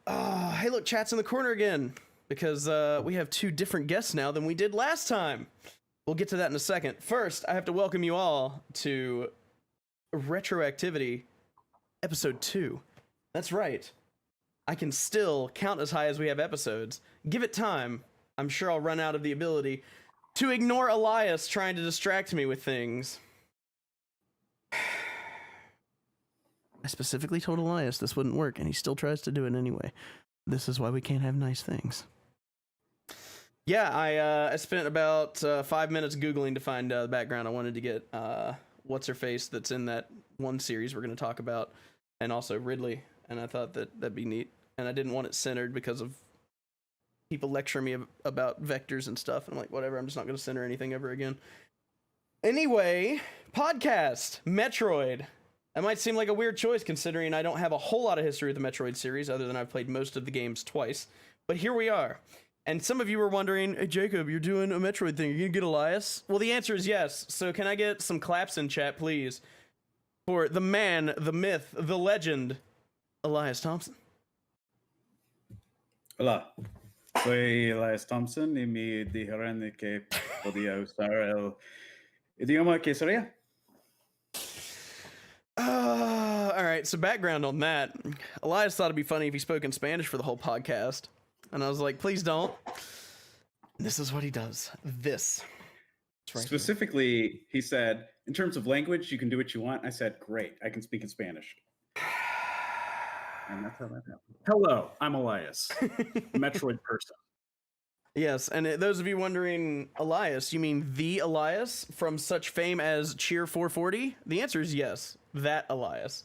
Hey, look, chat's in the corner again because we have two different guests now than we did last time. We'll get to that in a second. First, I have to welcome you all to Retroactivity Episode 2. That's right. I can still count as high as we have episodes. Give it time. I'm sure I'll run out of the ability to ignore Elias trying to distract me with things. I specifically told Elias this wouldn't work, and he still tries to do it anyway. This is why we can't have nice things. Yeah, I spent about 5 minutes Googling to find the background. I wanted to get what's-her-face that's in that one series we're going to talk about, and also Ridley, and I thought that'd be neat. And I didn't want it centered because of people lecturing me about vectors and stuff, and I'm like, whatever, I'm just not going to center anything ever again. Anyway, podcast, Metroid. That might seem like a weird choice considering I don't have a whole lot of history with the Metroid series other than I've played most of the games twice. But here we are. And some of you were wondering, hey Jacob, you're doing a Metroid thing. Are you going to get Elias? Well, the answer is yes. So can I get some claps in chat, please? For the man, the myth, the legend, Elias Thompson. Hola, soy Elias Thompson y me dijeron que podía usar el idioma que sería. All right, so background on that. Elias thought it'd be funny if he spoke in Spanish for the whole podcast. And I was like, please don't. And this is what he does. This. Right Specifically, here. He said, in terms of language, you can do what you want. I said, great, I can speak in Spanish. And that's how that happened. Hello, I'm Elias, Metroid person. Yes, and those of you wondering, Elias, you mean the Elias from such fame as Cheer 440? The answer is yes, that Elias.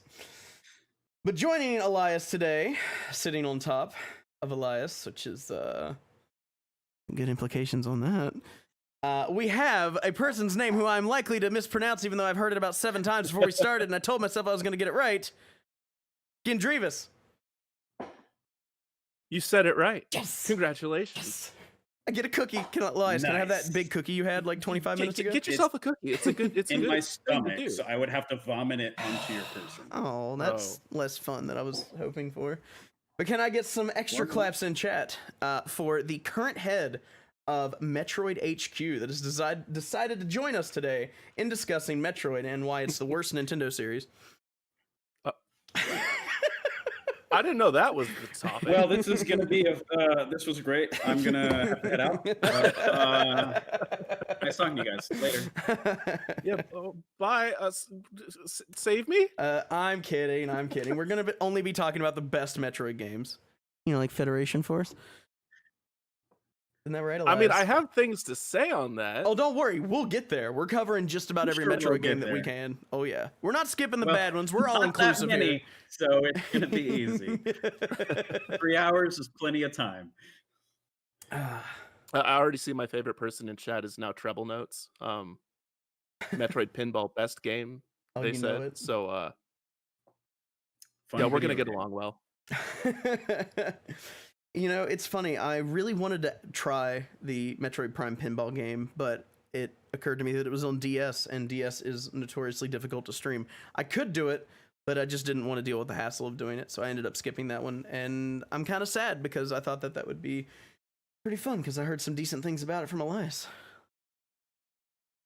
But joining Elias today, sitting on top of Elias, which is good implications on that, we have a person's name who I'm likely to mispronounce even though I've heard it about 7 times before we started, and I told myself I was going to get it right. Gendreavus. You said it right. Yes! Congratulations. Yes. I get a cookie. Can I have that big cookie you had like 25 minutes ago? Get yourself a cookie. It's a good. It's in a good my stomach, thing to do. so I would have to vomit it onto your person. Oh, that's less fun than I was hoping for. But can I get some extra claps in chat for the current head of Metroid HQ that has decided to join us today in discussing Metroid and why it's the worst Nintendo series? I didn't know that was the topic. Well, this is going to be this was great. I'm going to have to head out. But, nice talking to you guys. Later. Yeah, bye. Save me? I'm kidding. We're going to only be talking about the best Metroid games. You know, like Federation Force. Isn't that right, Elias? I mean, I have things to say on that. Oh, don't worry. We'll get there. We're covering just about every Metroid game that we can. Oh, yeah. We're not skipping the bad ones. We're all inclusive here. So it's going to be easy. 3 hours is plenty of time. I already see my favorite person in chat is now Treble Notes. Metroid Pinball best game, they said. So, yeah, we're going to get along well. You know, it's funny. I really wanted to try the Metroid Prime pinball game, but it occurred to me that it was on DS, and DS is notoriously difficult to stream. I could do it, but I just didn't want to deal with the hassle of doing it, so I ended up skipping that one. And I'm kind of sad because I thought that would be pretty fun because I heard some decent things about it from Elias.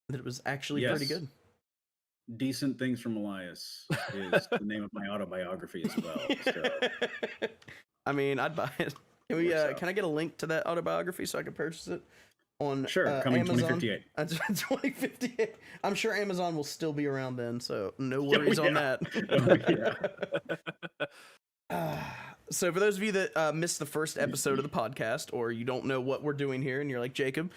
That it was actually pretty good. Decent things from Elias is the name of my autobiography as well. So. I mean, I'd buy it. Can I get a link to that autobiography so I can purchase it on coming Amazon? 2058. 2058. I'm sure Amazon will still be around then, so no worries on that. So for those of you that missed the first episode of the podcast, or you don't know what we're doing here, and you're like, Jacob,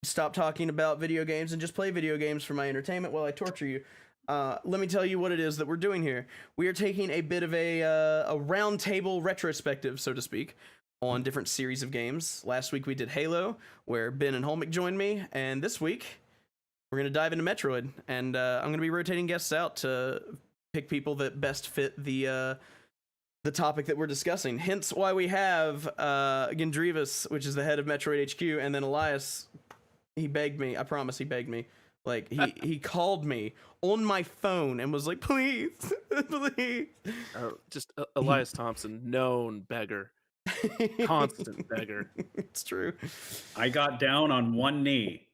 stop talking about video games and just play video games for my entertainment while I torture you. Let me tell you what it is that we're doing here. We are taking a bit of a round table retrospective, so to speak, on different series of games. Last week we did Halo, where Ben and Holmick joined me, and this week we're going to dive into Metroid, and I'm going to be rotating guests out to pick people that best fit the topic that we're discussing. Hence why we have Gendreavus, which is the head of Metroid HQ, and then Elias. He begged me. I promise he begged me. Like, he called me on my phone and was like, please, please. Just Elias Thompson, known beggar. Constant beggar. It's true. I got down on one knee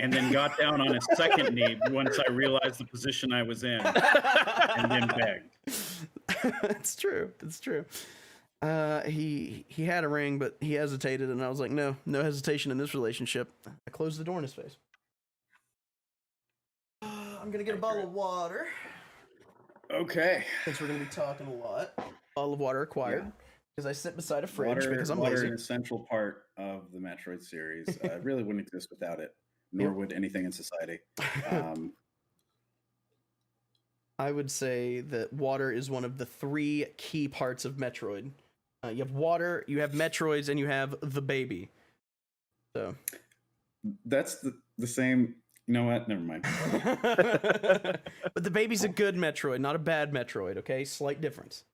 and then got down on a second knee once I realized the position I was in, and then begged. It's true. It's true. He had a ring, but he hesitated, and I was like, no hesitation in this relationship. I closed the door in his face. I'm gonna get a bottle of water. Okay. Since we're gonna be talking a lot. Bottle of water acquired. Because I sit beside a fridge because I'm water lazy. an essential part of the Metroid series. It really wouldn't exist without it, nor would anything in society. I would say that water is one of the 3 key parts of Metroid. You have water, you have Metroids, and you have the baby. So that's the same. You know what? Never mind. But the baby's a good Metroid, not a bad Metroid. Okay, slight difference.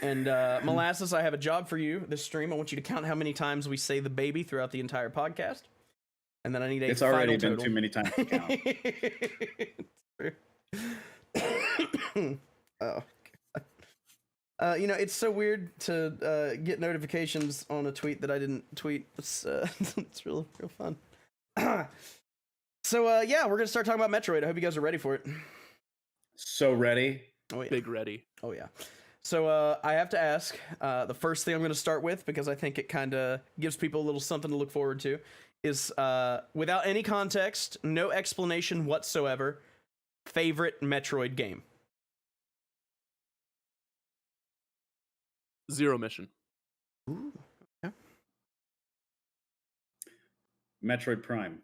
And Molasses, I have a job for you this stream. I want you to count how many times we say the baby throughout the entire podcast. And then I need a It's already final been total. too many times to count. Oh, God. It's so weird to get notifications on a tweet that I didn't tweet. It's it's real fun. So yeah, we're gonna start talking about Metroid. I hope you guys are ready for it. So ready. Oh yeah. Big ready. Oh yeah. So I have to ask, the first thing I'm going to start with, because I think it kind of gives people a little something to look forward to, is without any context, no explanation whatsoever, favorite Metroid game. Zero Mission. Ooh, okay. Metroid Prime.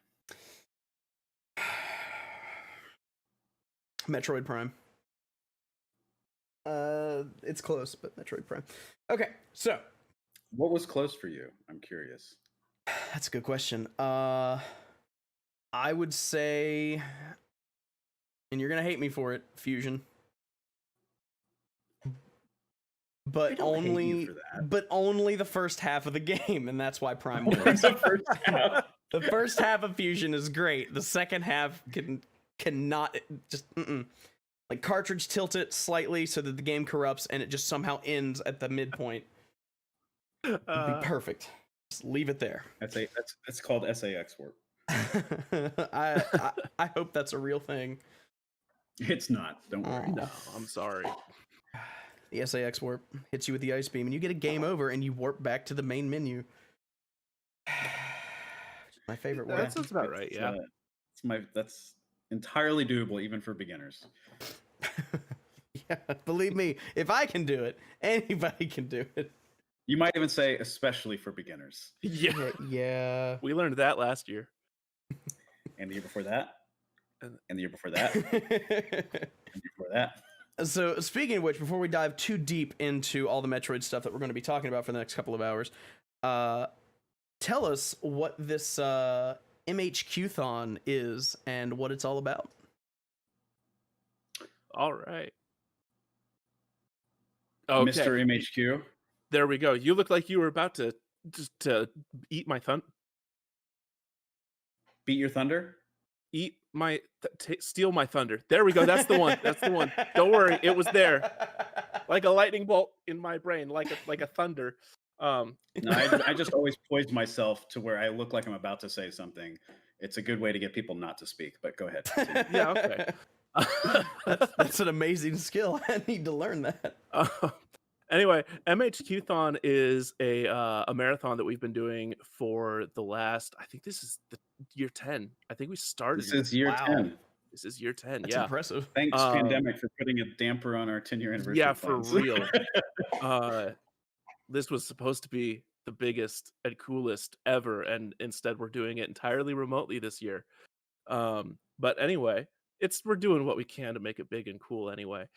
Metroid Prime. It's close, but Metroid Prime. Okay, so What was close for you? I'm curious. that's a good question. I would say, and you're gonna hate me for it, Fusion. But only the first half of the game, and that's why Prime wins. The first half of Fusion is great. The second half cannot just like cartridge tilt it slightly so that the game corrupts and it just somehow ends at the midpoint. It'd be perfect. Just leave it there. That's called SAX warp. I hope that's a real thing. It's not. Don't worry. No, I'm sorry. The SAX warp hits you with the ice beam, and you get a game over, and you warp back to the main menu. My favorite way. That sounds about right. Yeah, that's entirely doable even for beginners. Yeah, believe me, if I can do it, anybody can do it. You might even say especially for beginners. Yeah. We learned that last year. And the year before that. And the year before that. And the year before that. So, speaking of which, before we dive too deep into all the Metroid stuff that we're going to be talking about for the next couple of hours, tell us what this MHQ-thon is and what it's all about. All right. Okay. Mr. MHQ. There we go. You look like you were about to eat my Beat your thunder? Eat my steal my thunder. There we go. That's the one. That's the one. Don't worry, it was there, like a lightning bolt in my brain, like a thunder. No, I just always poise myself to where I look like I'm about to say something. It's a good way to get people not to speak. But go ahead. Yeah. Okay. That's an amazing skill. I need to learn that. Anyway, MHQ-thon is a marathon that we've been doing for the last, I think this is the year 10. I think we started. This is year 10. This is year 10. That's yeah. impressive. Thanks, pandemic, for putting a damper on our 10-year anniversary. Yeah, plans. for real. This was supposed to be the biggest and coolest ever, and instead we're doing it entirely remotely this year. But anyway, we're doing what we can to make it big and cool anyway.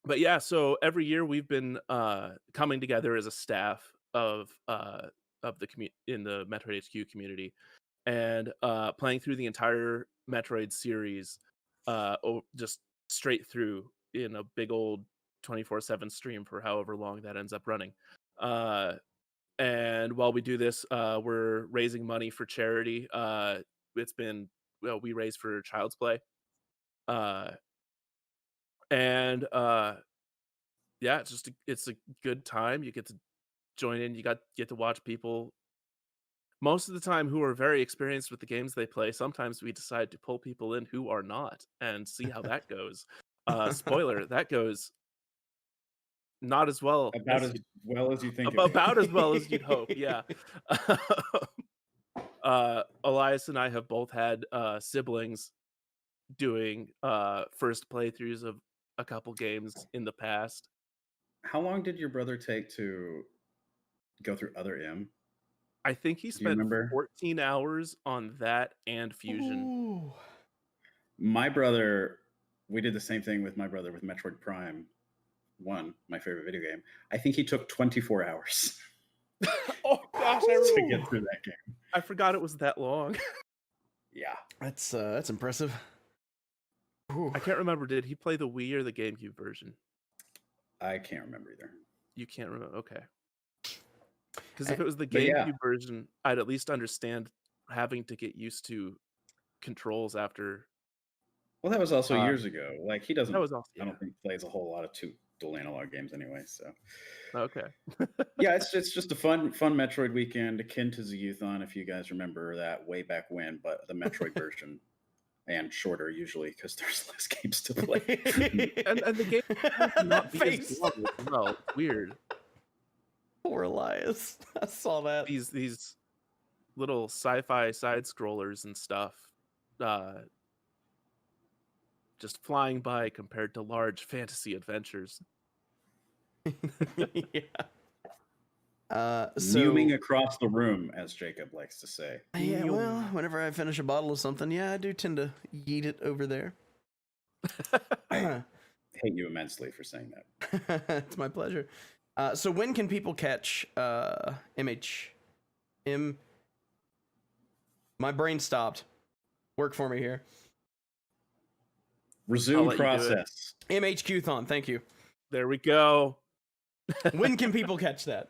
But yeah, so every year we've been coming together as a staff of the in the Metroid HQ community, and playing through the entire Metroid series, just straight through in a big old 24/7 stream for however long that ends up running. And while we do this, we're raising money for charity. We raise for Child's Play. And yeah, it's a good time. You get to join in. You get to watch people most of the time who are very experienced with the games they play. Sometimes we decide to pull people in who are not and see how that goes. Spoiler, that goes not as well About as well as you think. about as well as you'd hope. Yeah. Elias and I have both had siblings doing first playthroughs of a couple games in the past. How long did your brother take to go through Other M? I think he spent 14 hours on that and Fusion. Ooh. My brother, we did the same thing with my brother with Metroid Prime 1, my favorite video game. I think he took 24 hours. Oh gosh, to get through that game. I forgot it was that long. Yeah. That's impressive. Ooh. I can't remember, did he play the Wii or the GameCube version? I can't remember either. You can't remember? Okay. Because if it was the GameCube version, I'd at least understand having to get used to controls after. Well, that was also years ago. Like, he doesn't, that was also, I don't think plays a whole lot of dual analog games anyway, so. Okay. Yeah, it's just a fun Metroid weekend, akin to Zeuthon, if you guys remember that way back when, but the Metroid version. And shorter usually because there's less games to play. and the game not be as long as well. It's weird. Poor Elias. I saw that. These little sci-fi side scrollers and stuff just flying by compared to large fantasy adventures. Yeah. Zooming across the room, as Jacob likes to say. Yeah, well, whenever I finish a bottle of something, yeah, I do tend to yeet it over there. I hate you immensely for saying that. It's my pleasure. So when can people catch MHM? My brain stopped. Work for me here. Resume process. MHQ-thon, thank you. There we go. When can people catch that?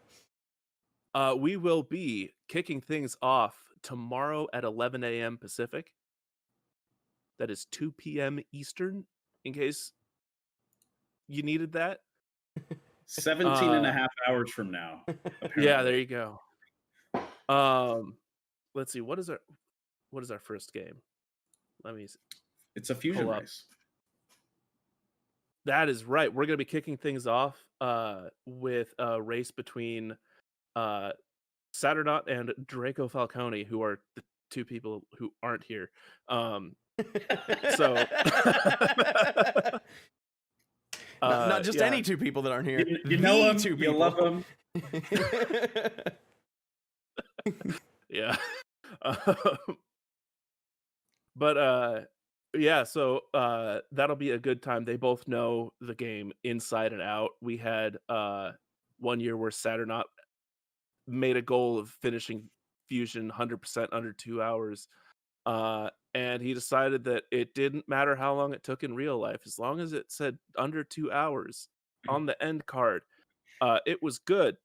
We will be kicking things off tomorrow at 11 a.m. Pacific. That is 2 p.m. Eastern, in case you needed that. 17 and a half hours from now. Apparently. Yeah, there you go. Let's see. What is our first game? Let me see. It's a fusion race. That is right. We're going to be kicking things off with a race between Saturnaut and Draco Falcone, who are the two people who aren't here. Not just any two people that aren't here. You know them, two people. You love them. Yeah. Yeah, so that'll be a good time. They both know the game inside and out. We had 1 year where Saturnaut made a goal of finishing Fusion 100% under 2 hours. And he decided that it didn't matter how long it took in real life, as long as it said under 2 hours on the end card, it was good.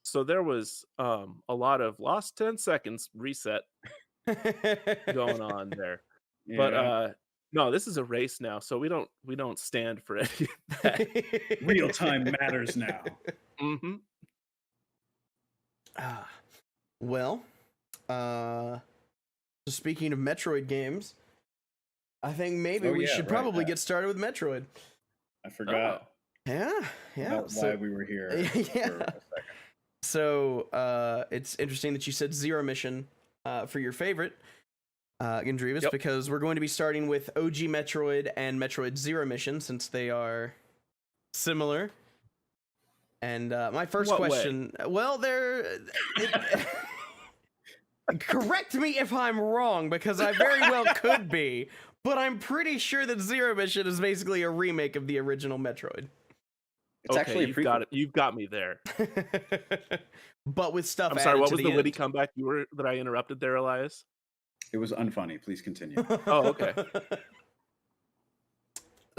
So there was a lot of lost 10 seconds reset going on there. Yeah. But no, this is a race now, so we don't stand for any of that. Real time matters now. Mm-hmm. Well, so speaking of Metroid games, I think maybe we should probably get started with Metroid. I forgot. Yeah. That's why we were here. Yeah. For a second. So it's interesting that you said Zero Mission for your favorite, Gendreavus, because we're going to be starting with OG Metroid and Metroid Zero Mission, since they are similar. And my first question, well, correct me if I'm wrong, because I very well could be, but I'm pretty sure that Zero Mission is basically a remake of the original Metroid. It's actually you've got me there. But with stuff. I'm sorry. What was the witty comeback that I interrupted there, Elias? It was unfunny. Please continue. Oh, okay.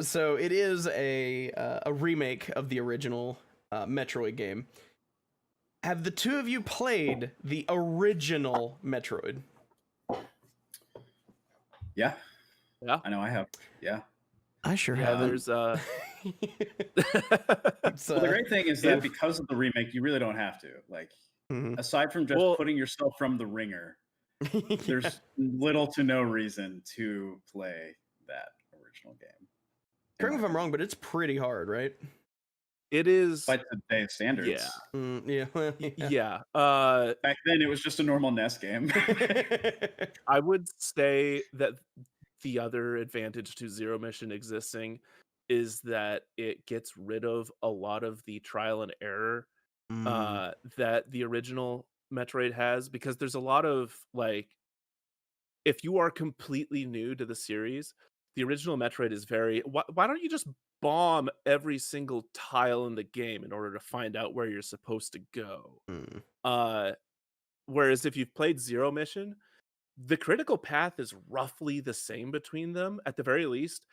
So it is a remake of the original Metroid game. Have the two of you played the original Metroid? Yeah. I know I have. Yeah. I sure haven't. There's Well, the great thing is that because of the remake, you really don't have to. Like, aside from just putting yourself from the ringer, there's little to no reason to play that original game. Correct me if I'm wrong, but it's pretty hard, right? It is by today's standards. Yeah. Yeah. Back then, it was just a normal NES game. I would say that the other advantage to Zero Mission existing is that it gets rid of a lot of the trial and error that the original Metroid has, because there's a lot of, like, if you are completely new to the series, the original Metroid is very, why don't you just bomb every single tile in the game in order to find out where you're supposed to go? Whereas if you've played Zero Mission, the critical path is roughly the same between them. At the very least,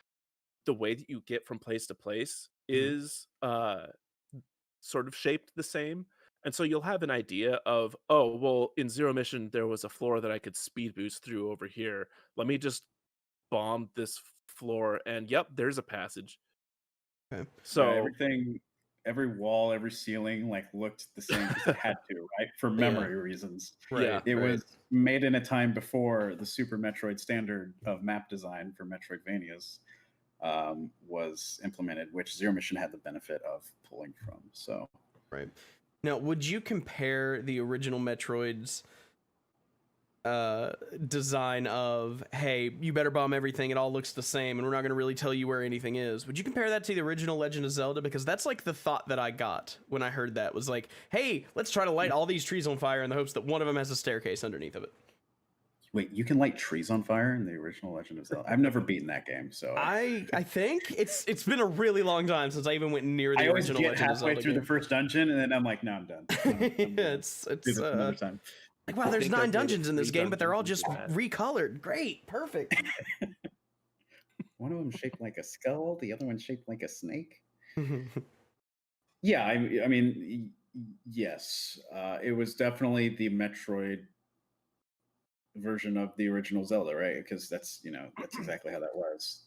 the way that you get from place to place is sort of shaped the same. And so you'll have an idea of, oh, well, in Zero Mission, there was a floor that I could speed boost through over here. Let me just bomb this floor, and yep, there's a passage. Okay. So everything, every wall, every ceiling, like, looked the same because it had to, right? For memory reasons. Right. It was made in a time before the Super Metroid standard of map design for Metroidvanias was implemented, which Zero Mission had the benefit of pulling from. So, right. Now, would you compare the original Metroid's design of, hey, you better bomb everything, it all looks the same, and we're not going to really tell you where anything is? Would you compare that to the original Legend of Zelda? Because that's like the thought that I got when I heard that, was like, hey, let's try to light all these trees on fire in the hopes that one of them has a staircase underneath of it. Wait, you can light trees on fire in the original Legend of Zelda? I've never beaten that game, so I think it's been a really long time since I even went near the original Legend of Zelda. I always get halfway through the first dungeon, and then I'm like, no, I'm done. It's another time. Like, wow, there's 9 dungeons in this game, but they're all just recolored. Great, perfect. One of them shaped like a skull, the other one shaped like a snake. Yeah, I mean, yes, it was definitely the Metroid version of the original Zelda, right? Because that's exactly how that was.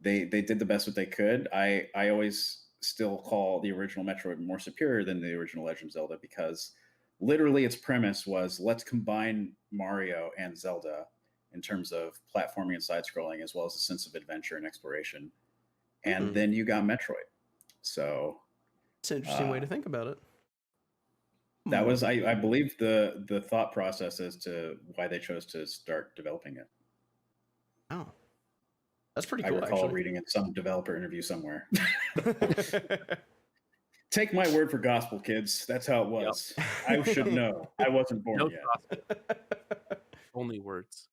They did the best that they could. I always still call the original Metroid more superior than the original Legend of Zelda, because literally its premise was, let's combine Mario and Zelda in terms of platforming and side-scrolling, as well as a sense of adventure and exploration. And then you got Metroid. So it's an interesting way to think about it. That was, I believe, the thought process as to why they chose to start developing it. Oh, that's pretty cool. I recall reading in some developer interview somewhere. Take my word for gospel, kids. That's how it was. Yep. I should know. I wasn't born yet. Gospel. Only words.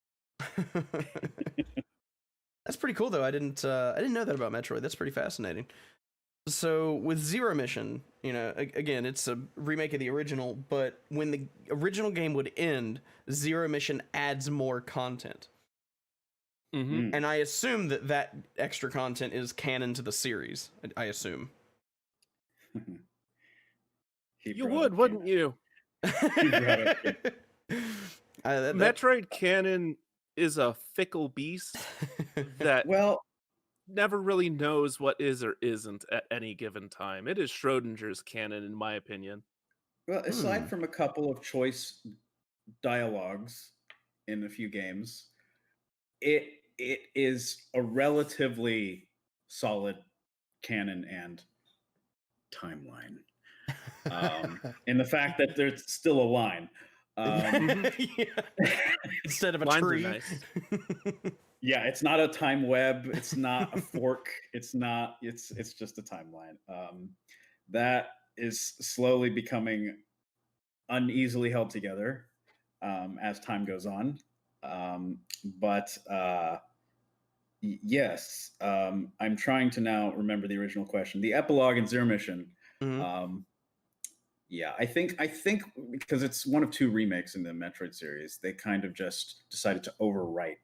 That's pretty cool, though. I didn't know that about Metroid. That's pretty fascinating. So with Zero Mission, again, it's a remake of the original, but when the original game would end, Zero Mission adds more content. And I assume that extra content is canon to the series. I assume. You would, wouldn't you? Metroid canon is a fickle beast that never really knows what is or isn't at any given time. It is Schrodinger's canon, in my opinion. Well, aside from a couple of choice dialogues in a few games, it is a relatively solid canon and timeline. In the fact that there's still a line. Instead of a Lines tree. Nice. Yeah, it's not a time web. It's not a fork. It's just a timeline. That is slowly becoming uneasily held together as time goes on. Yes, I'm trying to now remember the original question. The epilogue in Zero Mission. Yeah, I think because it's one of 2 remakes in the Metroid series, they kind of just decided to overwrite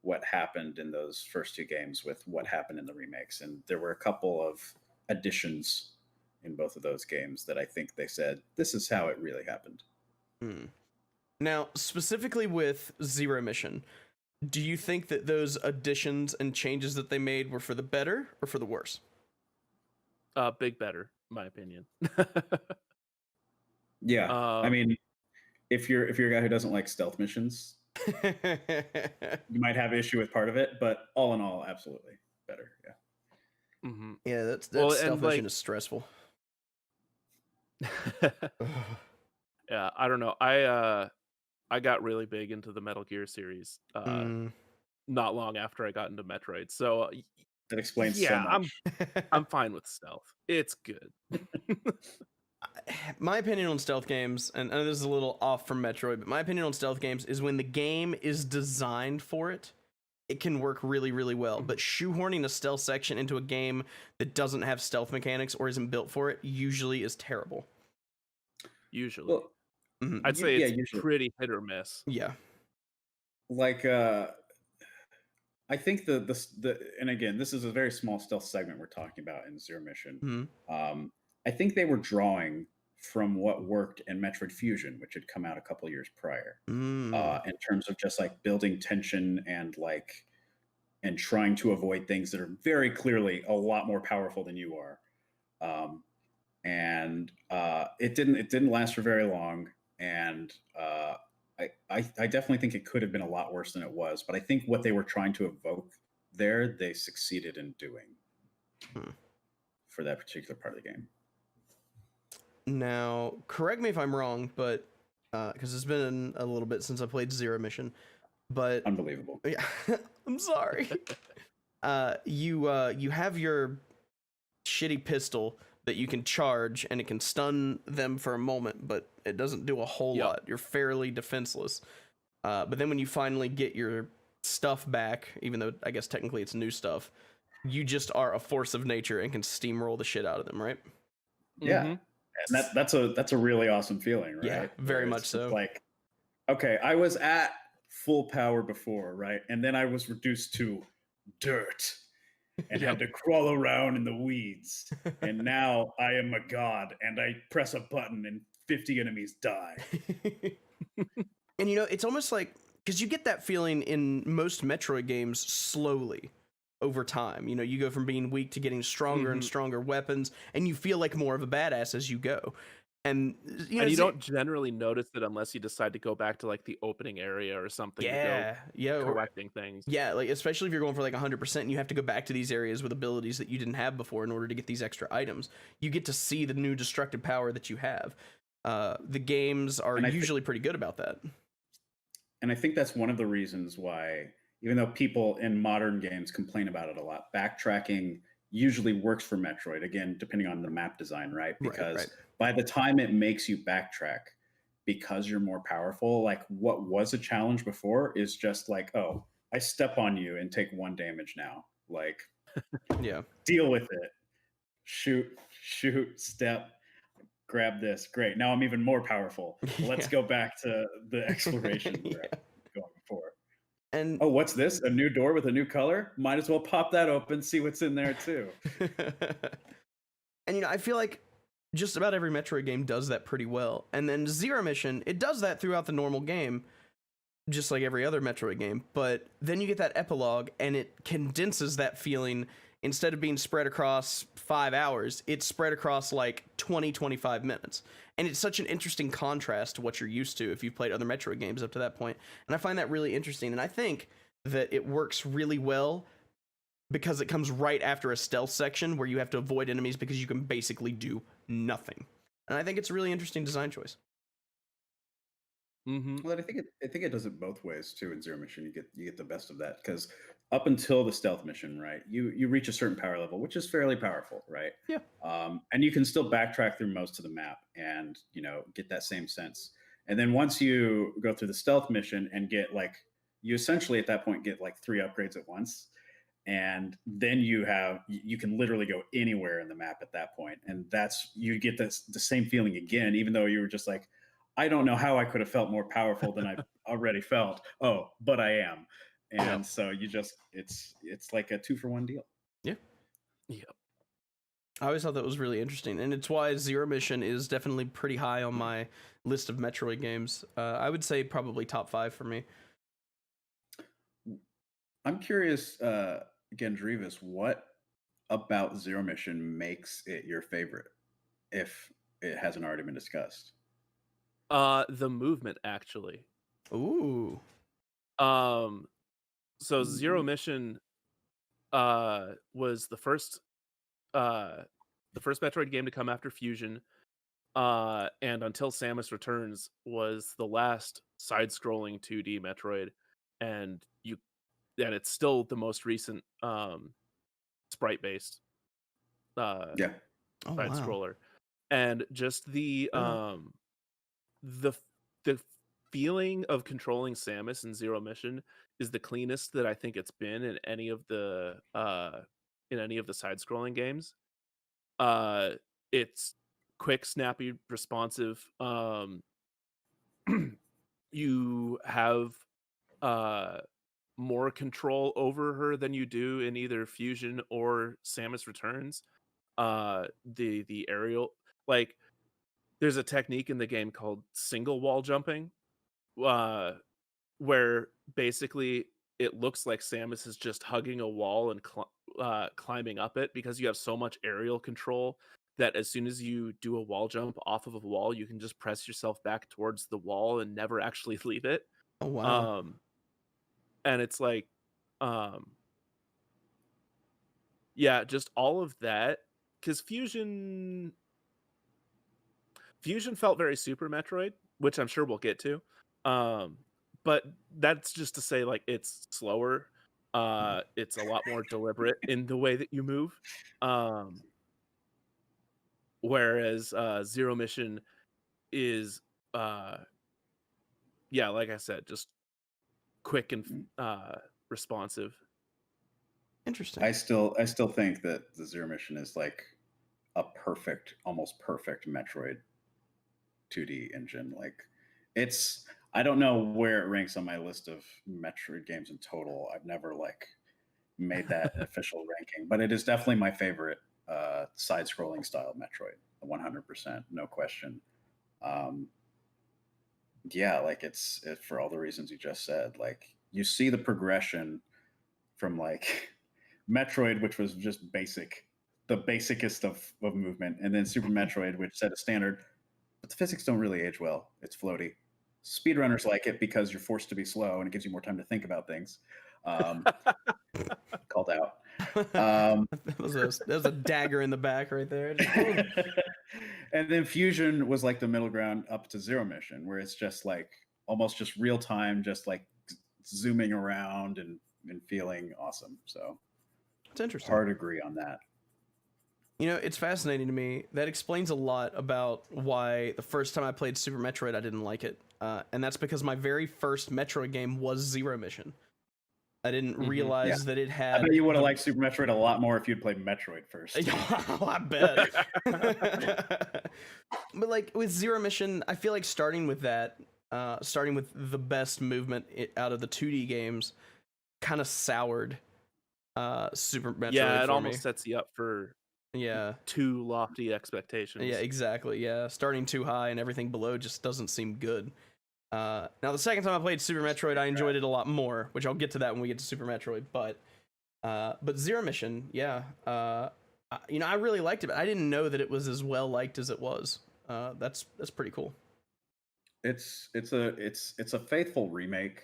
what happened in those first 2 games with what happened in the remakes. And there were a couple of additions in both of those games that I think they said, this is how it really happened. Now, specifically with Zero Mission, Do you think that those additions and changes that they made were for the better or for the worse? Big better, in my opinion. Yeah, I mean, if you're a guy who doesn't like stealth missions, you might have issue with part of it, but all in all, absolutely better. Yeah. Mm-hmm. Yeah, that stealth mission is stressful. Yeah, I don't know. I got really big into the Metal Gear series not long after I got into Metroid. So that explains so much. I'm fine with stealth. It's good. My opinion on stealth games, and this is a little off from Metroid, but my opinion on stealth games is when the game is designed for it, it can work really, really well. But shoehorning a stealth section into a game that doesn't have stealth mechanics or isn't built for it usually is terrible. Usually. Well, I'd say it's pretty hit or miss. Yeah. Like, I think the and again, this is a very small stealth segment we're talking about in Zero Mission. I think they were drawing from what worked in Metroid Fusion, which had come out a couple years prior, in terms of just like building tension and trying to avoid things that are very clearly a lot more powerful than you are. It didn't last for very long, and I definitely think it could have been a lot worse than it was. But I think what they were trying to evoke there, they succeeded in doing for that particular part of the game. Now, correct me if I'm wrong, but because it's been a little bit since I played Zero Mission, but unbelievable. Yeah, I'm sorry. You have your shitty pistol that you can charge, and it can stun them for a moment, but it doesn't do a whole lot. You're fairly defenseless. But then when you finally get your stuff back, even though I guess technically it's new stuff, you just are a force of nature and can steamroll the shit out of them, right? Yeah. And that's a really awesome feeling, right? Yeah, very much so. Like, okay, I was at full power before, right? And then I was reduced to dirt and had to crawl around in the weeds. And now I am a god, and I press a button and 50 enemies die. And it's almost like, because you get that feeling in most Metroid games slowly over time. You go from being weak to getting stronger and stronger weapons, and you feel like more of a badass as you go. And you don't generally notice it unless you decide to go back to like the opening area or something. Correcting things. Yeah, like especially if you're going for like 100% and you have to go back to these areas with abilities that you didn't have before in order to get these extra items. You get to see the new destructive power that you have. The games are usually pretty good about that. And I think that's one of the reasons why, even though people in modern games complain about it a lot, backtracking usually works for Metroid, again, depending on the map design, right? Because by the time it makes you backtrack, because you're more powerful, like what was a challenge before is just like, oh, I step on you and take 1 damage now. Like, deal with it. Shoot, step, grab this. Great. Now I'm even more powerful. Let's go back to the exploration we're going before. And oh, what's this? A new door with a new color? Might as well pop that open, see what's in there too. And I feel like just about every Metroid game does that pretty well. And then Zero Mission, it does that throughout the normal game, just like every other Metroid game. But then you get that epilogue, and it condenses that feeling. Instead of being spread across 5 hours, it's spread across like 20-25 minutes. And it's such an interesting contrast to what you're used to if you've played other Metroid games up to that point. And I find that really interesting. And I think that it works really well because it comes right after a stealth section where you have to avoid enemies because you can basically do nothing. And I think it's a really interesting design choice. Well, I think it does it both ways too. In Zero Mission, you get the best of that because up until the stealth mission, right, you reach a certain power level, which is fairly powerful, right? Yeah. And you can still backtrack through most of the map and get that same sense. And then once you go through the stealth mission and get you essentially at that point get like 3 upgrades at once, and then you can literally go anywhere in the map at that point, and you get the same feeling again, even though you were just like, I don't know how I could have felt more powerful than I've already felt. Oh, but I am. And so it's like a 2-for-1 deal. Yeah. I always thought that was really interesting. And it's why Zero Mission is definitely pretty high on my list of Metroid games. I would say probably top 5 for me. I'm curious, Gendreavus, what about Zero Mission makes it your favorite, if it hasn't already been discussed? The movement actually. Ooh. So Zero Mission was the first Metroid game to come after Fusion. And Until Samus Returns was the last side-scrolling 2D Metroid, and it's still the most recent sprite-based Yeah. side scroller. And just the the feeling of controlling Samus in Zero Mission is the cleanest that I think it's been in any of the side scrolling games. It's quick, snappy, responsive. You have more control over her than you do in either Fusion or Samus Returns. The aerial, like, there's a technique in the game called single wall jumping, where basically it looks like Samus is just hugging a wall and climbing up it, because you have so much aerial control that as soon as you do a wall jump off of a wall, you can just press yourself back towards the wall and never actually leave it. Oh wow. And it's like, yeah, just all of that, because Fusion felt very Super Metroid, which I'm sure we'll get to. But that's just to say, like, it's slower. It's a lot more deliberate in the way that you move. Whereas Zero Mission is, yeah, like I said, just quick and responsive. Interesting. I still think that the Zero Mission is like a perfect, almost perfect Metroid 2D engine. Like, it's, I don't know where it ranks on my list of Metroid games in total. I've never like made that official ranking, but it is definitely my favorite side-scrolling style Metroid, 100%, no question. Yeah, like it's for all the reasons you just said. Like, you see the progression from like Metroid, which was just basic, the basicest of movement, and then Super Metroid, which set a standard, but the physics don't really age well. It's floaty. Speedrunners like it because you're forced to be slow and it gives you more time to think about things. Called out. That was a dagger in the back right there. And then Fusion was like the middle ground up to Zero Mission, where it's just like almost just real time, just like zooming around and feeling awesome. So it's interesting. Hard agree on that. You know, it's fascinating to me. That explains a lot about why the first time I played Super Metroid, I didn't like it. And that's because my very first Metroid game was Zero Mission. I didn't realize that it had... I bet you would have liked Super Metroid a lot more if you'd played Metroid first. Oh, I bet. But like with Zero Mission, I feel like starting with that, starting with the best movement out of the 2D games, kind of soured Super Metroid. Yeah, it almost sets you up for too lofty expectations. Yeah, exactly. Yeah, starting too high and everything below just doesn't seem good. Now the second time I played Super Metroid, I enjoyed it a lot more, which I'll get to that when we get to Super Metroid. But Zero Mission, yeah, you know, I really liked it, but I didn't know that it was as well liked as it was. That's pretty cool. It's a faithful remake,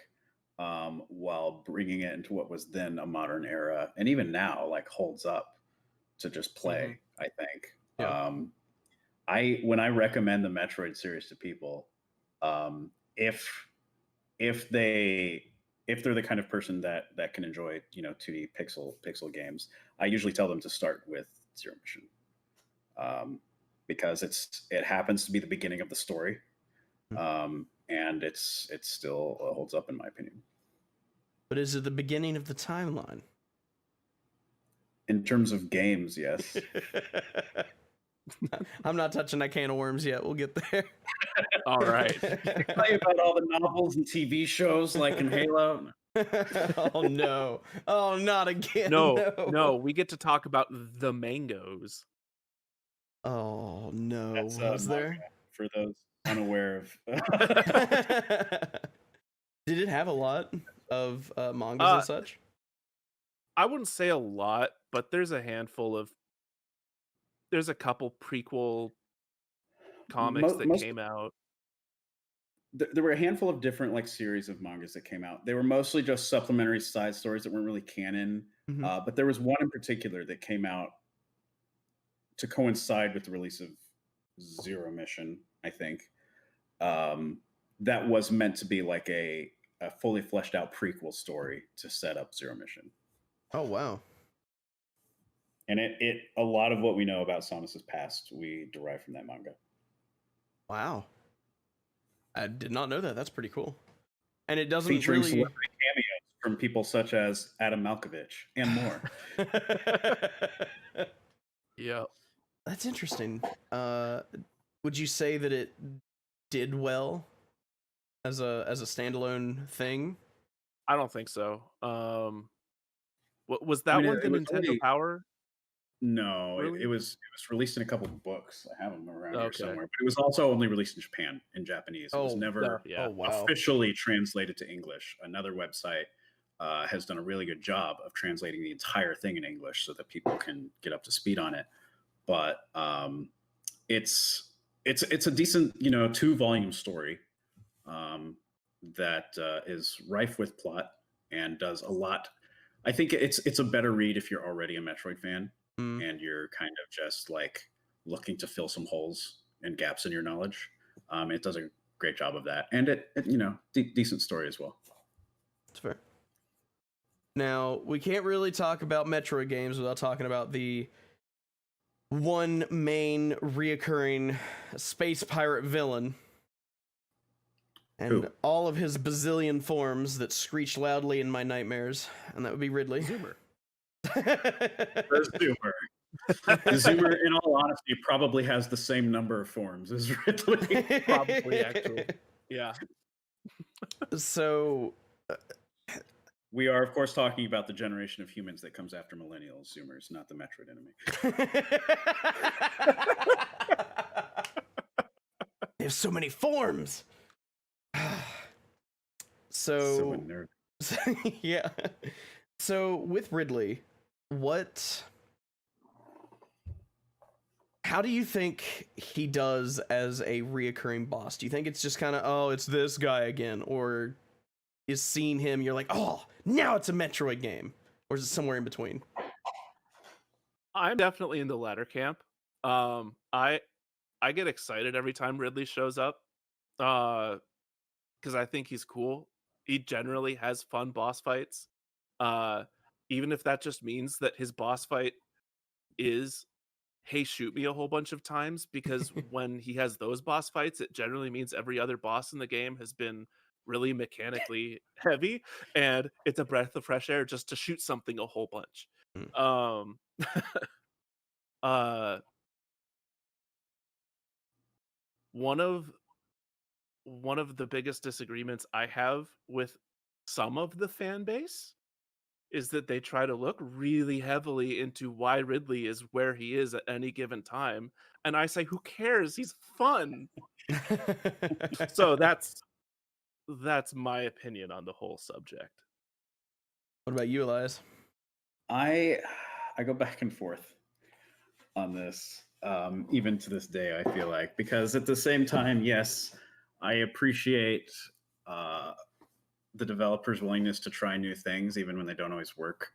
while bringing it into what was then a modern era, and even now, like, holds up to just play. I think. Yeah. When I recommend the Metroid series to people, if they're the kind of person that can enjoy, you know, 2D pixel games, I usually tell them to start with Zero Mission, because it happens to be the beginning of the story, and it still holds up in my opinion. But is it the beginning of the timeline? In terms of games, yes. I'm not touching that can of worms yet. We'll get there. All right. Tell you about all the novels and TV shows like in Halo. Oh no! Oh, not again! No. We get to talk about the mangoes. Oh no! That's, was there? For those unaware of. Did it have a lot of mangas and such? I wouldn't say a lot, but there's a couple prequel comics that Most came out. there were a handful of different like series of mangas that came out. They were mostly just supplementary side stories that weren't really canon. Mm-hmm. But there was one in particular that came out to coincide with the release of Zero Mission, I think. That was meant to be like a fully fleshed out prequel story to set up Zero Mission. Oh wow! And it a lot of what we know about Samus's past we derive from that manga. Wow, I did not know that. That's pretty cool. And it doesn't featuring really celebrity cameos from people such as Adam Malkovich and more. Yeah, that's interesting. Would you say that it did well as a standalone thing? I don't think so. What was that one? The Nintendo Power? No, it was released in a couple of books. I have them around here Okay. somewhere. But it was also only released in Japan, in Japanese. It was never officially translated to English. Another website has done a really good job of translating the entire thing in English so that people can get up to speed on it. But it's a decent, 2-volume story that is rife with plot and does a lot. I think it's a better read if you're already a Metroid fan and you're kind of just like looking to fill some holes and gaps in your knowledge. It does a great job of that, and it decent story as well. That's fair. Now we can't really talk about Metroid games without talking about the one main reoccurring space pirate villain and all of his bazillion forms that screech loudly in my nightmares, and that would be Ridley. Zoomer. The Zoomer, in all honesty, probably has the same number of forms as Ridley. Probably, actually. Yeah. So we are, of course, talking about the generation of humans that comes after millennial Zoomers, not the Metroid enemy. They have so many forms. So yeah. So with Ridley, how do you think he does as a reoccurring boss? Do you think it's just kind of, it's this guy again, or is seeing him you're like, now it's a Metroid game, or is it somewhere in between? I'm definitely in the latter camp. I get excited every time Ridley shows up, because I think he's cool. He generally has fun boss fights, even if that just means that his boss fight is, hey, shoot me a whole bunch of times, because when he has those boss fights, it generally means every other boss in the game has been really mechanically heavy, and it's a breath of fresh air just to shoot something a whole bunch. One of the biggest disagreements I have with some of the fan base is that they try to look really heavily into why Ridley is where he is at any given time. And I say, who cares? He's fun. So that's my opinion on the whole subject. What about you, Elias? I go back and forth on this, even to this day, I feel like, because at the same time, yes, I appreciate the developers' willingness to try new things, even when they don't always work.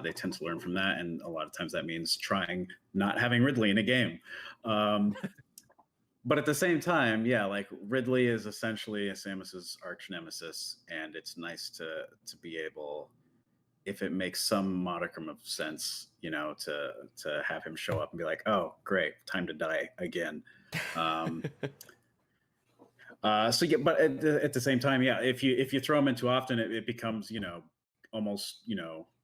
They tend to learn from that, and a lot of times that means trying not having Ridley in a game. But at the same time, yeah, like Ridley is essentially Samus's arch nemesis, and it's nice to be able, if it makes some modicum of sense, to have him show up and be like, oh, great, time to die again. So yeah, but at the same time, yeah, if you throw him in too often, it becomes, almost,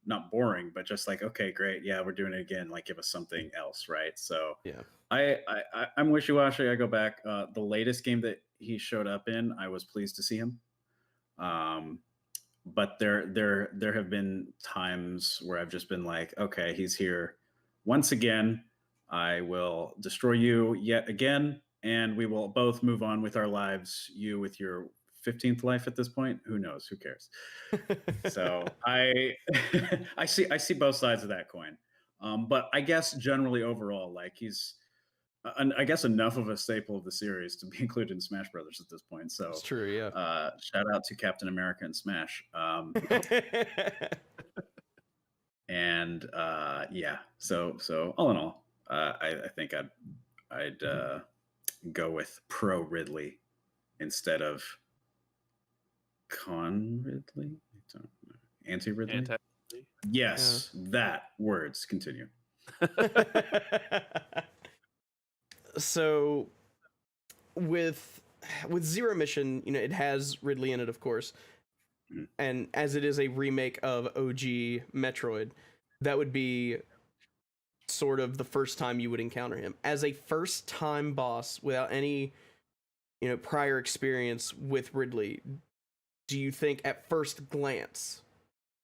not boring, but just like, okay, great, yeah, we're doing it again. Like, give us something else, right? So yeah, I'm wishy-washy. I go back. The latest game that he showed up in, I was pleased to see him. But there have been times where I've just been like, okay, he's here once again. I will destroy you yet again, and we will both move on with our lives. You with your 15th life at this point. Who knows? Who cares? So I I see both sides of that coin. But I guess generally overall, like he's I guess enough of a staple of the series to be included in Smash Brothers at this point. So It's true, yeah. Shout out to Captain America and Smash. And yeah, so all in all, I think I'd go with pro Ridley instead of con Ridley, anti Ridley. Yes, that words continue. So with Zero Mission, it has Ridley in it, of course. Mm-hmm. And as it is a remake of OG Metroid, that would be sort of the first time you would encounter him. As a first time boss without any prior experience with Ridley, do you think at first glance,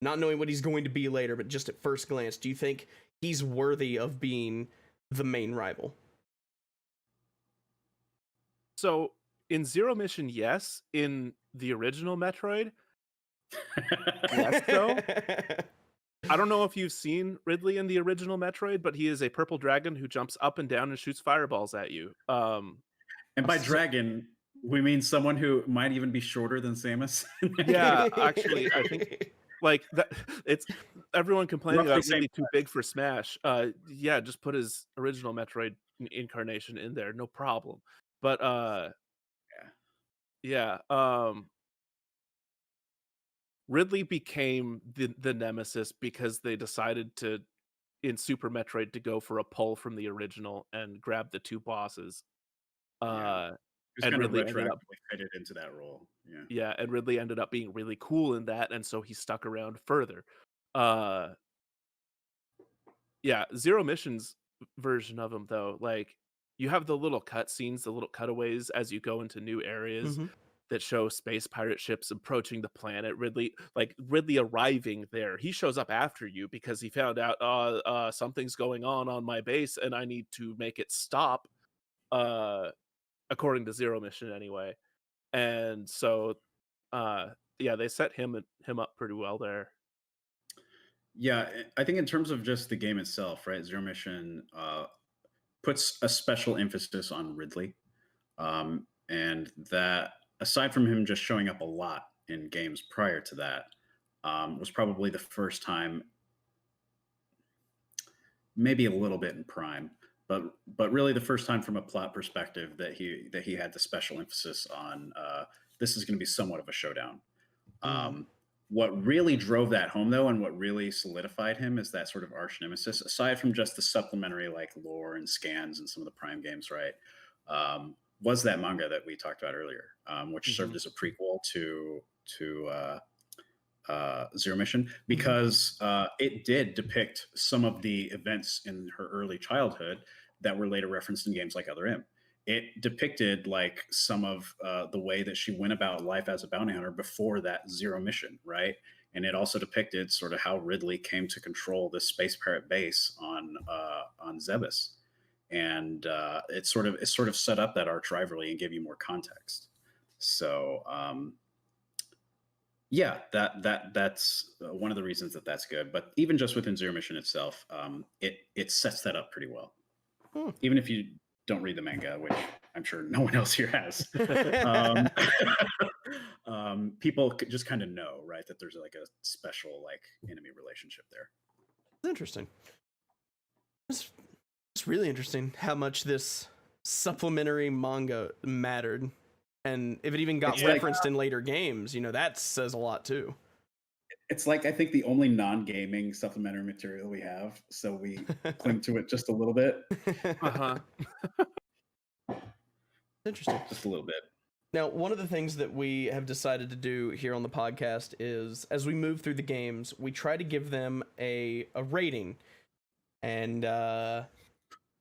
not knowing what he's going to be later, but just at first glance, do you think he's worthy of being the main rival? So in Zero Mission, yes. In the original Metroid, yes, though. I don't know if you've seen Ridley in the original Metroid, but he is a purple dragon who jumps up and down and shoots fireballs at you. And by dragon, we mean someone who might even be shorter than Samus. Yeah, actually, I think like that. It's everyone complaining about really too big for Smash. Yeah, just put his original Metroid incarnation in there, no problem. But Ridley became the nemesis because they decided to, in Super Metroid, to go for a pull from the original and grab the two bosses. And Ridley ended up fitted into that role. Yeah, and Ridley ended up being really cool in that, and so he stuck around further. Yeah, Zero Mission's version of him, though, like, you have the little cutscenes, the little cutaways as you go into new areas that show space pirate ships approaching the planet. Ridley arriving there. He shows up after you because he found out something's going on my base and I need to make it stop. According to Zero Mission, anyway. And so, they set him up pretty well there. Yeah, I think in terms of just the game itself, right? Zero Mission puts a special emphasis on Ridley, and that aside from him just showing up a lot in games prior to that, was probably the first time, maybe a little bit in Prime, but really the first time from a plot perspective that he had the special emphasis on this is going to be somewhat of a showdown. What really drove that home, though, and what really solidified him as that sort of arch nemesis, aside from just the supplementary like lore and scans and some of the Prime games, right, was that manga that we talked about earlier, which served as a prequel to Zero Mission, because it did depict some of the events in her early childhood that were later referenced in games like Other M. It depicted like some of the way that she went about life as a bounty hunter before that Zero Mission, right? And it also depicted sort of how Ridley came to control this space pirate base on Zebes, and it sort of set up that arch rivalry and gave you more context. So that's one of the reasons that's good. But even just within Zero Mission itself, it sets that up pretty well. Even if you don't read the manga, which I'm sure no one else here has. People just kind of know, right, that there's like a special like enemy relationship there. It's interesting. It's really interesting how much this supplementary manga mattered, and if it even got referenced in later games, that says a lot too. It's like, I think, the only non-gaming supplementary material we have, so we cling to it just a little bit. Interesting. Just a little bit. Now, one of the things that we have decided to do here on the podcast is, as we move through the games, we try to give them a rating. And oh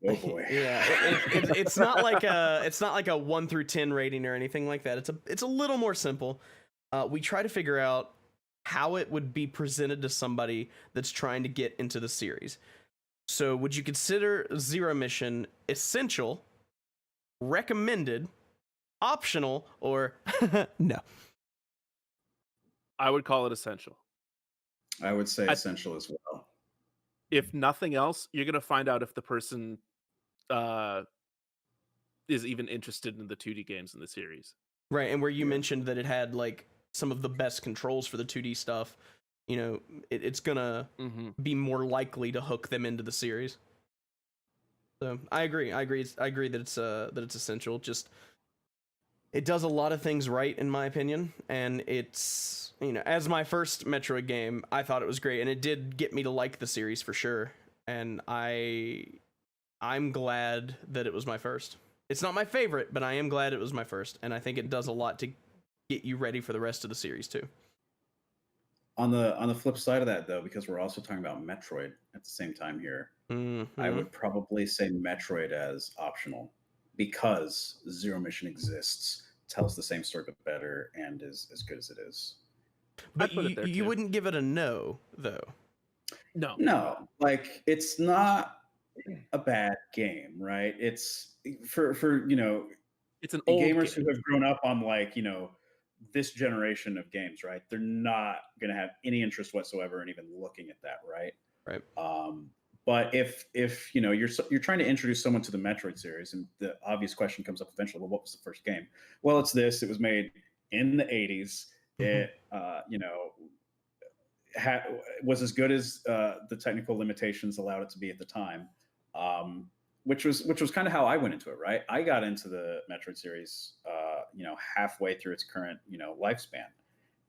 boy. Yeah, it's not like a 1 through 10 rating or anything like that. It's a little more simple. We try to figure out how it would be presented to somebody that's trying to get into the series. So would you consider Zero Mission essential, recommended, optional, or no? I would call it essential. I would say essential as well. If nothing else, you're gonna find out if the person is even interested in the 2D games in the series. Right, and where you mentioned that it had like some of the best controls for the 2D stuff, you know, it's gonna be more likely to hook them into the series. So I agree that it's essential. Just it does a lot of things right in my opinion, and it's, you know, as my first Metroid game, I thought it was great, and it did get me to like the series for sure. And I'm glad that it was my first. It's not my favorite, but I am glad it was my first, and I think it does a lot to get you ready for the rest of the series too. On the flip side of that, though, because we're also talking about Metroid at the same time here, I would probably say Metroid as optional, because Zero Mission exists, tells the same story but better, and is as good as it is. But you wouldn't give it a no, though. No, like, it's not a bad game, right? It's for you know, it's an old gamers game who have grown up on, like, you know, this generation of games, right? They're not going to have any interest whatsoever in even looking at that, right? Right. But if you know, you're trying to introduce someone to the Metroid series, and the obvious question comes up eventually, well, what was the first game? Well, it's this. It was made in the 80s. It you know, was as good as the technical limitations allowed it to be at the time. Which was kind of how I went into it, right? I got into the Metroid series, you know, halfway through its current, you know, lifespan,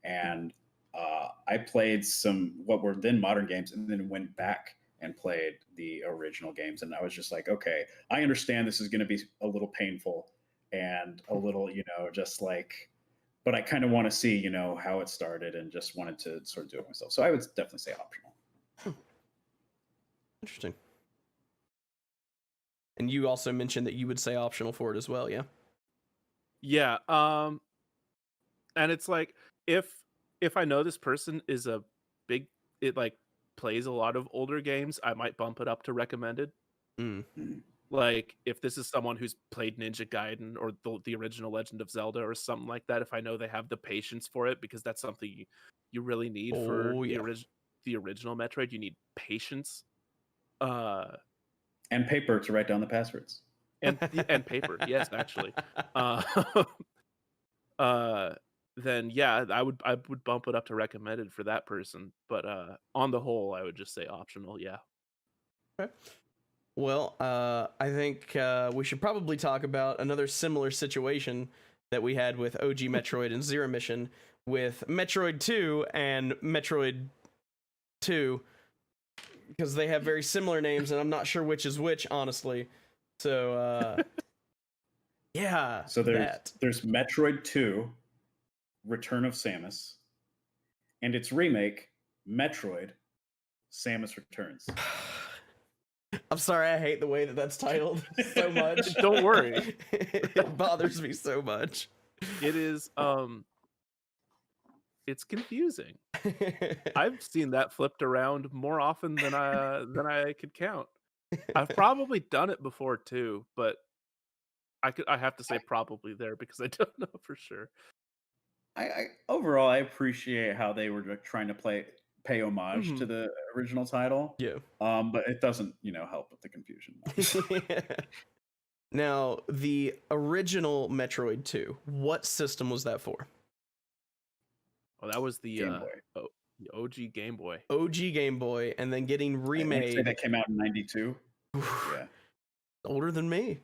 and I played some what were then modern games, and then went back and played the original games, and I was just like, okay, I understand this is going to be a little painful and a little, you know, just like, but I kind of want to see, you know, how it started, and just wanted to sort of do it myself. So I would definitely say optional. Interesting. And you also mentioned that you would say optional for it as well, yeah? Yeah. And it's like, if I know this person is it like plays a lot of older games, I might bump it up to recommended. Like, if this is someone who's played Ninja Gaiden or the original Legend of Zelda or something like that, if I know they have the patience for it, because that's something you really need for the original Metroid. You need patience. And paper to write down the passwords. And paper, yes, actually. Then yeah, I would bump it up to recommended for that person. But on the whole, I would just say optional. Yeah. Okay. Well, I think we should probably talk about another similar situation that we had with OG Metroid and Zero Mission, with Metroid 2 and Metroid 2, because they have very similar names, and I'm not sure which is which, honestly. So, yeah. So there's Metroid 2, Return of Samus, and its remake, Metroid, Samus Returns. I'm sorry, I hate the way that that's titled so much. Don't worry. It bothers me so much. It is, it's confusing. I've seen that flipped around more often than I could count. I've probably done it before too, but I have to say probably there, because I don't know for sure. I overall, I appreciate how they were trying to pay homage to the original title. Yeah. But it doesn't, you know, help with the confusion. Now, the original Metroid 2, what system was that for? Oh, that was the Game Boy. The OG Game Boy. OG Game Boy, and then getting remade. I say that came out in '92. Yeah. Older than me.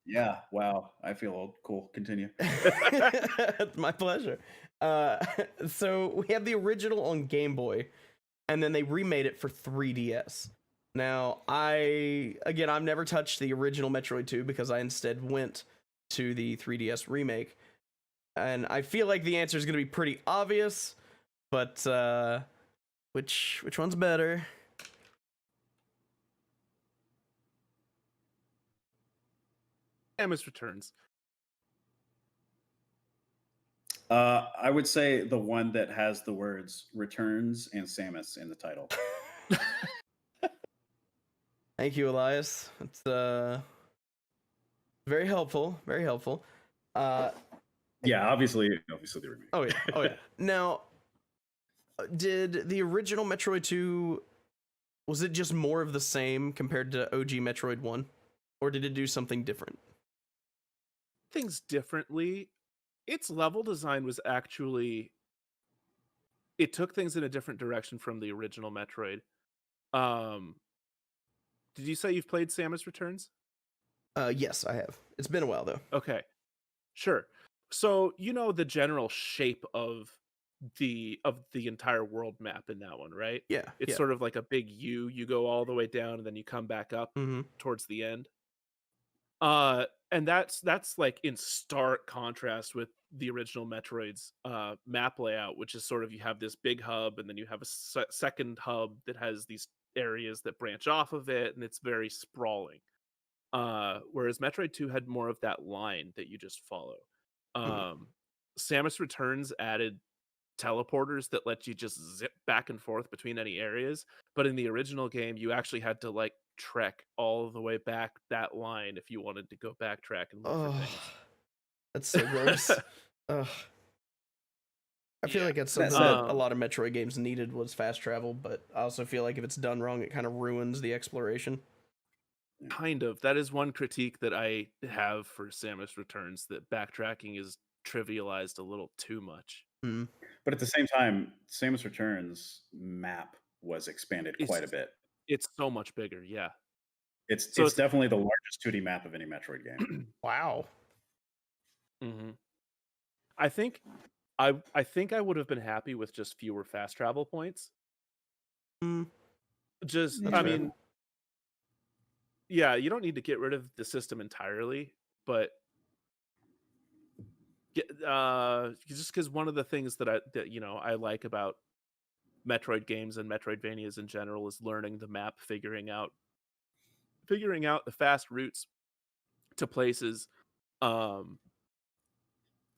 Yeah. Wow. I feel old. Cool. Continue. It's my pleasure. So we have the original on Game Boy, and then they remade it for 3DS. Now, I've never touched the original Metroid 2 because I instead went to the 3DS remake. And I feel like the answer is going to be pretty obvious, but which one's better? Samus Returns. I would say the one that has the words Returns and Samus in the title. Thank you, Elias. It's very helpful. Very helpful. Yeah, obviously the remake. Oh yeah. Now, did the original Metroid 2, was it just more of the same compared to OG Metroid 1, or did it do something different? Things differently. Its level design was actually, it took things in a different direction from the original Metroid. Um, did you say you've played Samus Returns? Yes, I have. It's been a while though. Okay, sure. So you know the general shape of the entire world map in that one, right? Yeah, It's yeah. sort of like a big U. You go all the way down and then you come back up Mm-hmm. towards the end. And that's like in stark contrast with the original Metroid's map layout, which is sort of, you have this big hub and then you have a second hub that has these areas that branch off of it, and it's very sprawling. Whereas Metroid 2 had more of that line that you just follow. Mm-hmm. Samus Returns added teleporters that let you just zip back and forth between any areas, but in the original game you actually had to like trek all the way back that line if you wanted to go backtrack and look for things. That's so gross. Ugh. I feel like that's something that a lot of Metroid games needed, was fast travel, but I also feel like if it's done wrong, it kind of ruins the exploration. Kind of. That is one critique that I have for Samus Returns, that backtracking is trivialized a little too much. Mm. But at the same time, Samus Returns map was expanded quite a bit. It's so much bigger, yeah. It's definitely the largest 2D map of any Metroid game. Wow. Mm-hmm. I think I would have been happy with just fewer fast travel points. Just, I mean, yeah, you don't need to get rid of the system entirely, but just because one of the things that I like about Metroid games and Metroidvanias in general is learning the map, figuring out the fast routes to places.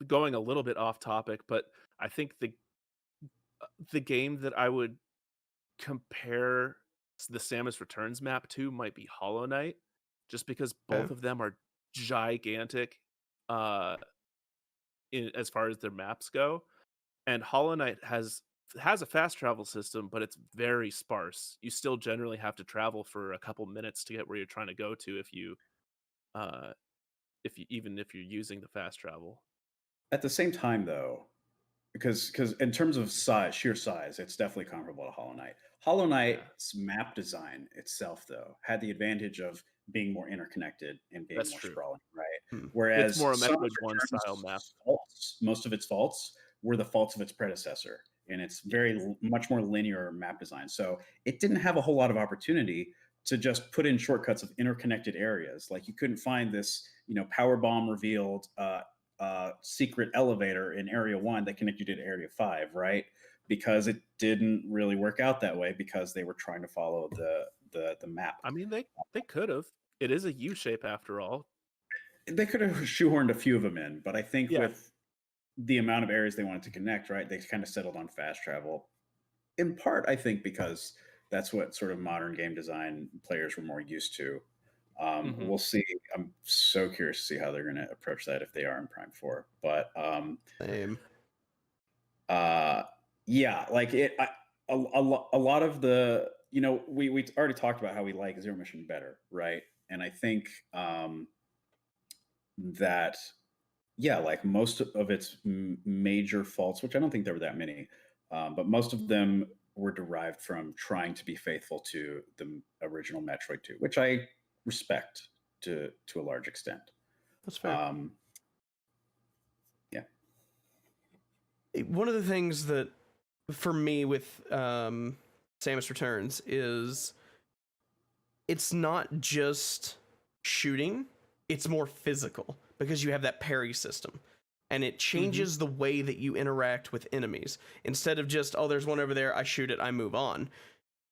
Going a little bit off topic, but I think the game that I would compare the Samus Returns map to might be Hollow Knight, just because both of them are gigantic as far as their maps go. And Hollow Knight has a fast travel system, but it's very sparse. You still generally have to travel for a couple minutes to get where you're trying to go to, if you're using the fast travel. At the same time, though, because in terms of sheer size, it's definitely comparable to Hollow Knight. Hollow Knight's map design itself, though, had the advantage of being more interconnected and being more sprawling, right? Whereas it's more a Metroid 1 style map. Most of its faults were the faults of its predecessor, and it's much more linear map design. So it didn't have a whole lot of opportunity to just put in shortcuts of interconnected areas. Like, you couldn't find this, power bomb revealed secret elevator in Area 1 that connected you to Area 5, right? Because it didn't really work out that way, because they were trying to follow the map. I mean, they could have. It is a U shape after all. They could have shoehorned a few of them in, but I think with the amount of areas they wanted to connect, right, they kind of settled on fast travel. In part, I think, because that's what sort of modern game design players were more used to. We'll see. I'm so curious to see how they're going to approach that if they are in Prime 4. But yeah, like a lot of the, we already talked about how we like Zero Mission better, right? And I think that, yeah, like most of its major faults, which I don't think there were that many, but most of them were derived from trying to be faithful to the original Metroid 2, which I respect to a large extent. That's fair. Yeah. One of the things that, for me, with Samus Returns is it's not just shooting, it's more physical, because you have that parry system. And it changes the way that you interact with enemies. Instead of just, oh, there's one over there, I shoot it, I move on.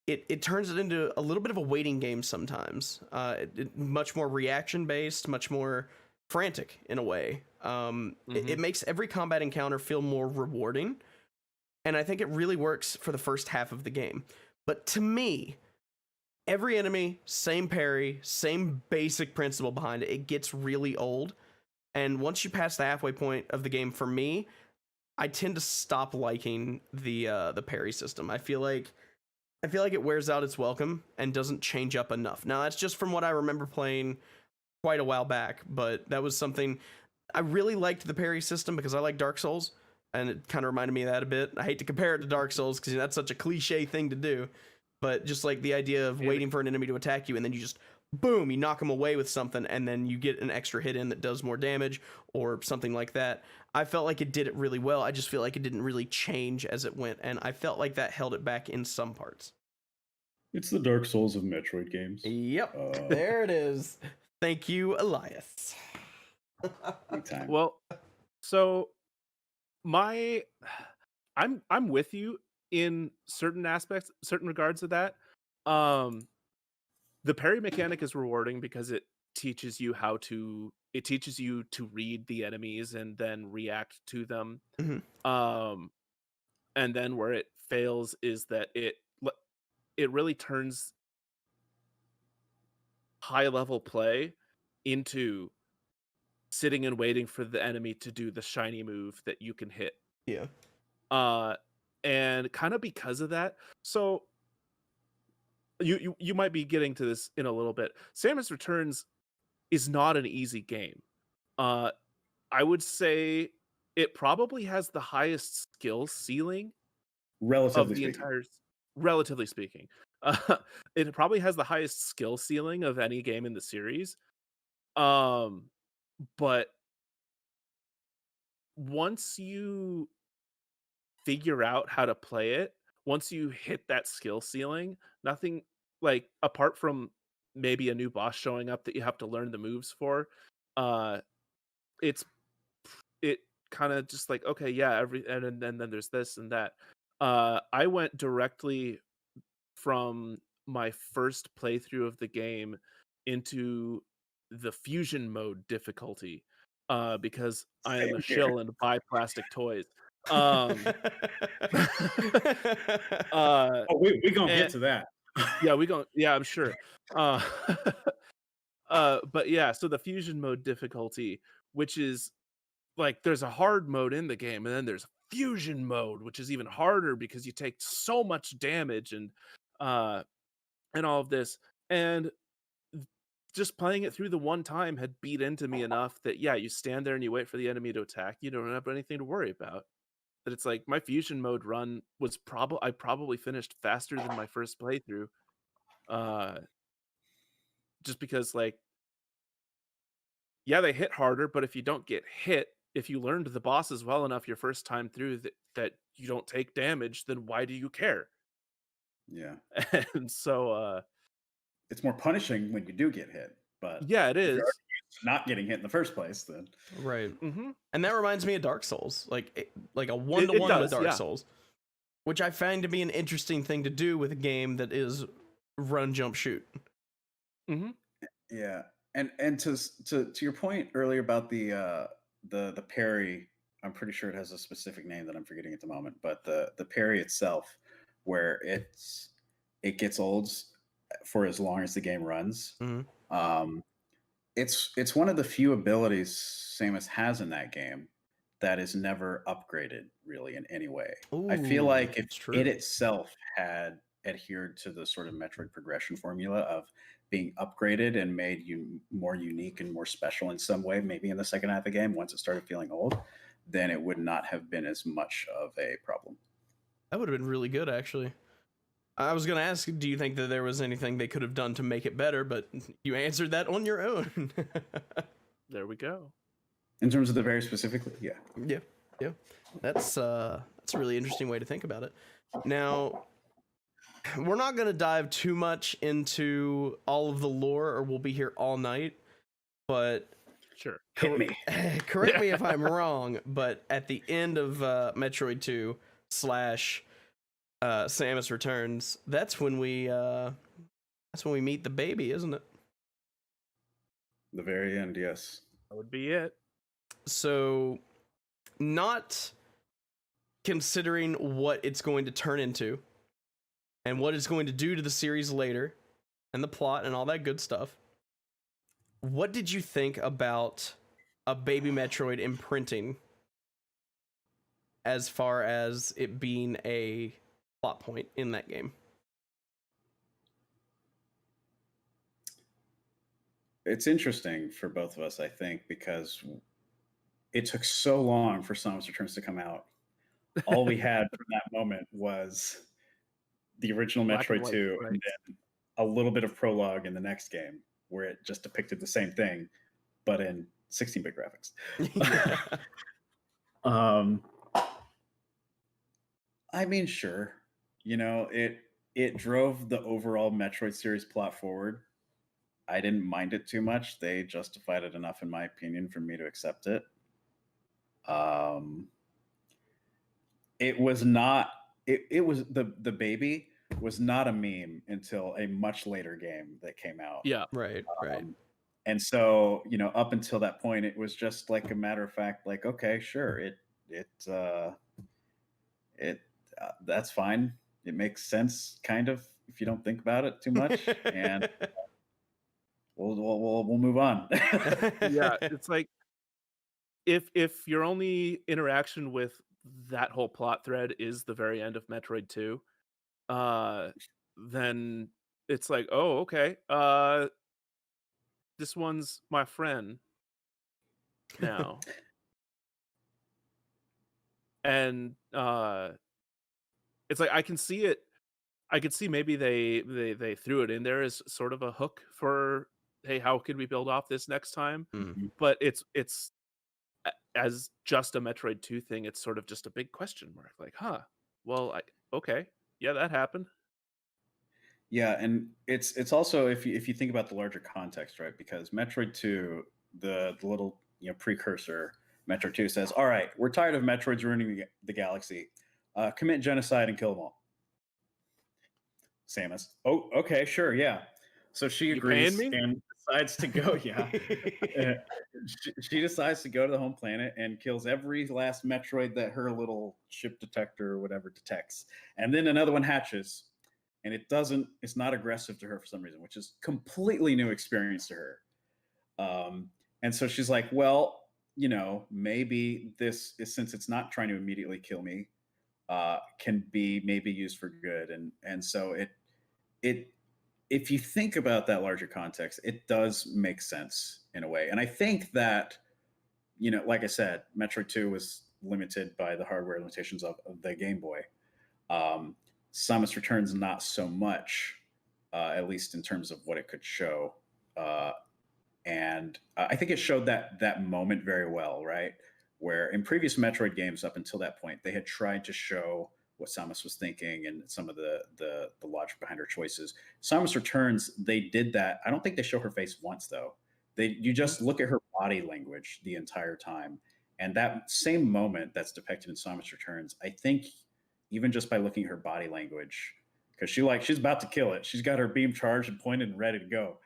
It turns it into a little bit of a waiting game sometimes. Much more reaction-based, much more frantic in a way. It makes every combat encounter feel more rewarding. And I think it really works for the first half of the game. But to me, every enemy, same parry, same basic principle behind it. It gets really old. And once you pass the halfway point of the game, for me, I tend to stop liking the parry system. I feel like it wears out its welcome and doesn't change up enough. Now that's just from what I remember playing quite a while back, but that was something I really liked the parry system because I like Dark Souls, and it kind of reminded me of that a bit. I hate to compare it to Dark Souls because that's such a cliche thing to do, but just like the idea of waiting for an enemy to attack you and then you just boom, you knock them away with something and then you get an extra hit in that does more damage or something like that. I felt like it did it really well. I just feel like it didn't really change as it went, and I felt like that held it back in some parts. It's the Dark Souls of Metroid games. Yep, there it is. Thank you, Elias. Well, so I'm with you in certain aspects, certain regards of that. The parry mechanic is rewarding because it teaches you to read the enemies and then react to them. Mm-hmm. And then where it fails is that it really turns high level play into sitting and waiting for the enemy to do the shiny move that you can hit. Yeah. And kind of because of that, so you might be getting to this in a little bit. Samus Returns is not an easy game. I would say it probably has the highest skill ceiling relatively speaking. It probably has the highest skill ceiling of any game in the series. But once you figure out how to play it, once you hit that skill ceiling, nothing, like, apart from maybe a new boss showing up that you have to learn the moves for, it kind of just like, okay, yeah, and then there's this and that. I went directly from my first playthrough of the game into the fusion mode difficulty, because I am a shill and buy plastic toys. We gonna get to that. Yeah, I'm sure. But yeah, so the fusion mode difficulty, which is like, there's a hard mode in the game, and then there's fusion mode, which is even harder because you take so much damage and all of this. And just playing it through the one time had beat into me enough that, yeah, you stand there and you wait for the enemy to attack. You don't have anything to worry about. That it's like my fusion mode run was I probably finished faster than my first playthrough. Just because, like, yeah, they hit harder, but if you don't get hit, if you learned the bosses well enough your first time through that you don't take damage, then why do you care? Yeah. And so it's more punishing when you do get hit, but yeah, it is. Not getting hit in the first place, then right. Mm-hmm. And that reminds me of Dark Souls, like a 1-to-1 with Dark Souls, which I find to be an interesting thing to do with a game that is run, jump, shoot. Mm-hmm. Yeah, and to your point earlier about the parry, I'm pretty sure it has a specific name that I'm forgetting at the moment, but the parry itself, where it gets old for as long as the game runs. Mm-hmm. It's one of the few abilities Samus has in that game that is never upgraded really in any way. Ooh, I feel like if it itself had adhered to the sort of Metroid progression formula of being upgraded and made you more unique and more special in some way, maybe in the second half of the game, once it started feeling old, then it would not have been as much of a problem. That would have been really good, actually. I was going to ask, do you think that there was anything they could have done to make it better? But you answered that on your own. There we go. In terms of the very specifically, yeah. Yeah. That's a really interesting way to think about it. Now, we're not going to dive too much into all of the lore, or we'll be here all night. But sure, correct me if I'm wrong. But at the end of Metroid 2 / Samus Returns, that's when we meet the baby, isn't it? The very end, yes. That would be it. So, not considering what it's going to turn into and what it's going to do to the series later and the plot and all that good stuff, what did you think about a Baby Metroid imprinting as far as it being a plot point in that game? It's interesting for both of us, I think, because it took so long for Samus Returns to come out. All we had from that moment was the original Metroid 2 and then a little bit of prologue in the next game where it just depicted the same thing, but in 16-bit graphics. I mean, sure. You know, it drove the overall Metroid series plot forward. I didn't mind it too much. They justified it enough, in my opinion, for me to accept it. It was not. It was the baby was not a meme until a much later game that came out. Yeah, right. And so, you know, up until that point, it was just like a matter of fact, like, okay, sure, that's fine. It makes sense, kind of, if you don't think about it too much, and we'll move on. Yeah, it's like if your only interaction with that whole plot thread is the very end of Metroid 2, then it's like, oh, okay, this one's my friend now. And it's like I can see it. I could see maybe they threw it in there as sort of a hook for, hey, how could we build off this next time? Mm-hmm. But it's as just a Metroid 2 thing, it's sort of just a big question mark. Like, well, okay, yeah, that happened. Yeah, and it's also, if you think about the larger context, right? Because Metroid 2, the little precursor, Metroid 2 says, "All right, we're tired of Metroids ruining the galaxy. Commit genocide and kill them all." Samus, oh, okay, sure, yeah. So she agrees and decides to go. Yeah, she decides to go to the home planet and kills every last Metroid that her little ship detector or whatever detects, and then another one hatches. And it's not aggressive to her for some reason, which is completely new experience to her. And so she's like, well, maybe this is, since it's not trying to immediately kill me, can be maybe used for good. And so it if you think about that larger context, it does make sense in a way. And I think that, like I said, Metroid 2 was limited by the hardware limitations of the Game Boy. Samus Returns not so much, at least in terms of what it could show. And I think it showed that moment very well, right? Where in previous Metroid games up until that point, they had tried to show what Samus was thinking and some of the logic behind her choices. Samus Returns, they did that. I don't think they show her face once, though. You just look at her body language the entire time. And that same moment that's depicted in Samus Returns, I think, even just by looking at her body language, because she's about to kill it. She's got her beam charged and pointed and ready to go.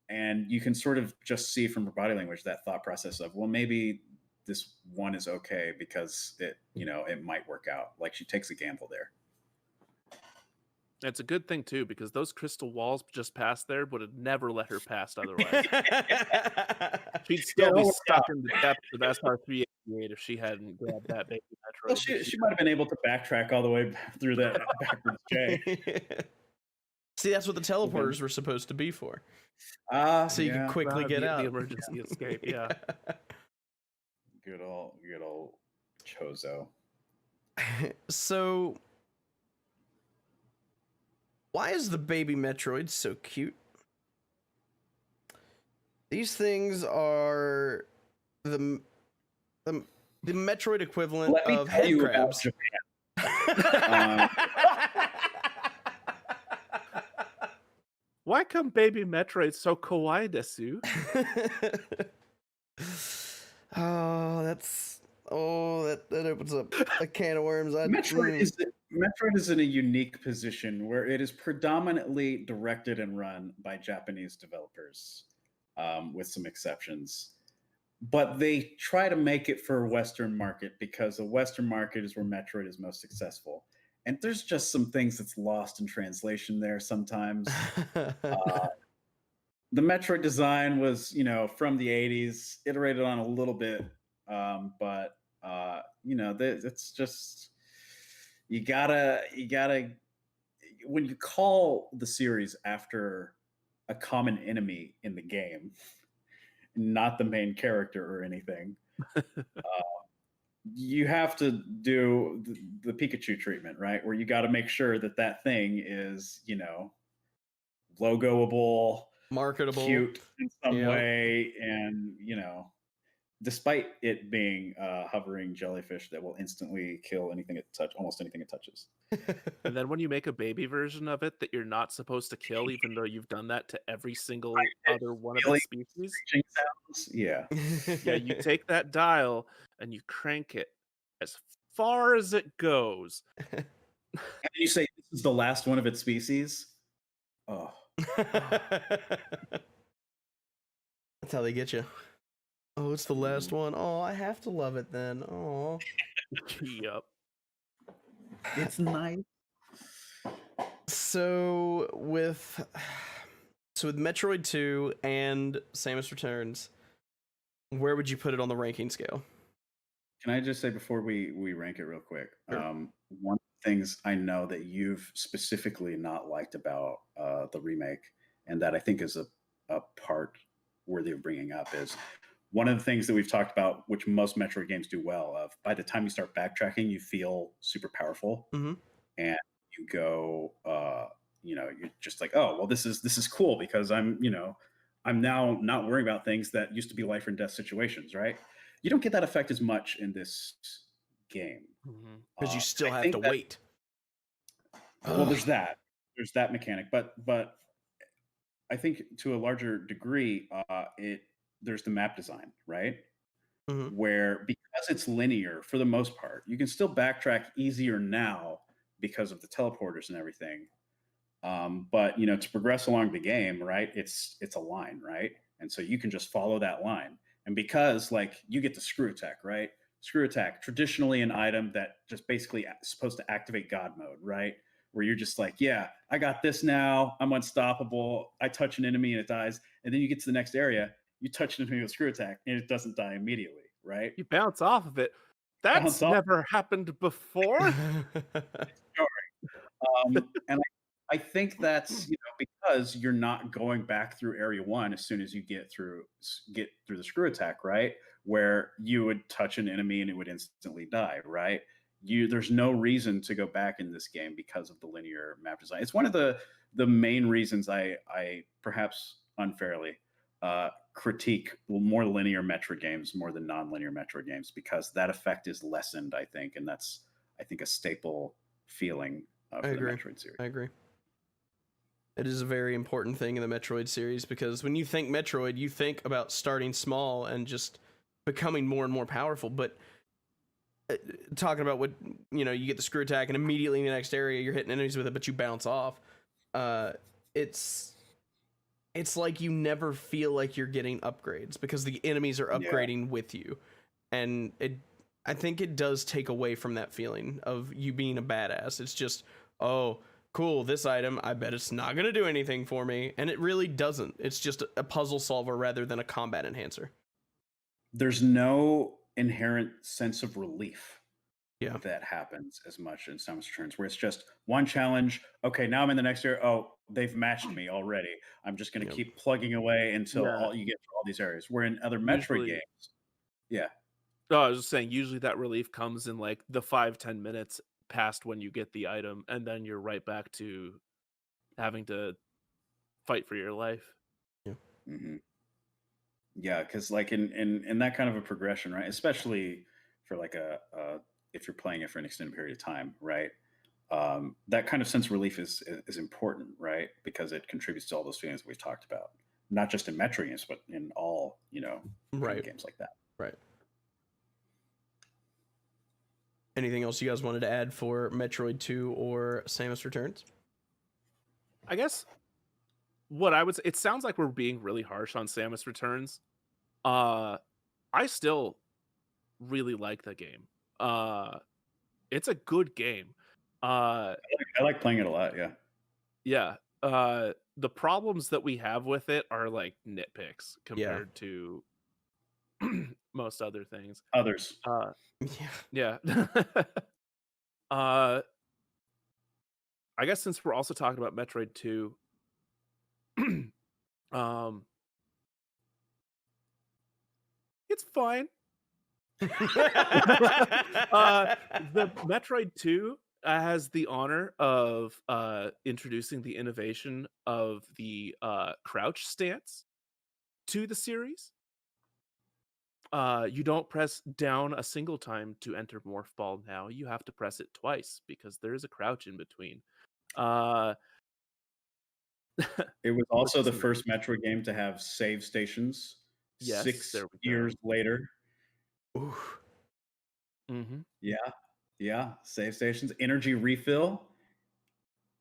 And you can sort of just see from her body language that thought process of, well, maybe this one is okay because it might work out. Like, she takes a gamble there. It's a good thing too, because those crystal walls just past there would have never let her past otherwise. She'd still be stuck in the depths of SR388 if she hadn't grabbed that baby Metroid. Well, she might have been able to backtrack all the way through that backwards J. See, that's what the teleporters were supposed to be for. So you can quickly get out. The emergency escape, yeah. Good old Chozo. So, why is the baby Metroid so cute? These things are the Metroid equivalent of head crabs. Why come baby Metroid so kawaii desu? That opens up a can of worms. Metroid is in a unique position where it is predominantly directed and run by Japanese developers, with some exceptions. But they try to make it for a Western market because the Western market is where Metroid is most successful. And there's just some things that's lost in translation there sometimes. the Metroid design was, from the 80s, iterated on a little bit, but it's just you gotta when you call the series after a common enemy in the game, not the main character or anything, you have to do the Pikachu treatment, right? Where you got to make sure that that thing is, logoable, Marketable. cute in some way, and despite it being a hovering jellyfish that will instantly kill almost anything it touches. And then when you make a baby version of it that you're not supposed to kill, even though you've done that to every single other one of its species. Sounds. Yeah. Yeah, you take that dial and you crank it as far as it goes. And you say this is the last one of its species. Oh. That's how they get you. Oh, it's the last one. Oh, I have to love it then. Oh. Yep. It's nice. So with Metroid 2 and Samus Returns, where would you put it on the ranking scale? Can I just say before we rank it real quick? Sure. One of the things I know that you've specifically not liked about the remake, and that I think is a part worthy of bringing up, is one of the things that we've talked about, which most Metroid games do well, of by the time you start backtracking, you feel super powerful, and you go, you're just like, oh, well, this is cool because I'm now not worrying about things that used to be life or death situations, right? You don't get that effect as much in this game because you still have to wait. Well, there's that mechanic, but I think to a larger degree, there's the map design, right? Where because it's linear for the most part, you can still backtrack easier now because of the teleporters and everything. But to progress along the game, right? It's a line, right? And so you can just follow that line. And because you get the screw attack, right? Screw attack, traditionally an item that just basically supposed to activate God mode, right? Where you're just like, yeah, I got this now. I'm unstoppable. I touch an enemy and it dies. And then you get to the next area, you touch an enemy with screw attack and it doesn't die immediately, right? You bounce off of it. That's never happened before. And I think that's because you're not going back through area 1 as soon as you get through the screw attack, right? Where you would touch an enemy and it would instantly die, right? There's no reason to go back in this game because of the linear map design. It's one of the main reasons I perhaps unfairly critique more linear Metroid games more than non-linear Metroid games, because that effect is lessened, I think, and that's a staple feeling for the Metroid series. I agree. It is a very important thing in the Metroid series, because when you think Metroid, you think about starting small and just becoming more and more powerful. But talking about what, you get the screw attack and immediately in the next area you're hitting enemies with it, but you bounce off. It's like you never feel like you're getting upgrades because the enemies are upgrading with you. And I think it does take away from that feeling of you being a badass. It's just, oh, cool, this item, I bet it's not going to do anything for me. And it really doesn't. It's just a puzzle solver rather than a combat enhancer. There's no inherent sense of relief that happens as much in Samus Returns, where it's just one challenge. Okay, now I'm in the next area. Oh, they've matched me already. I'm just going to keep plugging away until you get through all these areas. Where in other Metroid games, No, I was just saying, usually that relief comes in like the 5-10 minutes past when you get the item, and then you're right back to having to fight for your life. Yeah, because in that kind of a progression, right? Especially for if you're playing it for an extended period of time, right? That kind of sense of relief is important, right? Because it contributes to all those feelings we've talked about, not just in Metroid games, but in all kind of games like that. Right. Anything else you guys wanted to add for Metroid 2 or Samus Returns? I guess what I would say, it sounds like we're being really harsh on Samus Returns. I still really like the game. It's a good game. I like playing it a lot. Yeah. Yeah. the problems that we have with it are like nitpicks compared to most other things. Others. Yeah. I guess since we're also talking about Metroid 2, it's fine. The Metroid 2 has the honor of introducing the innovation of the crouch stance to the series. You don't press down a single time to enter Morph Ball now. You have to press it twice because there is a crouch in between. It was also the first Metroid game to have save stations. Yes, 6 years later. Ooh. Mm-hmm. Yeah. Save stations. Energy refill.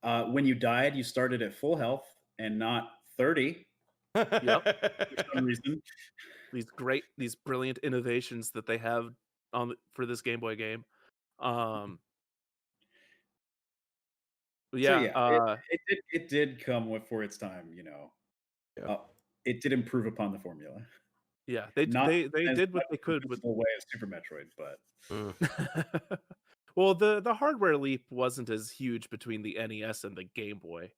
When you died, you started at full health and not 30. Yep. For some reason. These brilliant innovations that they have for this Game Boy game. It did come for its time, you know. Yeah. It did improve upon the formula. Yeah, they did what they could with the way of Super Metroid, but well, the hardware leap wasn't as huge between the NES and the Game Boy.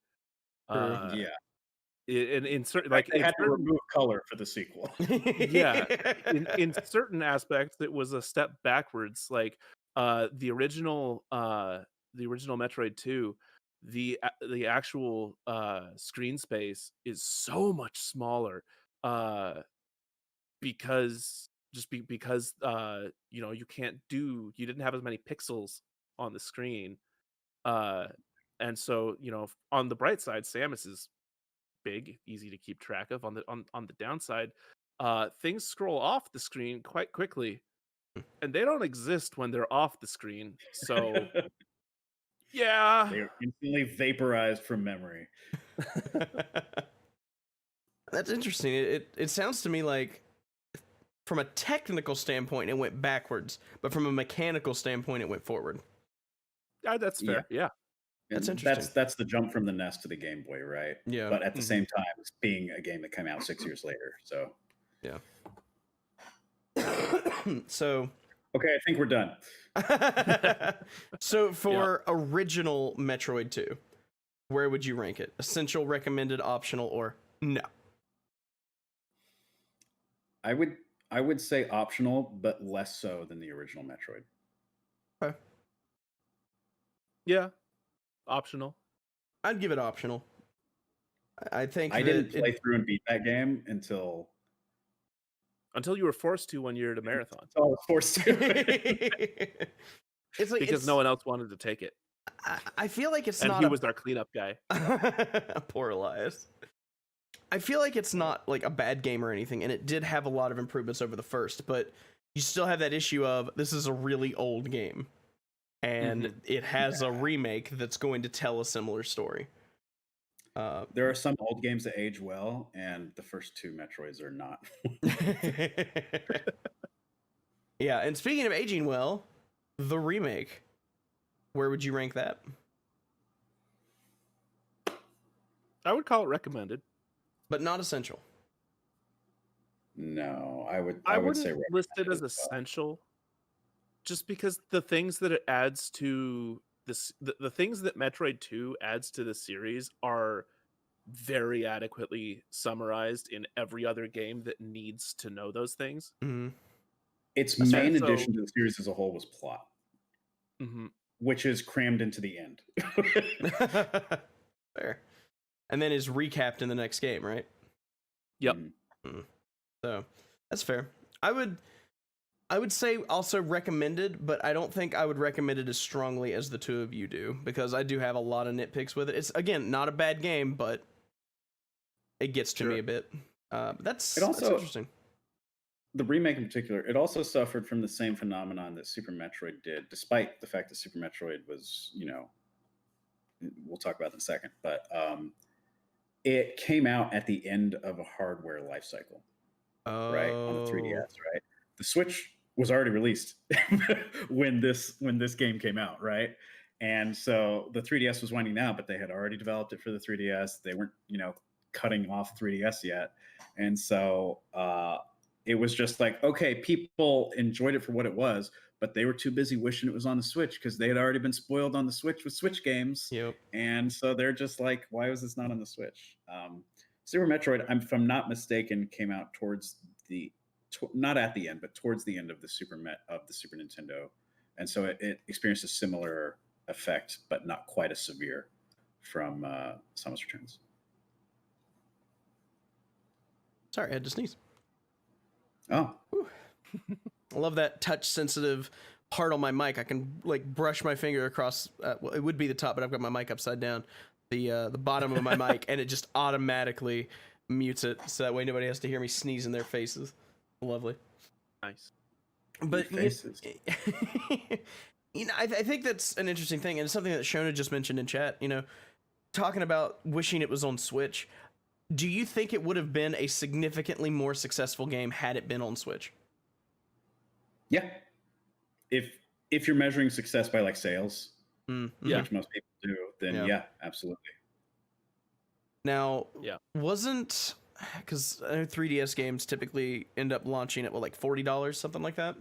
Yeah. In certain they had to remove color for the sequel. Yeah, in certain aspects, it was a step backwards. Like the original Metroid 2, the actual screen space is so much smaller because you know, you didn't have as many pixels on the screen, and so, you know, on the bright side, Samus is big, easy to keep track of. On the downside, things scroll off the screen quite quickly, and they don't exist when they're off the screen. So yeah, they're instantly vaporized from memory. That's interesting. It sounds to me like from a technical standpoint it went backwards, but from a mechanical standpoint it went forward. That's fair. Yeah. That's interesting. That's the jump from the NES to the Game Boy, right? Yeah. But at the same time, it's being a game that came out 6 years later. So yeah. So okay, I think we're done. So for original Metroid 2, where would you rank it? Essential, recommended, optional, or no? I would say optional, but less so than the original Metroid. Okay. Yeah. Optional. I'd give it optional. I think I didn't play through and beat that game until you were forced to when you're at a marathon. I was forced to. It's like because no one else wanted to take it. I feel like it's and not. He was our cleanup guy. Poor Elias. I feel like it's not like a bad game or anything, and it did have a lot of improvements over the first, but you still have that issue of this is a really old game, and it has a remake that's going to tell a similar story. There are some old games that age well, and the first 2 Metroids are not. Yeah, and speaking of aging well, the remake, where would you rank that? I would call it recommended, but not essential. No, I would say list it as essential, just because the things that it adds to this, the things that Metroid 2 adds to the series are very adequately summarized in every other game that needs to know those things. Mm-hmm. Its main addition to the series as a whole was plot, which is crammed into the end. Fair. And then is recapped in the next game, right? Yep. So that's fair. I would say also recommended, but I don't think I would recommend it as strongly as the two of you do, because I do have a lot of nitpicks with it. It's, again, not a bad game, but it gets to me a bit. That's interesting. The remake in particular, it also suffered from the same phenomenon that Super Metroid did, despite the fact that Super Metroid was, you know, we'll talk about that in a second, but it came out at the end of a hardware life cycle, right, on the 3DS, right? The Switch was already released when this game came out, right? And so the 3DS was winding down, but they had already developed it for the 3DS. They weren't, cutting off 3DS yet. And so it was just like, okay, people enjoyed it for what it was, but they were too busy wishing it was on the Switch because they had already been spoiled on the Switch with Switch games. Yep. And so they're just like, why was this not on the Switch? Super Metroid, if I'm not mistaken, came out towards not at the end, but towards the end of the Super Nintendo, and so it experienced a similar effect, but not quite as severe from Samus Returns. Sorry, I had to sneeze. Oh, I love that touch sensitive part on my mic. I can like brush my finger across. Well, it would be the top, but I've got my mic upside down. The bottom of my mic, and it just automatically mutes it, so that way nobody has to hear me sneeze in their faces. Lovely. Nice. But faces. I think that's an interesting thing, and it's something that Shona just mentioned in chat. Talking about wishing it was on Switch. Do you think it would have been a significantly more successful game had it been on Switch? Yeah. If you're measuring success by like sales, which most people do, then yeah, absolutely. Now, wasn't, because 3DS games typically end up launching at like $40, something like that.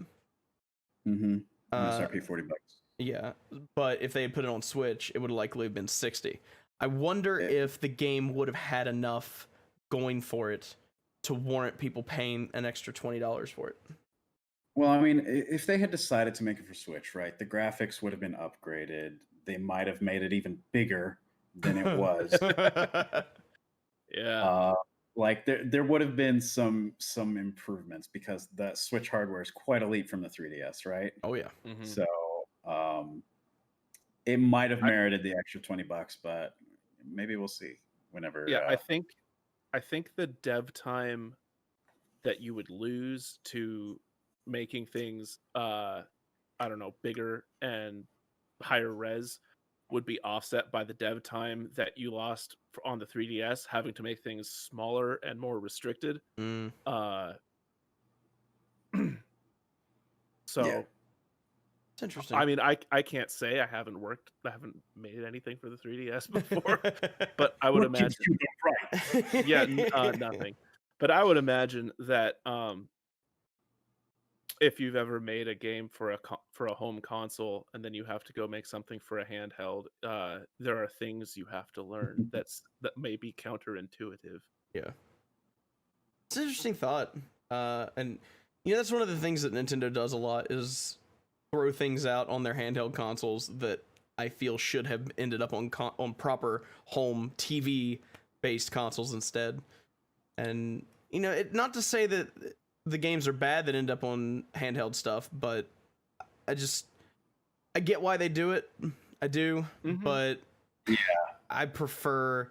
Mm-hmm. MSRP $40. Yeah, but if they had put it on Switch, it would likely have been $60. I wonder if the game would have had enough going for it to warrant people paying an extra $20 for it. Well, I mean, if they had decided to make it for Switch, right, the graphics would have been upgraded. They might have made it even bigger than it was. Yeah. Like there would have been some improvements because the Switch hardware is quite a leap from the 3DS, right? Oh yeah. Mm-hmm. So it might have merited the extra $20, but maybe we'll see whenever. Yeah, I think the dev time that you would lose to making things bigger and higher res would be offset by the dev time that you lost on the 3DS, having to make things smaller and more restricted. So yeah. It's interesting. I mean, I can't say I haven't made anything for the 3DS before, but I would imagine nothing. But I would imagine that if you've ever made a game for a home console and then you have to go make something for a handheld, there are things you have to learn that may be counterintuitive. Yeah, it's an interesting thought, and that's one of the things that Nintendo does a lot is throw things out on their handheld consoles that I feel should have ended up on proper home TV based consoles instead. And not to say that the games are bad that end up on handheld stuff, but I get why they do it. I do, but I prefer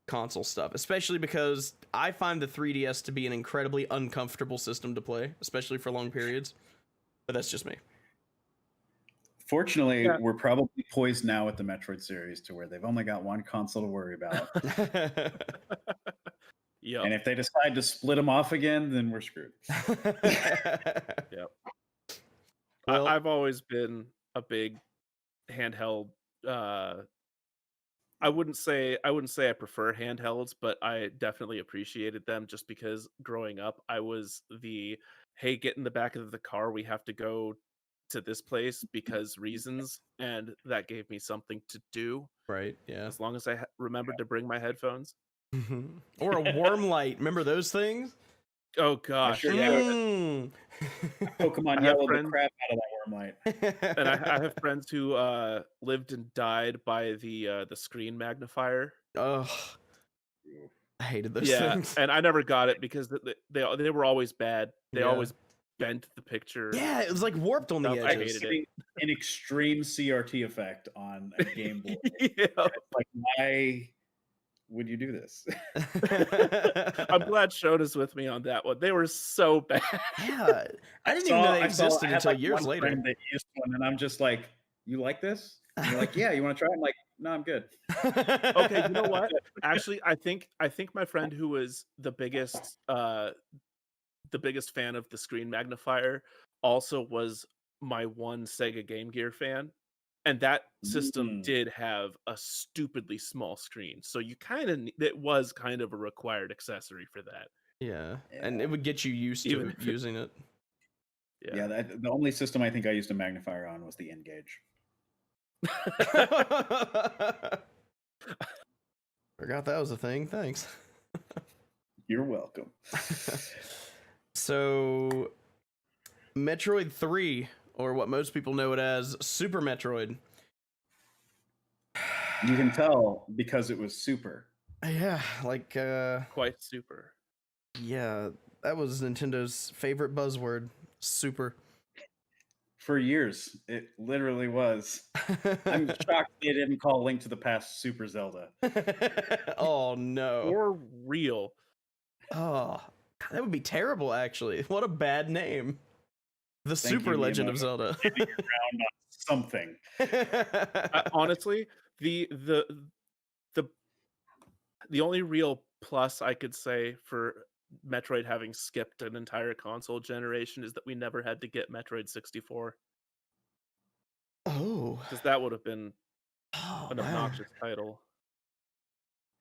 console stuff, especially because I find the 3DS to be an incredibly uncomfortable system to play, especially for long periods. But that's just me. Fortunately, we're probably poised now with the Metroid series to where they've only got one console to worry about. Yep. And if they decide to split them off again, then we're screwed. Yep. Well, I've always been a big handheld. I wouldn't say I prefer handhelds, but I definitely appreciated them just because growing up, I was hey, get in the back of the car. We have to go to this place because reasons, and that gave me something to do. Right. Yeah. As long as I remembered to bring my headphones. Or a worm light. Remember those things? Oh gosh. Sure, Pokemon yellowed the crap out of that worm light. And I have friends who lived and died by the screen magnifier. Oh, I hated those things. And I never got it because they were always bad. They always bent the picture. Yeah, it was like warped on the edges. I hated it. An extreme CRT effect on a Game Boy. Yeah. Like, why would you do this? I'm glad Shona's with me on that one. They were so bad. Yeah, I didn't even know they existed until years later. That used one, and I'm just like, "You like this?" And you're like, "Yeah, you want to try?" I'm like, "No, I'm good." Okay, you know what? Actually, I think my friend who was the biggest fan of the screen magnifier also was my one Sega Game Gear fan. And that system did have a stupidly small screen, so you it was kind of a required accessory for that. Yeah, and it would get you used to using it. Yeah, the only system I think I used a magnifier on was the N-Gage. Forgot that was a thing. Thanks. You're welcome. So, Metroid 3, or what most people know it as Super Metroid. You can tell because it was super. Yeah, like quite super. Yeah, that was Nintendo's favorite buzzword, super. For years, it literally was. I'm shocked they didn't call Link to the Past Super Zelda. Oh no. For real. Oh, that would be terrible, actually. What a bad name. The Super Legend of Zelda. Around on something. Honestly, the only real plus I could say for Metroid having skipped an entire console generation is that we never had to get Metroid 64. Oh. Because that would have been an obnoxious title.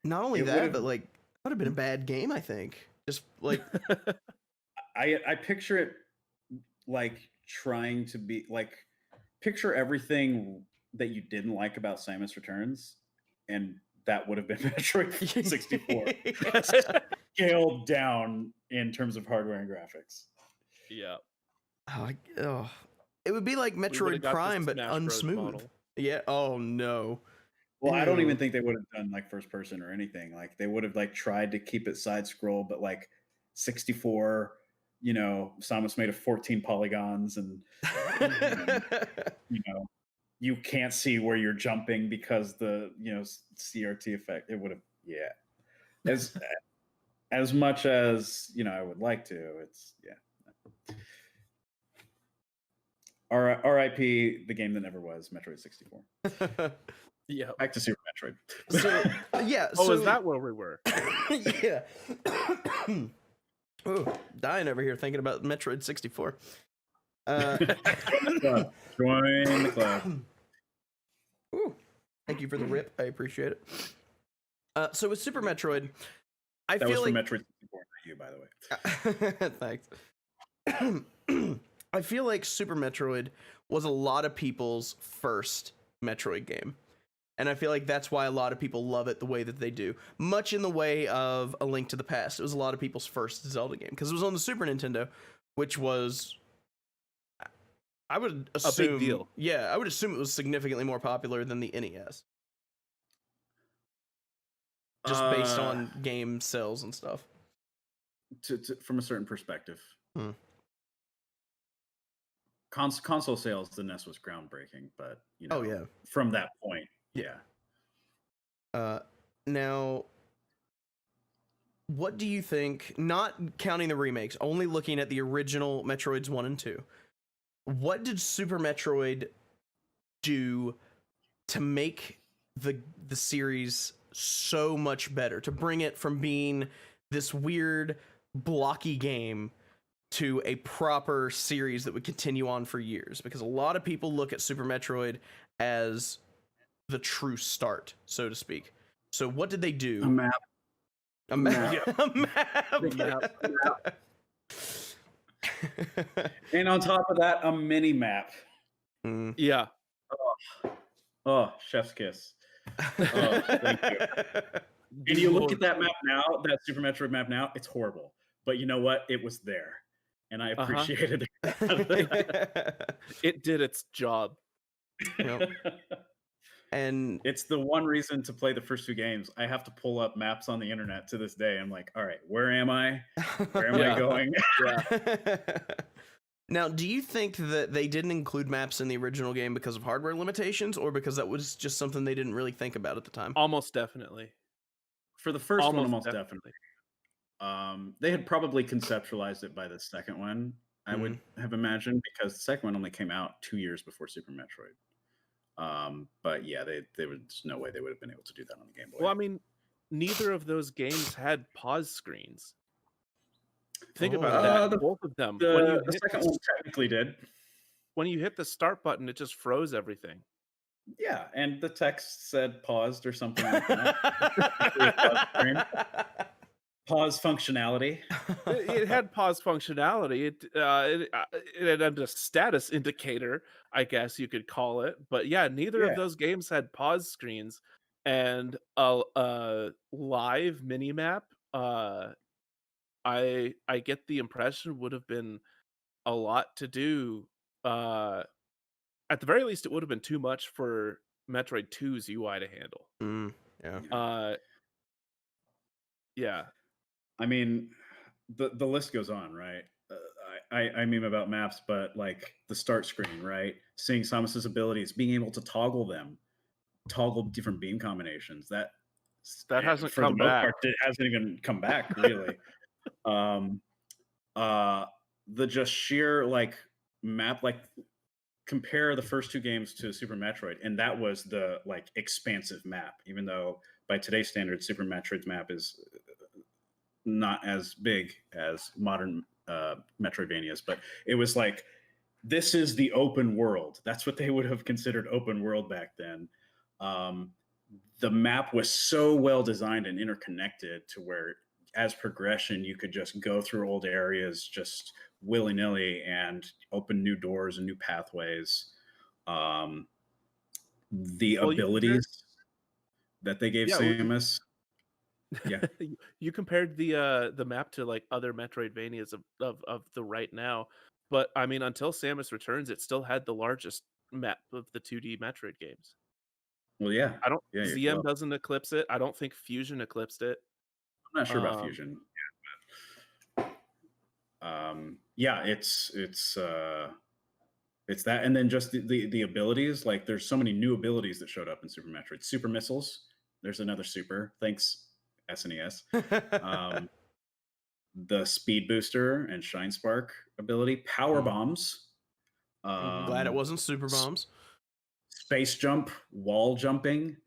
Not only that, but like, that would have been a bad game, I think. Just like... I picture it like trying to be like, picture everything that you didn't like about Samus Returns, and that would have been Metroid 64. Scaled down in terms of hardware and graphics. Yeah. Oh, it would be like Metroid Prime, but unsmooth. Yeah. Oh no. Well, I don't even think they would have done like first person or anything. Like they would have like tried to keep it side scroll, but like 64. You know, Samus made of 14 polygons, and you know, you can't see where you're jumping because the CRT effect. It would have, as much as I would like to. It's R.I.P. the game that never was, Metroid 64. Yeah, back to Super Metroid. So yeah. So is that where we were? Yeah. Oh, dying over here thinking about Metroid 64. Join the club. Ooh, thank you for the rip. I appreciate it. So with Super Metroid, I feel like Metroid 64, not you, by the way. Thanks. I feel like Super Metroid was a lot of people's first Metroid game. And I feel like that's why a lot of people love it the way that they do. Much in the way of A Link to the Past. It was a lot of people's first Zelda game. Because it was on the Super Nintendo, which was... I would assume... a big deal. Yeah, I would assume it was significantly more popular than the NES. Just based on game sales and stuff. From a certain perspective. Console sales, the NES was groundbreaking, but from that point, now, what do you think? Not counting the remakes, only looking at the original Metroids 1 and 2. What did Super Metroid do to make the series so much better? To bring it from being this weird blocky game to a proper series that would continue on for years, because a lot of people look at Super Metroid as the true start, so to speak. So what did they do? A map. A map. Yeah. A map. And on top of that, a mini map. Yeah. Oh, chef's kiss. Oh, thank you. And you look at that map now, that Super Metroid map now, it's horrible. But you know what? It was there. And I appreciated it. It did its job. Yep. And it's the one reason to play the first two games. I have to pull up maps on the internet to this day. I'm like, all right, where am I? Where am I going? Now, do you think that they didn't include maps in the original game because of hardware limitations, or because that was just something they didn't really think about at the time? Almost definitely. For the first one, almost definitely. They had probably conceptualized it by the second one, I would have imagined, because the second one only came out 2 years before Super Metroid. But yeah, there's no way they would have been able to do that on the Game Boy. Well, I mean, neither of those games had pause screens. Think about that. Both of them. The second one technically did. When you hit the start button, it just froze everything. Yeah, and the text said paused or something like that. Pause functionality. It had pause functionality. It had a status indicator, I guess you could call it. But yeah, neither of Yeah. those games had pause screens, and a live mini map. I get the impression would have been a lot to do. At the very least, it would have been too much for Metroid 2's UI to handle. Yeah. Yeah. I mean, the list goes on, right? I meme about maps, but like the start screen, right? Seeing Samus's abilities, being able to toggle them, toggle different beam combinations. That hasn't for the come most back. part, it hasn't even come back really. um, the just sheer like map, like compare the first two games to Super Metroid, and that was the like expansive map. Even though by today's standards, Super Metroid's map is not as big as modern Metroidvanias, but it was like this is the open world. That's what they would have considered open world back then. Um, the map was so well designed and interconnected to where, as progression, you could just go through old areas just willy nilly and open new doors and new pathways. The abilities that they gave Samus. Yeah. You compared the map to like other Metroidvanias of the right now, but I mean until Samus Returns, it still had the largest map of the 2D Metroid games. Well, yeah. I don't Yeah, ZM doesn't eclipse it. I don't think Fusion eclipsed it. I'm not sure about Fusion. Yeah, but, yeah, it's that, and then just the abilities. Like, there's so many new abilities that showed up in Super Metroid. Super missiles. There's another super. Thanks, SNES. The speed booster and shine spark ability. Power bombs. I'm glad it wasn't super bombs. Space jump, wall jumping.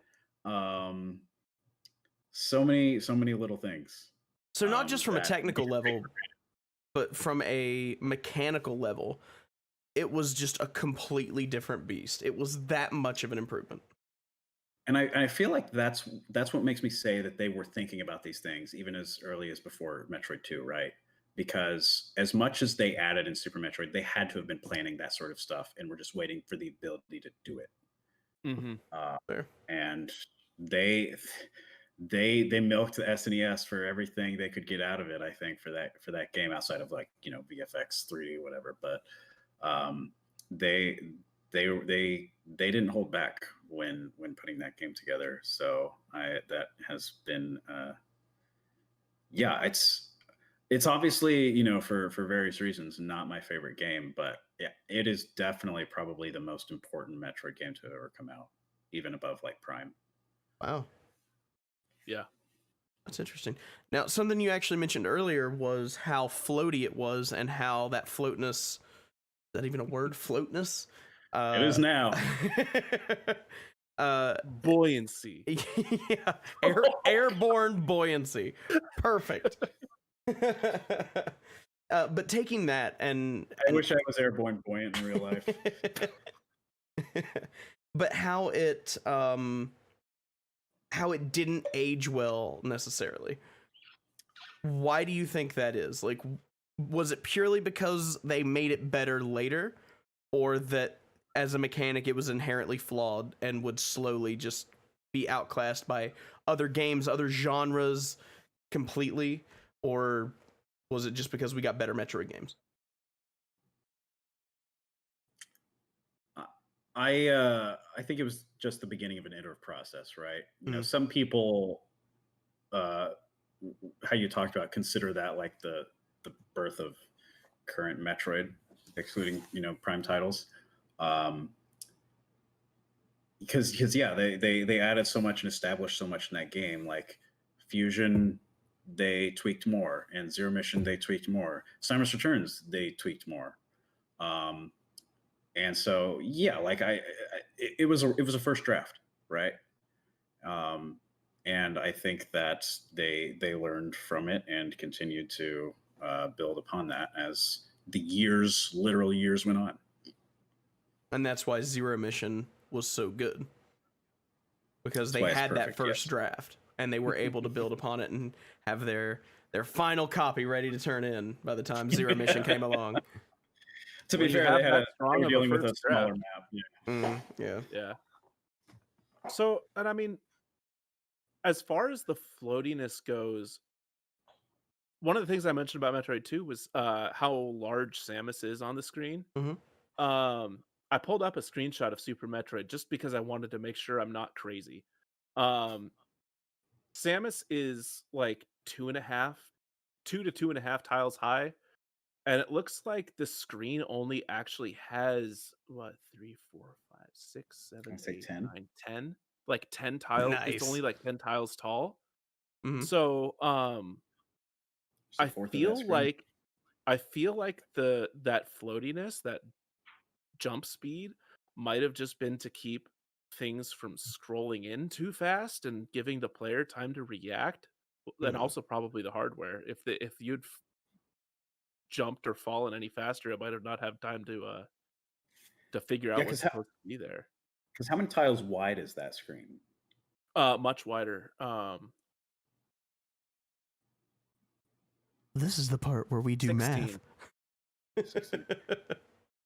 So many little things. So not just from a technical level, but from a mechanical level, it was just a completely different beast. It was that much of an improvement. And I feel like that's what makes me say that they were thinking about these things even as early as before Metroid 2, right? Because as much as they added in Super Metroid, they had to have been planning that sort of stuff, and we're just waiting for the ability to do it. And they milked the SNES for everything they could get out of it. I think for that game, outside of like VFX 3D whatever, but they didn't hold back when putting that game together. So that has been it's obviously for various reasons not my favorite game, but yeah, it is definitely probably the most important Metroid game to ever come out, even above like Prime. Wow. Yeah. That's interesting. Now, something you actually mentioned earlier was how floaty it was, and how that floatness, is that even a word? Floatness? It is now. Buoyancy. Yeah. Airborne buoyancy. Perfect. But taking that and I wish I was airborne buoyant in real life. But how it didn't age well necessarily. Why do you think that is? Like, was it purely because they made it better later, or that as a mechanic it was inherently flawed and would slowly just be outclassed by other games, other genres completely? Or was it just because we got better Metroid games? I think it was just the beginning of an iterative process, right? Some people, how you talked about, consider that like the birth of current Metroid, excluding Prime titles, because yeah, they added so much and established so much in that game. Like Fusion, they tweaked more, and Zero Mission they tweaked more. Samus Returns they tweaked more. And so, yeah, like it was a first draft, right? And I think that they learned from it and continued to build upon that as the literal years went on. And that's why Zero Mission was so good because That's they why it's had that perfect, first yes. draft and they were able to build upon it and have their final copy ready to turn in by the time Zero Mission came along. To When be you fair, have they that were strong of a dealing with a first smaller draft. map. Yeah. Yeah. Yeah. So, and I mean, as far as the floatiness goes, one of the things I mentioned about Metroid 2 was how large Samus is on the screen. I pulled up a screenshot of Super Metroid just because I wanted to make sure I'm not crazy. Samus is like 2 to 2.5 tiles high, and it looks like the screen only actually has what 3, 4, 5, 6, 7, I'd say 8, 10. 9, 10, like 10 tiles. Nice. It's only like 10 tiles tall. Mhm. So Just a I fourth of that feel screen. like that floatiness, that jump speed might have just been to keep things from scrolling in too fast and giving the player time to react, and also probably the hardware. If you'd jumped or fallen any faster, it might have not had time to figure out what's supposed to be there. Because how many tiles wide is that screen? Much wider. This is the part where we do 16. math. 16.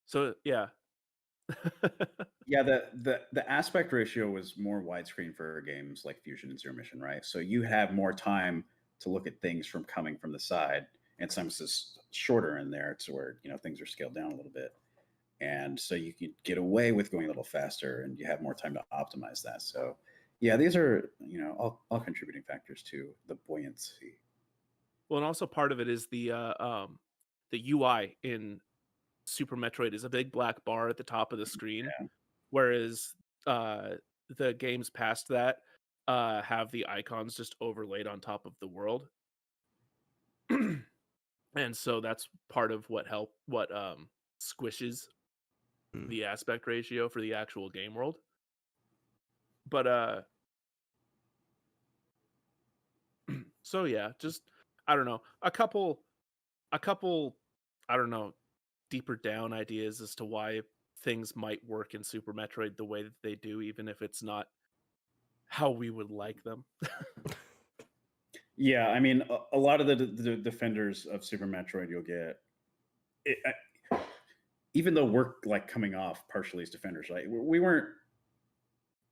So yeah. Yeah, the aspect ratio was more widescreen for games like Fusion and Zero Mission, right? So you have more time to look at things from coming from the side, and sometimes it's shorter in there to where things are scaled down a little bit, and so you can get away with going a little faster, and you have more time to optimize that. So yeah, these are all contributing factors to the buoyancy. Well, and also part of it is the UI in Super Metroid is a big black bar at the top of the screen, whereas the games past that have the icons just overlaid on top of the world. And so that's part of what squishes the aspect ratio for the actual game world. But so yeah, just I don't know, a couple I don't know, deeper down ideas as to why things might work in Super Metroid the way that they do, even if it's not how we would like them. Yeah, I mean, a lot of the defenders of Super Metroid, you'll get even though we're like coming off partially as defenders, right? We weren't.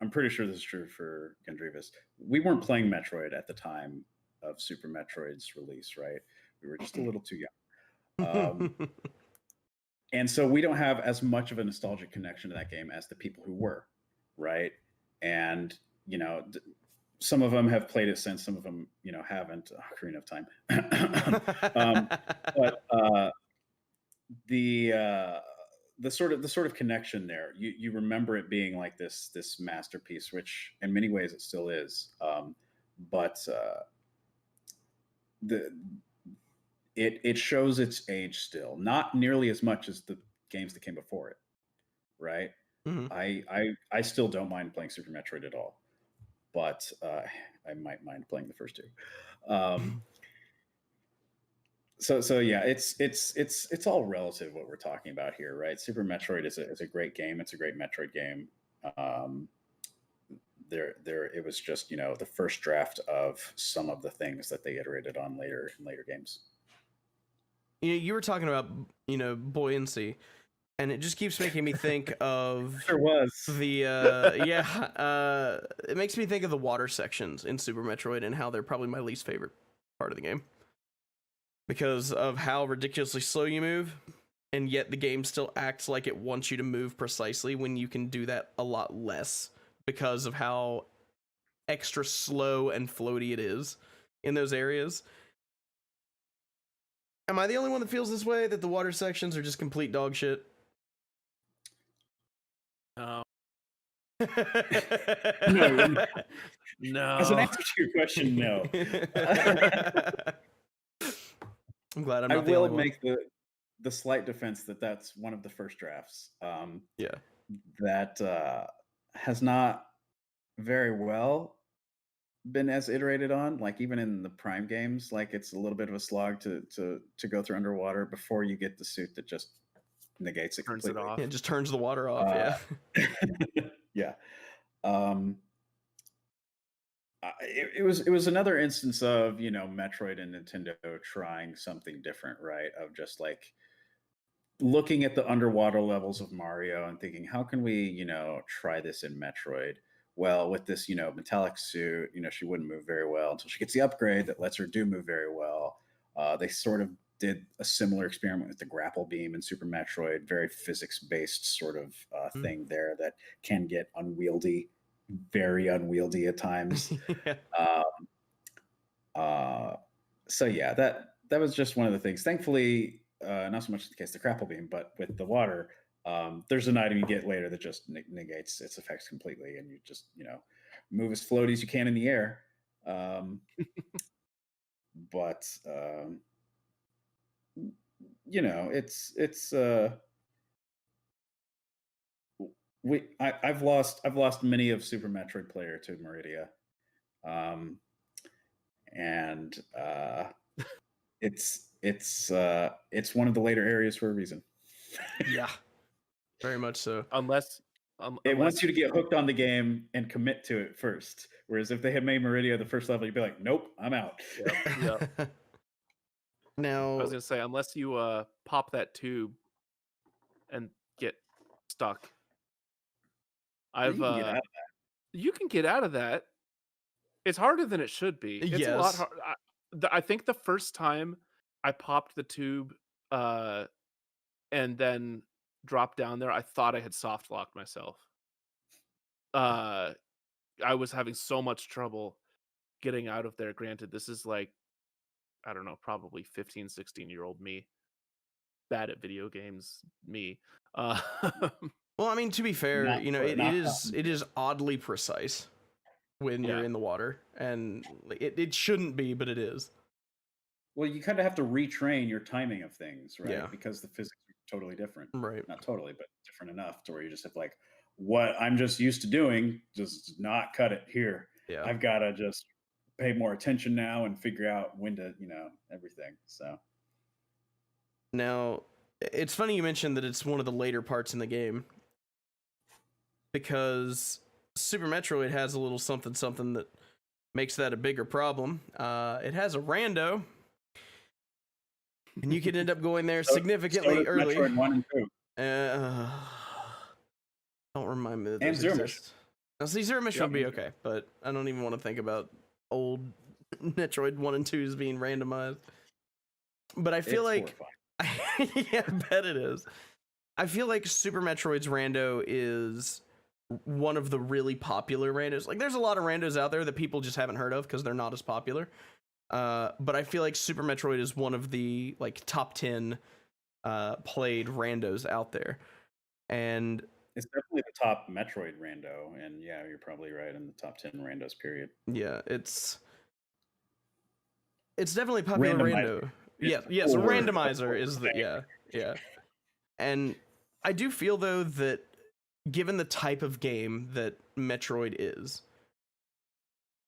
I'm pretty sure this is true for Gendreavus. We weren't playing Metroid at the time of Super Metroid's release, right? We were just a little too young. And so we don't have as much of a nostalgic connection to that game as the people who were, right? And some of them have played it since, some of them haven't. Ocarina of Time. But the sort of connection there, you remember it being like this masterpiece, which in many ways it still is. But it shows its age still, not nearly as much as the games that came before it, right? I still don't mind playing Super Metroid at all, but I might mind playing the first two. So yeah, it's all relative what we're talking about here, right? Super Metroid is a great game. It's a great Metroid game. It was just the first draft of some of the things that they iterated on later in later games. You were talking about buoyancy, and it just keeps making me think of There was the it makes me think of the water sections in Super Metroid and how they're probably my least favorite part of the game because of how ridiculously slow you move, and yet the game still acts like it wants you to move precisely when you can do that a lot less because of how extra slow and floaty it is in those areas. Am I the only one that feels this way, that the water sections are just complete dog shit? No. No. As an answer to your question, no. I'm glad I'm not I the will only make the slight defense that that's one of the first drafts. Yeah. That has not very well been as iterated on. Like even in the Prime games, like it's a little bit of a slog to go through underwater before you get the suit that just negates it Turns completely. it off. It just turns the water off. Yeah. Yeah. Um, it was another instance of Metroid and Nintendo trying something different, right? Of just like looking at the underwater levels of Mario and thinking, how can we try this in Metroid? Well, with this metallic suit, she wouldn't move very well until she gets the upgrade that lets her do move very well. They sort of did a similar experiment with the grapple beam in Super Metroid, very physics based sort of thing there that can get unwieldy, very unwieldy at times. Yeah. So yeah, that was just one of the things. Thankfully, not so much the case the grapple beam, but with the water, there's an item you get later that just negates its effects completely, and you just move as floaty as you can in the air. But it's I've lost many of Super Metroid player to Meridia, and it's one of the later areas for a reason. Yeah, very much so. It wants you to get hooked on the game and commit to it first. Whereas if they had made Meridia the first level, you'd be like, nope, I'm out. Yeah. Now, I was gonna say, unless you pop that tube and get stuck, you can get out of that. It's harder than it should be. It's a lot yes. hard. I think the first time I popped the tube and then dropped down there, I thought I had soft locked myself. I was having so much trouble getting out of there. Granted, this is like, I don't know, probably 15, 16-year-old me. Bad at video games, me. Well, I mean, to be fair, it is oddly precise when you're in the water, and it shouldn't be, but it is. Well, you kind of have to retrain your timing of things, right? Yeah. Because the physics are totally different. Right. Not totally, but different enough to where you just have like, what I'm just used to doing does not cut it here. Yeah. I've got to just pay more attention now and figure out when to, everything. So now, it's funny you mentioned that it's one of the later parts in the game, because Super Metroid has a little something that makes that a bigger problem. It has a rando, and you can end up going there significantly early. Metroid 1 and 2. Don't remind me that those exist. Now, see, Zero Mission would be okay, but I don't even want to think about old Metroid 1 and 2s being randomized. But I feel like... yeah, I bet it is. I feel like Super Metroid's rando is one of the really popular randos. Like, there's a lot of randos out there that people just haven't heard of because they're not as popular. But I feel like Super Metroid is one of the like top 10 played randos out there. And it's definitely the top Metroid rando, and yeah, you're probably right, in the top 10 randos period. Yeah, it's definitely popular rando. Yeah, yes, randomizer is the yeah. And I do feel though that given the type of game that Metroid is,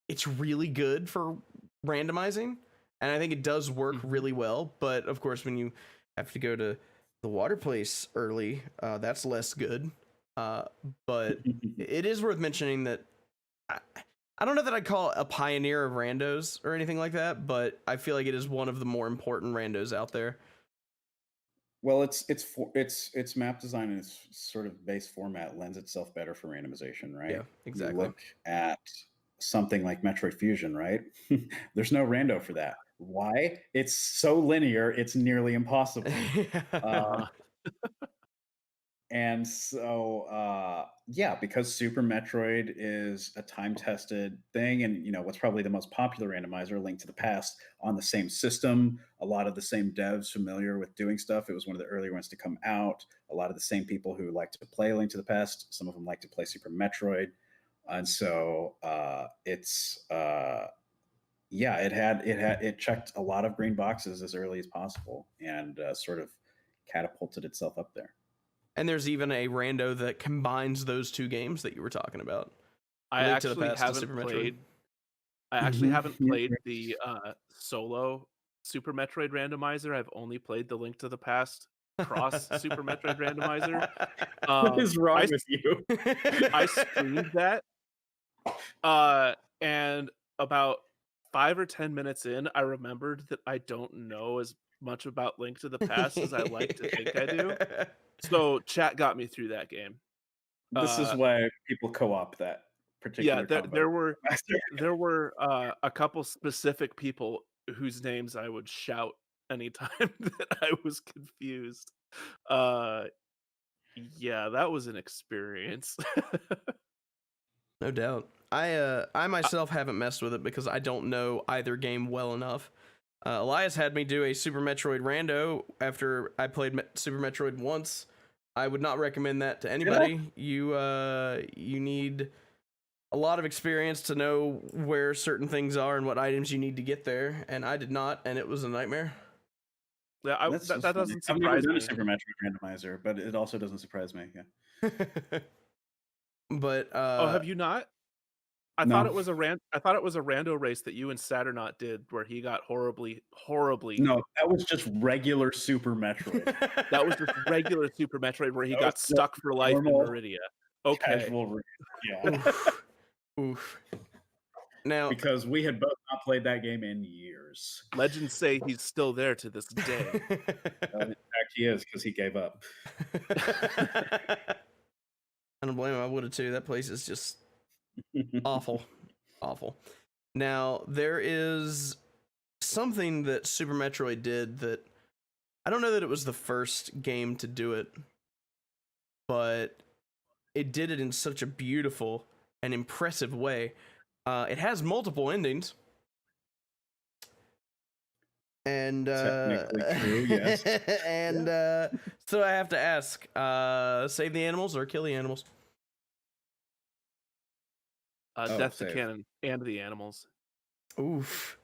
it's really good for randomizing, and I think it does work really well. But of course, when you have to go to the water place early, that's less good. But it is worth mentioning that I don't know that I'd call it a pioneer of randos or anything like that, but I feel like it is one of the more important randos out there. Well, its map design and its sort of base format lends itself better for randomization, right? Yeah, exactly. You look at something like Metroid Fusion, right? There's no rando for that. Why? It's so linear, it's nearly impossible. And so, because Super Metroid is a time-tested thing, and what's probably the most popular randomizer, Link to the Past, on the same system, a lot of the same devs familiar with doing stuff. It was one of the earlier ones to come out. A lot of the same people who like to play Link to the Past. Some of them like to play Super Metroid, and so it checked a lot of green boxes as early as possible, and sort of catapulted itself up there. And there's even a rando that combines those two games that you were talking about. I actually haven't played the solo Super Metroid randomizer. I've only played the Link to the Past cross Super Metroid randomizer. What is wrong with you? I streamed that, and about 5 or 10 minutes in, I remembered that I don't know as much about Link to the Past as I like to think I do. So chat got me through that game. This is why people co-op that Yeah, particular there were a couple specific people whose names I would shout anytime that I was confused. Yeah, that was an experience. No doubt. I myself haven't messed with it because I don't know either game well enough. Elias had me do a Super Metroid rando after I played Super Metroid once. I would not recommend that to anybody. You need a lot of experience to know where certain things are and what items you need to get there, and I did not, and it was a nightmare. Yeah, that doesn't surprise me. I've never done a Super Metroid randomizer, but it also doesn't surprise me. Yeah. But have you not? I No. thought it was a rando race that you and Saturnaut did where he got horribly. No, that was just regular Super Metroid. That was just regular Super Metroid where he got stuck for life in Meridia. Okay. Casual race. Yeah. Oof. Now, because we had both not played that game in years. Legends say he's still there to this day. In fact, he is because he gave up. I don't blame him. I would have too. That place is just awful. Awful. Now, there is something that Super Metroid did that I don't know that it was the first game to do it, but it did it in such a beautiful and impressive way. It has multiple endings. And technically true, yes. And so I have to ask, save the animals or kill the animals? Death to canon and the animals. Oof.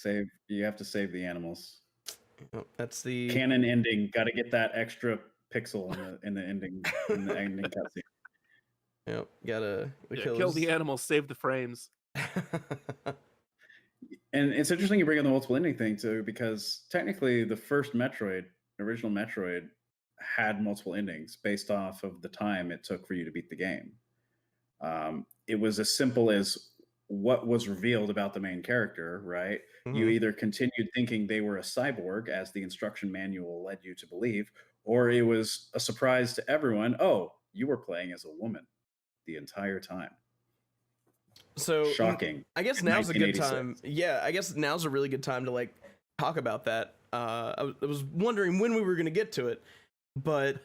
You have to save the animals. Oh, that's the canon ending. Got to get that extra pixel in the ending cutscene. Yep, gotta kill the animals, save the frames. And it's interesting you bring up the multiple ending thing too, because technically the first original Metroid, had multiple endings based off of the time it took for you to beat the game. It was as simple as what was revealed about the main character, right? Mm-hmm. You either continued thinking they were a cyborg, as the instruction manual led you to believe, or it was a surprise to everyone. Oh, you were playing as a woman the entire time. So shocking. I guess now's a good time. Yeah, I guess now's a really good time to talk about that. I was wondering when we were going to get to it, but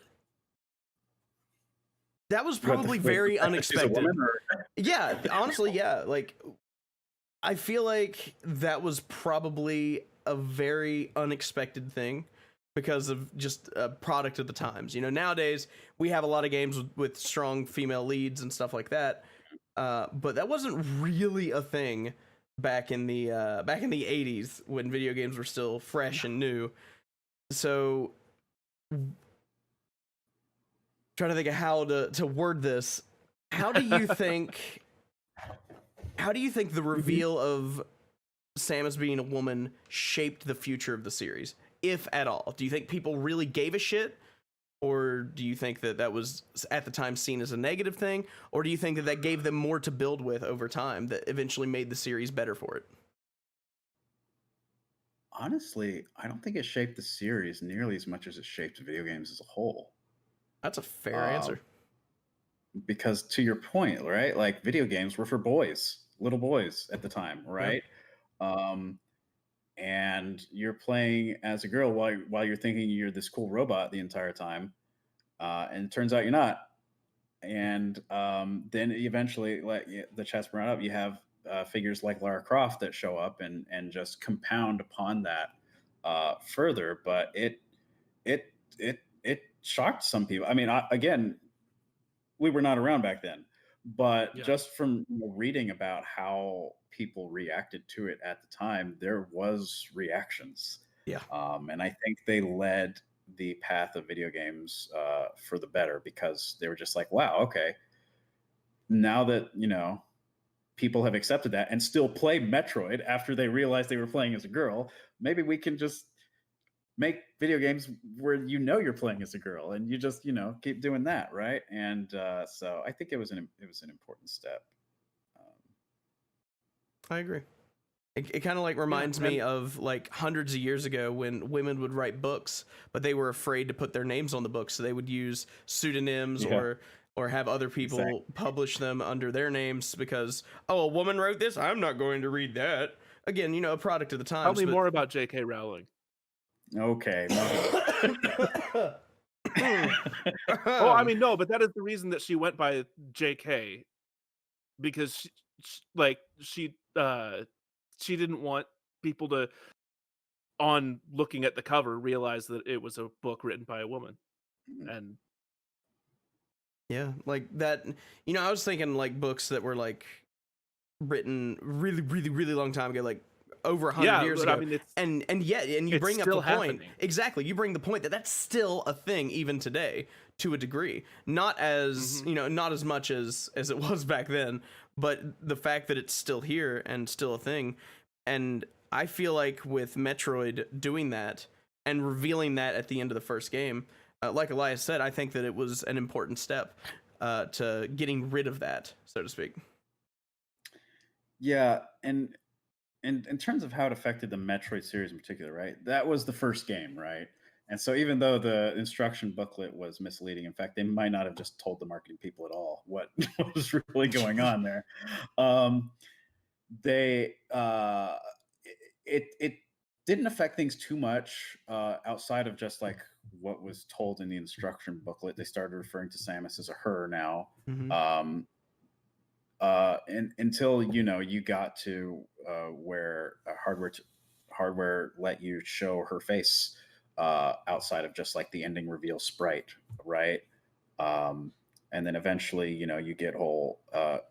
that was probably very unexpected. Yeah, honestly, yeah. I feel like that was probably a very unexpected thing because of just a product of the times. Nowadays we have a lot of games with strong female leads and stuff like that. But that wasn't really a thing back in the 80s when video games were still fresh and new. So trying to think of how to word this. How do you think the reveal of Samus being a woman shaped the future of the series, if at all? Do you think people really gave a shit? Or do you think that was at the time seen as a negative thing? Or do you think that gave them more to build with over time that eventually made the series better for it? Honestly, I don't think it shaped the series nearly as much as it shaped video games as a whole. That's a fair answer. Because to your point, right? Video games were for boys, little boys at the time, right? Yeah. And you're playing as a girl while you're thinking you're this cool robot the entire time, and it turns out you're not. And then eventually, the chat's brought up, you have figures like Lara Croft that show up and just compound upon that further. But it shocked some people. I mean, again, we were not around back then, but just from reading about how people reacted to it at the time, there was reactions. Yeah. And I think they led the path of video games for the better, because they were just like, wow, okay, now that, people have accepted that and still play Metroid after they realized they were playing as a girl, maybe we can just make video games where you're playing as a girl, and you just keep doing that, right? And so I think it was an important step. I agree. It kind of like reminds me of like hundreds of years ago when women would write books, but they were afraid to put their names on the books, so they would use pseudonyms or have other people publish them under their names because, oh, a woman wrote this, I'm not going to read that. Again, a product of the times. Tell me more about J.K. Rowling. Okay. Well, I mean, no, but that is the reason that she went by J.K. because she didn't want people to, on looking at the cover, realize that it was a book written by a woman. And yeah, like that. I was thinking like books that were like written really, really, really long time ago, like over 100 years ago. I mean, and you bring up the point. Exactly, you bring the point that that's still a thing even today to a degree. Not as not as much as it was back then, but the fact that it's still here and still a thing. And I feel like with Metroid doing that and revealing that at the end of the first game, like Elias said, I think that it was an important step to getting rid of that, so to speak. Yeah, and in terms of how it affected the Metroid series in particular, right? That was the first game, right? And so even though the instruction booklet was misleading, in fact, they might not have just told the marketing people at all what was really going on there. It didn't affect things too much outside of just like what was told in the instruction booklet. They started referring to Samus as a her now. Mm-hmm. And until you got to where hardware let you show her face outside of just like the ending reveal sprite, right? And then eventually, you get whole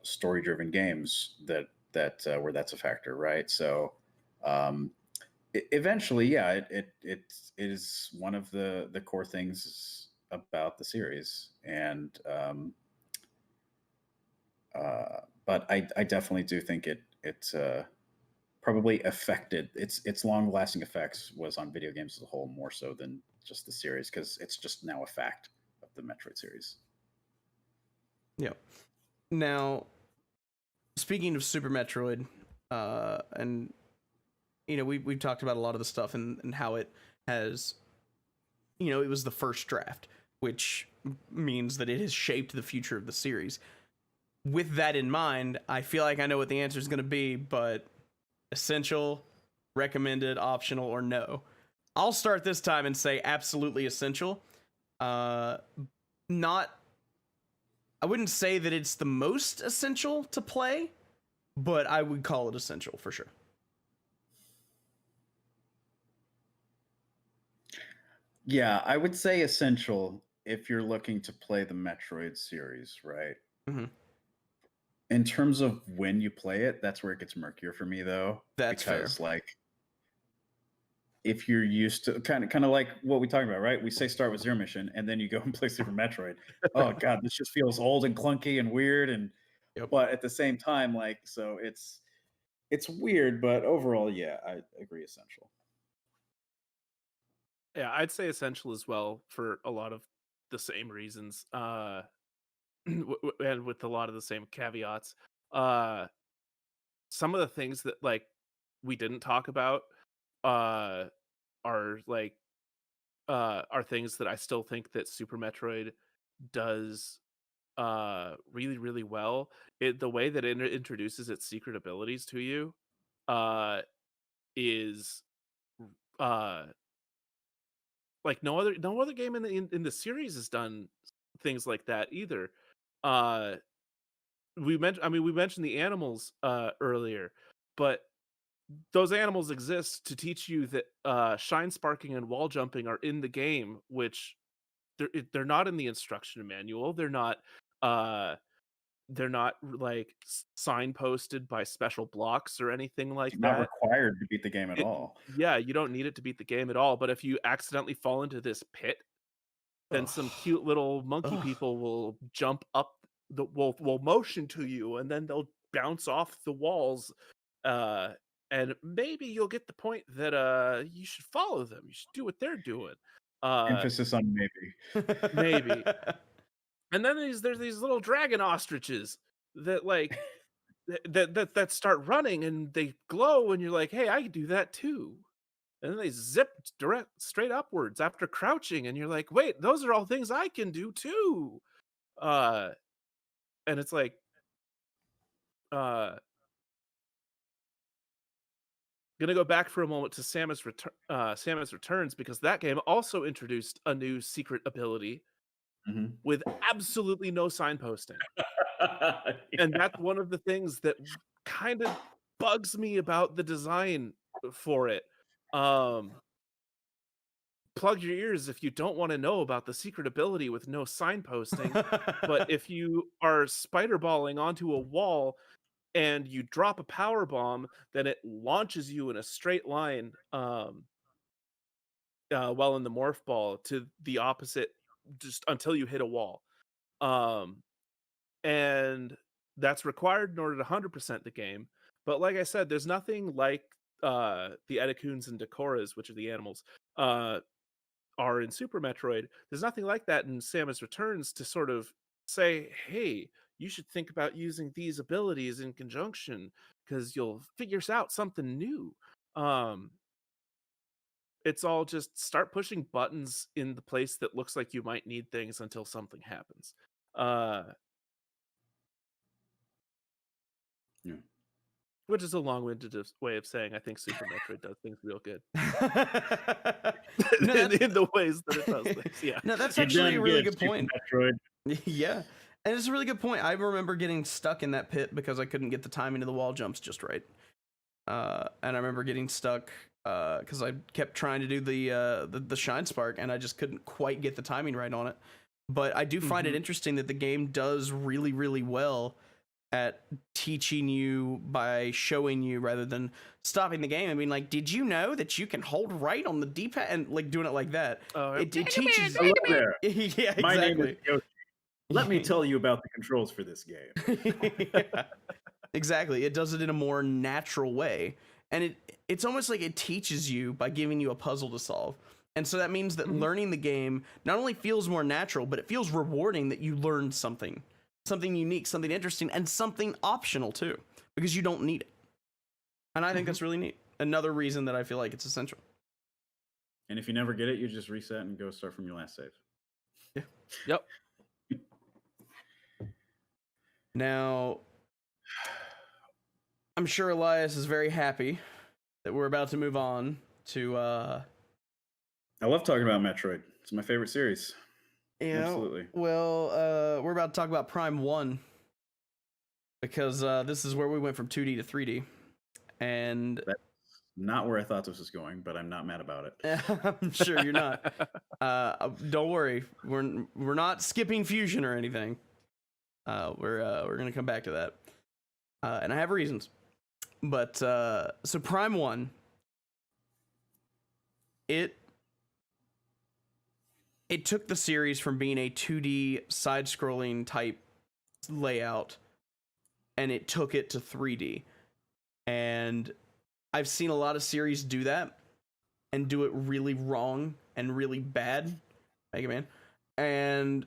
story-driven games that where that's a factor, right? So eventually, yeah, it is one of the core things about the series, and but I definitely do think it probably affected its long lasting effects was on video games as a whole more so than just the series, because it's just now a fact of the Metroid series. Yeah. Now, speaking of Super Metroid, and we've talked about a lot of the stuff and how it has, it was the first draft, which means that it has shaped the future of the series. With that in mind, I feel like I know what the answer is going to be, but essential, recommended, optional, or no. I'll start this time and say absolutely essential. I wouldn't say that it's the most essential to play, but I would call it essential for sure. Yeah, I would say essential if you're looking to play the Metroid series, right? Mm-hmm. In terms of when you play it, that's where it gets murkier for me, though. That's because, fair. like, if you're used to kind of like what we talk about, right? We say start with Zero Mission, and then you go and play Super Metroid. Oh God, this just feels old and clunky and weird, and but at the same time, like, so it's weird, but overall, yeah, I agree, essential. Yeah, I'd say essential as well for a lot of the same reasons. And with a lot of the same caveats. Some of the things that like we didn't talk about are like are things that I still think that Super Metroid does really, really well. The way that it introduces its secret abilities to you is like no other game in the series has done things like that either. We mentioned the animals earlier, but those animals exist to teach you that shine sparking and wall jumping are in the game, which they're not in the instruction manual. They're not like signposted by special blocks or anything like You're that. not required to beat the game at all. Yeah, you don't need it to beat the game at all. But if you accidentally fall into this pit, then some cute little monkey people will jump up will motion to you, and then they'll bounce off the walls and maybe you'll get the point that you should follow them. You should do what they're doing. Emphasis on maybe. Maybe. And then there's these little dragon ostriches that like that start running and they glow, and you're like, hey, I can do that too. And then they zip straight upwards after crouching, and you're like, wait, those are all things I can do too. And it's like, gonna go back for a moment to Samus Returns, because that game also introduced a new secret ability with absolutely no signposting. And that's one of the things that kind of bugs me about the design for it. Plug your ears if you don't want to know about the secret ability with no signposting. But if you are spider-balling onto a wall and you drop a power bomb, then it launches you in a straight line while in the morph ball to the opposite, just until you hit a wall. And that's required in order to 100% the game. But like I said, there's nothing like the Edecuns and Decoras, which are the animals, are in Super Metroid. There's nothing like that in Samus Returns to sort of say, hey, you should think about using these abilities in conjunction because you'll figure out something new. It's all just start pushing buttons in the place that looks like you might need things until something happens. Yeah. Which is a long-winded way of saying I think Super Metroid does things real good. in the ways that it does things. Yeah. No, that's actually a really good Super point. Metroid. Yeah. And it's a really good point. I remember getting stuck in that pit because I couldn't get the timing of the wall jumps just right. And I remember getting stuck because I kept trying to do the Shine Spark, and I just couldn't quite get the timing right on it. But I do find it interesting that the game does really, really well at teaching you by showing you rather than stopping the game. I mean, like, did you know that you can hold right on the D-pad and like doing it like that? It teaches. Hello there. Yeah, exactly. My name is Yoshi. Let me tell you about the controls for this game. Yeah, exactly. It does it in a more natural way. And it's almost like it teaches you by giving you a puzzle to solve. And so that means that learning the game not only feels more natural, but it feels rewarding that you learned something unique, something interesting, and something optional too, because you don't need it. And I think that's really neat. Another reason that I feel like it's essential. And if you never get it, you just reset and go start from your last save. Yeah. Yep. Now, I'm sure Elias is very happy that we're about to move on to I love talking about Metroid. It's my favorite series. Yeah, absolutely. Well, we're about to talk about Prime 1 because this is where we went from 2D to 3D, and that's not where I thought this was going, but I'm not mad about it. I'm sure you're not. Don't worry, we're not skipping Fusion or anything. We're gonna come back to that, and I have reasons. But so Prime 1, it took the series from being a 2D side-scrolling type layout, and it took it to 3D. And I've seen a lot of series do that and do it really wrong and really bad, Mega Man. And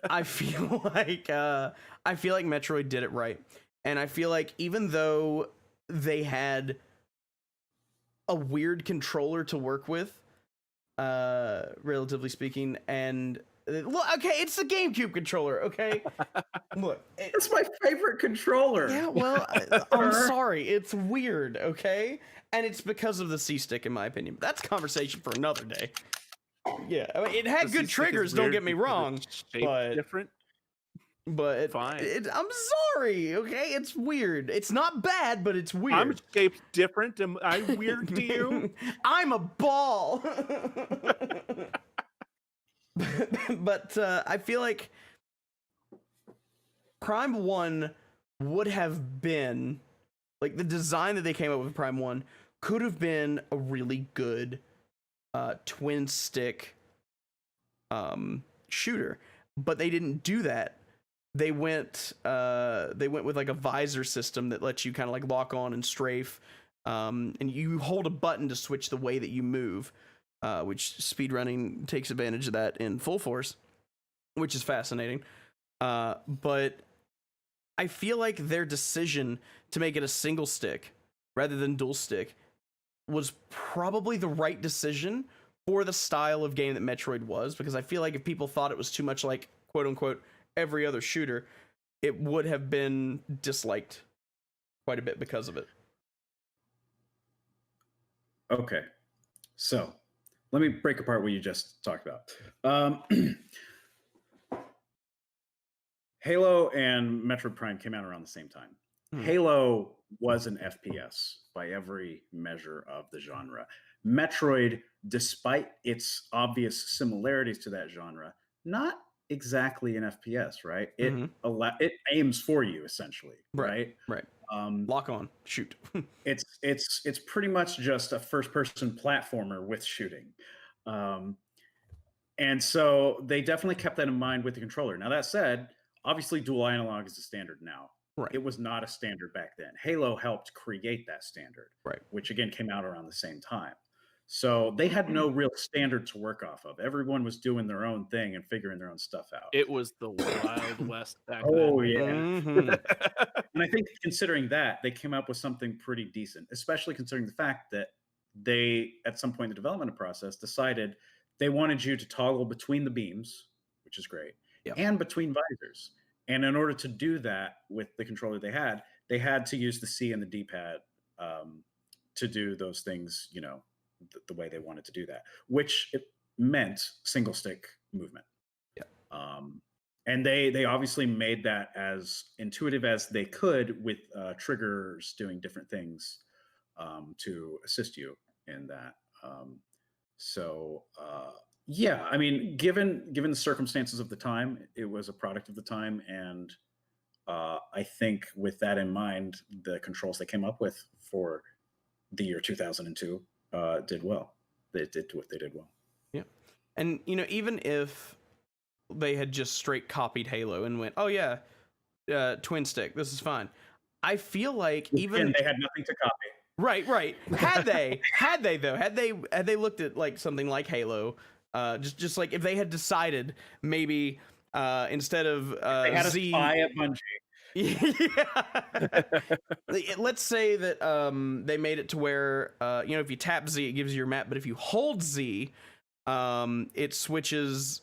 I feel like Metroid did it right. And I feel like even though they had a weird controller to work with, relatively speaking, and look, okay, it's the GameCube controller, okay? Look, it's my favorite controller. Yeah, well, I'm sorry, it's weird, okay? And it's because of the C-Stick, in my opinion. But that's a conversation for another day. Yeah, I mean, it had good triggers, don't get me wrong, but different. But fine. I'm sorry, okay? It's weird. It's not bad, but it's weird. I'm shaped different. Am I weird to you? I'm a ball. But I feel like Prime 1 would have been, like, the design that they came up with Prime 1 could have been a really good twin stick shooter, but they didn't do that. They went with like a visor system that lets you kind of like lock on and strafe, and you hold a button to switch the way that you move, which speedrunning takes advantage of that in full force, which is fascinating. But I feel like their decision to make it a single stick rather than dual stick was probably the right decision for the style of game that Metroid was, because I feel like if people thought it was too much like quote unquote every other shooter, it would have been disliked quite a bit because of it. Okay, so let me break apart what you just talked about. Halo and Metroid Prime came out around the same time. Halo was an FPS by every measure of the genre. Metroid, despite its obvious similarities to that genre, not exactly an FPS, right? It aims for you essentially, right? Right. Lock on, shoot. It's pretty much just a first-person platformer with shooting. And so they definitely kept that in mind with the controller. Now that said, obviously dual analog is the standard now. Right. It was not a standard back then. Halo helped create that standard, right? Which again came out around the same time. So they had no real standard to work off of. Everyone was doing their own thing and figuring their own stuff out. It was the Wild West back then. Oh yeah. And I think considering that, they came up with something pretty decent, especially considering the fact that they, at some point in the development process, decided they wanted you to toggle between the beams, which is great, and between visors. And in order to do that with the controller they had to use the C and the D-pad to do those things, you know, the way they wanted to do that, which it meant single stick movement. And they obviously made that as intuitive as they could with triggers doing different things to assist you in that. Yeah, I mean, given the circumstances of the time, it was a product of the time, and I think with that in mind, the controls they came up with for the year 2002 did well. They did what they did well. Yeah, and you know, even if they had just straight copied Halo and went, "Oh yeah, twin stick, this is fine," I feel like even they had nothing to copy. Right. Had they looked at like something like Halo, just like if they had decided maybe instead of they had Z, a spy at Bungie. Yeah. Let's say that they made it to where you know, if you tap Z, it gives you your map, but if you hold Z, it switches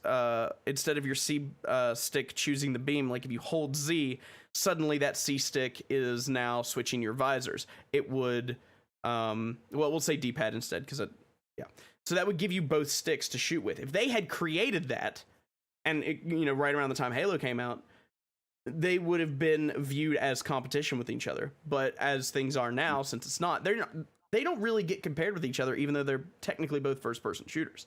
instead of your C stick choosing the beam. Like if you hold Z, suddenly that C stick is now switching your visors. It would well, we'll say D-pad instead, because so that would give you both sticks to shoot with. If they had created that, and it, you know, right around the time Halo came out, they would have been viewed as competition with each other. But as things are now, since it's not, they don't really get compared with each other, even though they're technically both first-person shooters.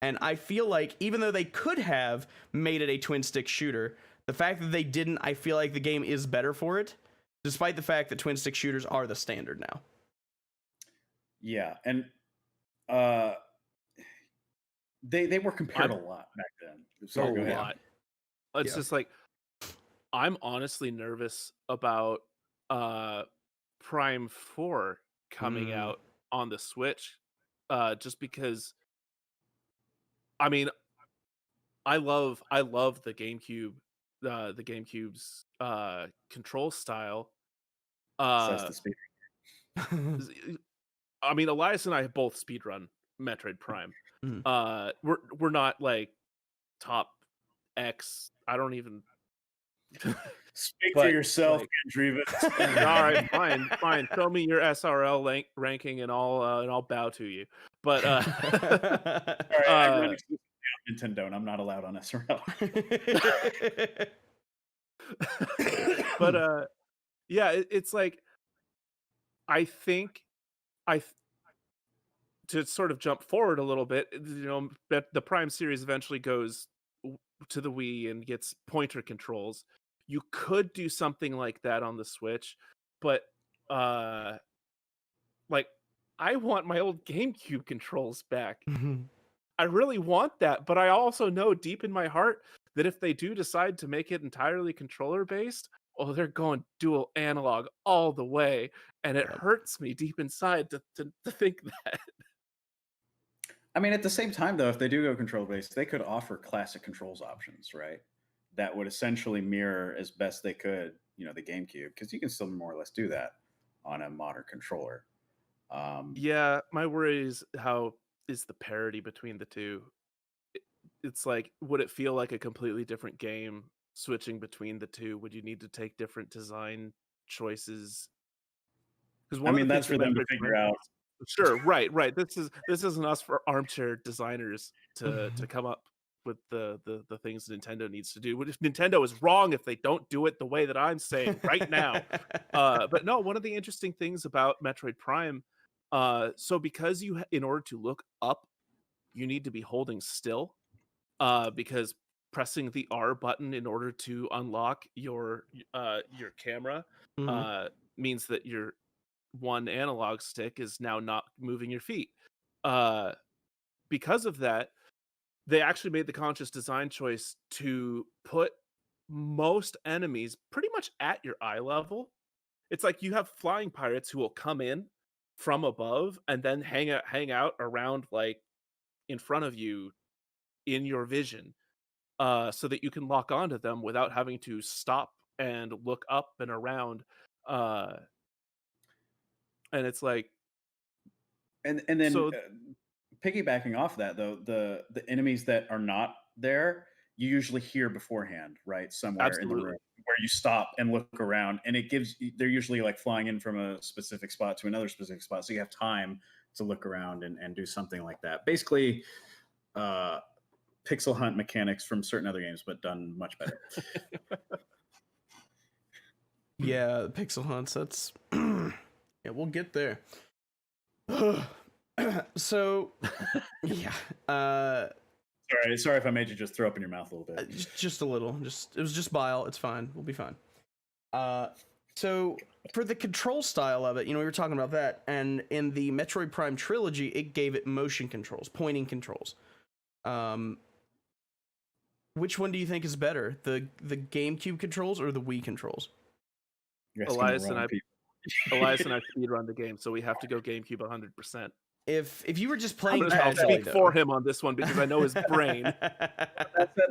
And I feel like even though they could have made it a twin-stick shooter, the fact that they didn't, I feel like the game is better for it, despite the fact that twin-stick shooters are the standard now. Yeah, and they were compared a lot back then. So a lot. It's just like, I'm honestly nervous about Prime 4 coming out on the Switch, just because, I mean, I love the GameCube, the GameCube's control style. Says the speaker. I mean, Elias and I have both speedrun Metroid Prime. We're not like top X. I don't even speak for yourself, Gendreavus. All right, fine. Show me your SRL ranking, and I'll bow to you. But all right, I run Nintendo, and I'm not allowed on SRL. But yeah, it's like, I think to sort of jump forward a little bit, you know, that the Prime series eventually goes to the Wii and gets pointer controls. You could do something like that on the Switch, but like, I want my old GameCube controls back. I really want that, but I also know deep in my heart that if they do decide to make it entirely controller based, oh, they're going dual analog all the way, and it hurts me deep inside to think that. I mean, at the same time, though, if they do go control based, they could offer classic controls options, right? That would essentially mirror as best they could, the GameCube, because you can still more or less do that on a modern controller. Yeah, my worry is how is the parity between the two. It's like, would it feel like a completely different game switching between the two? Would you need to take different design choices? Because I mean, that's for them to figure out. Sure, right. This isn't us for armchair designers to come up with the things Nintendo needs to do. What if Nintendo is wrong if they don't do it the way that I'm saying right now? But no, one of the interesting things about Metroid Prime, so because in order to look up, you need to be holding still, because pressing the R button in order to unlock your camera means that your one analog stick is now not moving your feet. Because of that, they actually made the conscious design choice to put most enemies pretty much at your eye level. It's like you have flying pirates who will come in from above and then hang out around like in front of you in your vision, so that you can lock onto them without having to stop and look up and around. And it's like, and then so piggybacking off that, though, the enemies that are not there, you usually hear beforehand, right? Somewhere in the room where you stop and look around, and they're usually like flying in from a specific spot to another specific spot, so you have time to look around and do something like that. Basically, pixel hunt mechanics from certain other games, but done much better. Yeah, pixel hunts. That's yeah, we'll get there. So, yeah. Sorry if I made you just throw up in your mouth a little bit. Just a little. It was just bile. It's fine. We'll be fine. So for the control style of it, we were talking about that, and in the Metroid Prime trilogy, it gave it motion controls, pointing controls. Which one do you think is better, the GameCube controls or the Wii controls? Elias and I speedrun the game, so we have to go GameCube 100%. If you were just playing, I'll speak for him on this one because I know his brain. That said,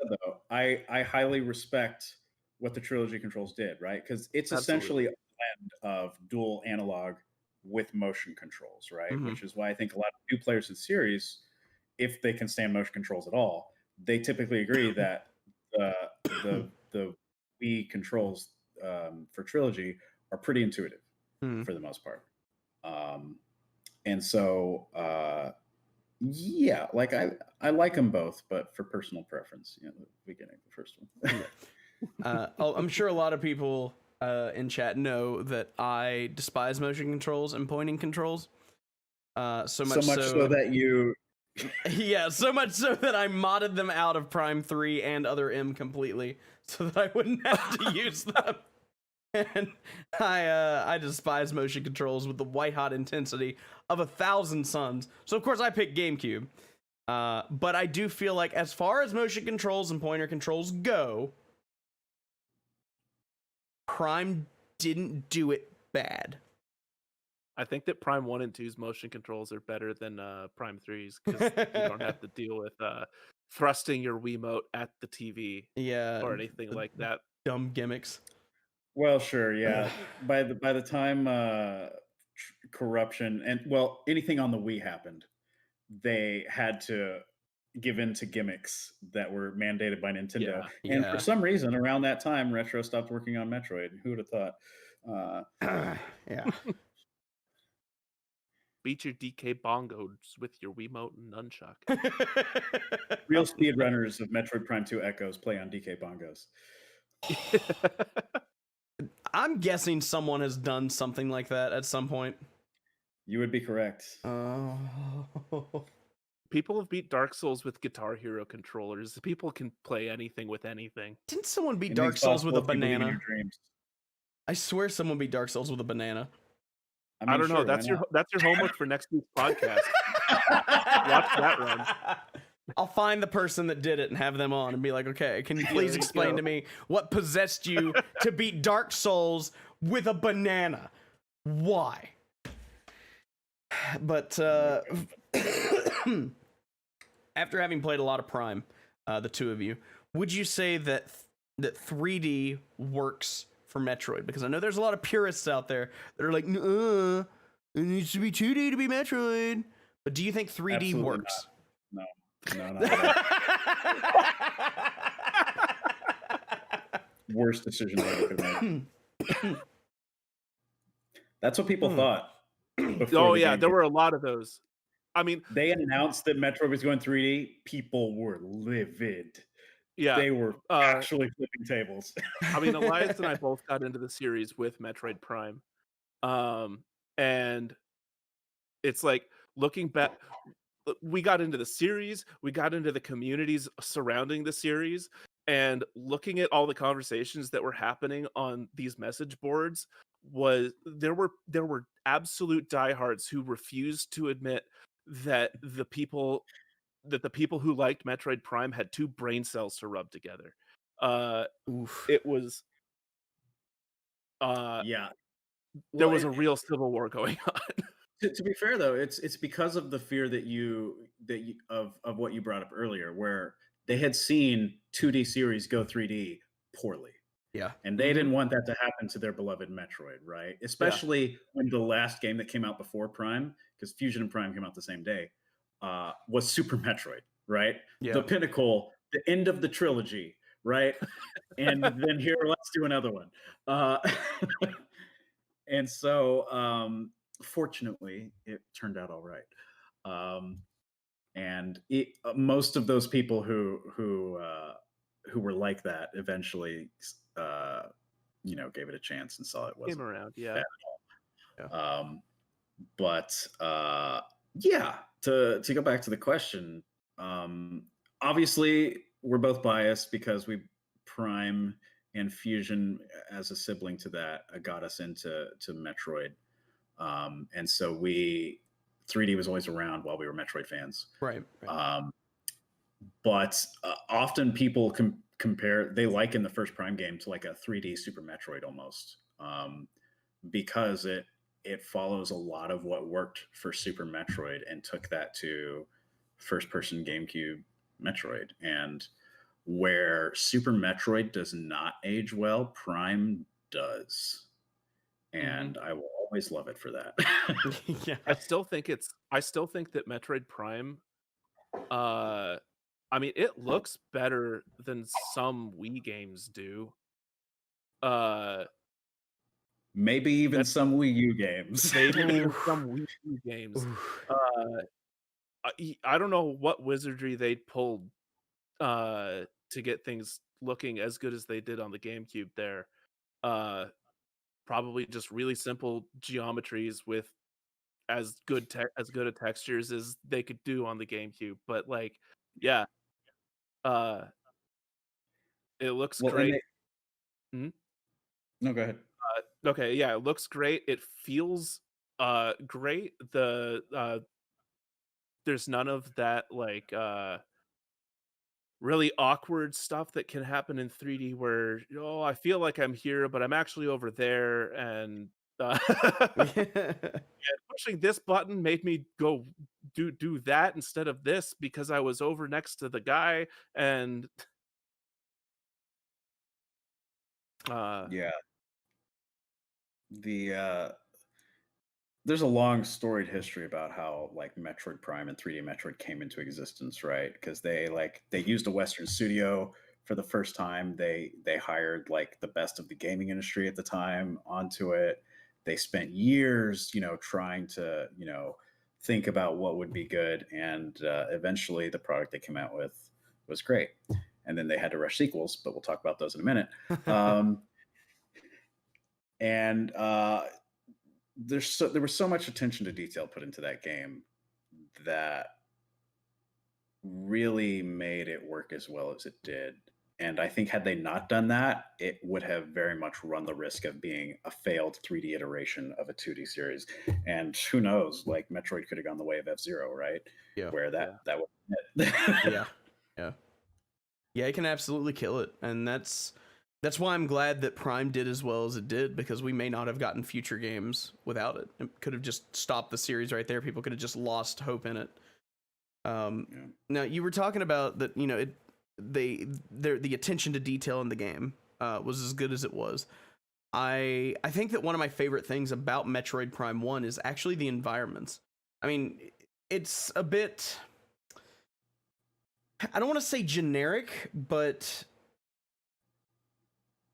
though, I highly respect what the trilogy controls did, right? Because it's essentially a blend of dual analog with motion controls, right? Mm-hmm. Which is why I think a lot of new players in the series, if they can stand motion controls at all, they typically agree that the Wii controls for trilogy are pretty intuitive for the most part. And so, yeah, like I like them both, but for personal preference, the beginning, the first one. I'm sure a lot of people in chat know that I despise motion controls and pointing controls. So much so that you... Yeah, so much so that I modded them out of Prime 3 and Other M completely so that I wouldn't have to use them. And I despise motion controls with the white-hot intensity of 1,000 suns. So, of course, I picked GameCube. But I do feel like as far as motion controls and pointer controls go, Prime didn't do it bad. I think that Prime 1 and 2's motion controls are better than Prime 3's because you don't have to deal with thrusting your Wiimote at the TV or anything like that. Dumb gimmicks. Well, sure, yeah. By the time corruption and anything on the Wii happened, they had to give in to gimmicks that were mandated by Nintendo. Yeah, and for some reason, around that time, Retro stopped working on Metroid. Who would have thought? Yeah. Beat your DK bongos with your Wiimote and nunchuck. Real speedrunners of Metroid Prime 2 Echoes play on DK bongos. I'm guessing someone has done something like that at some point. You would be correct. People have beat Dark Souls with Guitar Hero controllers. People can play anything with anything. Didn't someone beat Dark Souls with a banana? I swear someone beat Dark Souls with a banana. I don't know. That's your homework for next week's podcast. Watch that run. I'll find the person that did it and have them on and be like, okay, can you please explain to me what possessed you to beat Dark Souls with a banana? Why? But after having played a lot of Prime, the two of you, would you say that 3D works for Metroid? Because I know there's a lot of purists out there that are like, it needs to be 2D to be Metroid. But do you think 3D Absolutely works? Not. No, not at all. Worst decision I ever could make. That's what people thought. Oh yeah, there were a lot of those. I mean, they announced that Metroid was going 3D. People were livid. Yeah, they were actually flipping tables. I mean, Elias and I both got into the series with Metroid Prime, and it's like looking back. We got into the series, we got into the communities surrounding the series, and looking at all the conversations that were happening on these message boards there were absolute diehards who refused to admit that the people who liked Metroid Prime had two brain cells to rub together. It was yeah. There was a real civil war going on. To be fair though, it's because of the fear that of what you brought up earlier, where they had seen 2D series go 3D poorly. Yeah. And they didn't want that to happen to their beloved Metroid, right? Especially when the last game that came out before Prime, because Fusion and Prime came out the same day, was Super Metroid, right? Yeah. The pinnacle, the end of the trilogy, right? And then here, let's do another one. And so, fortunately, it turned out all right. And most of those people who were like that eventually, gave it a chance and saw it wasn't came around, yeah. bad at all. But yeah, to go back to the question, obviously we're both biased because Prime and Fusion as a sibling to that got us into Metroid. And so 3D was always around while we were Metroid fans. Right. But often people compare, they liken the first Prime game to like a 3D Super Metroid almost, because it follows a lot of what worked for Super Metroid and took that to first-person GameCube Metroid. And where Super Metroid does not age well, Prime does. And I will always love it for that. Yeah. I still think that Metroid Prime, I mean, it looks better than some Wii games do. Maybe even some Wii U games. Maybe even some Wii U games. I don't know what wizardry they pulled to get things looking as good as they did on the GameCube there. Probably just really simple geometries with as good a textures as they could do on the GameCube. But like, yeah, it looks great. No, go ahead. Okay, yeah, it looks great. It feels great. There's none of that like really awkward stuff that can happen in 3D where I feel like I'm here but I'm actually over there, and pushing this button made me go do that instead of this because I was over next to the guy, and yeah. There's a long storied history about how like Metroid Prime and 3D Metroid came into existence, right? Because they used a Western studio for the first time. They hired like the best of the gaming industry at the time onto it. They spent years, trying to, think about what would be good, and eventually the product they came out with was great. And then they had to rush sequels, but we'll talk about those in a minute. And there was so much attention to detail put into that game that really made it work as well as it did. And I think had they not done that, it would have very much run the risk of being a failed 3D iteration of a 2D series. And who knows, like Metroid could have gone the way of F-Zero, right? Yeah. Where that would yeah. Yeah. Yeah, it can absolutely kill it. And that's why I'm glad that Prime did as well as it did, because we may not have gotten future games without it. It could have just stopped the series right there. People could have just lost hope in it. Now you were talking about that, you know, the attention to detail in the game was as good as it was. I think that one of my favorite things about Metroid Prime 1 is actually the environments. I mean, it's a bit, I don't want to say generic, but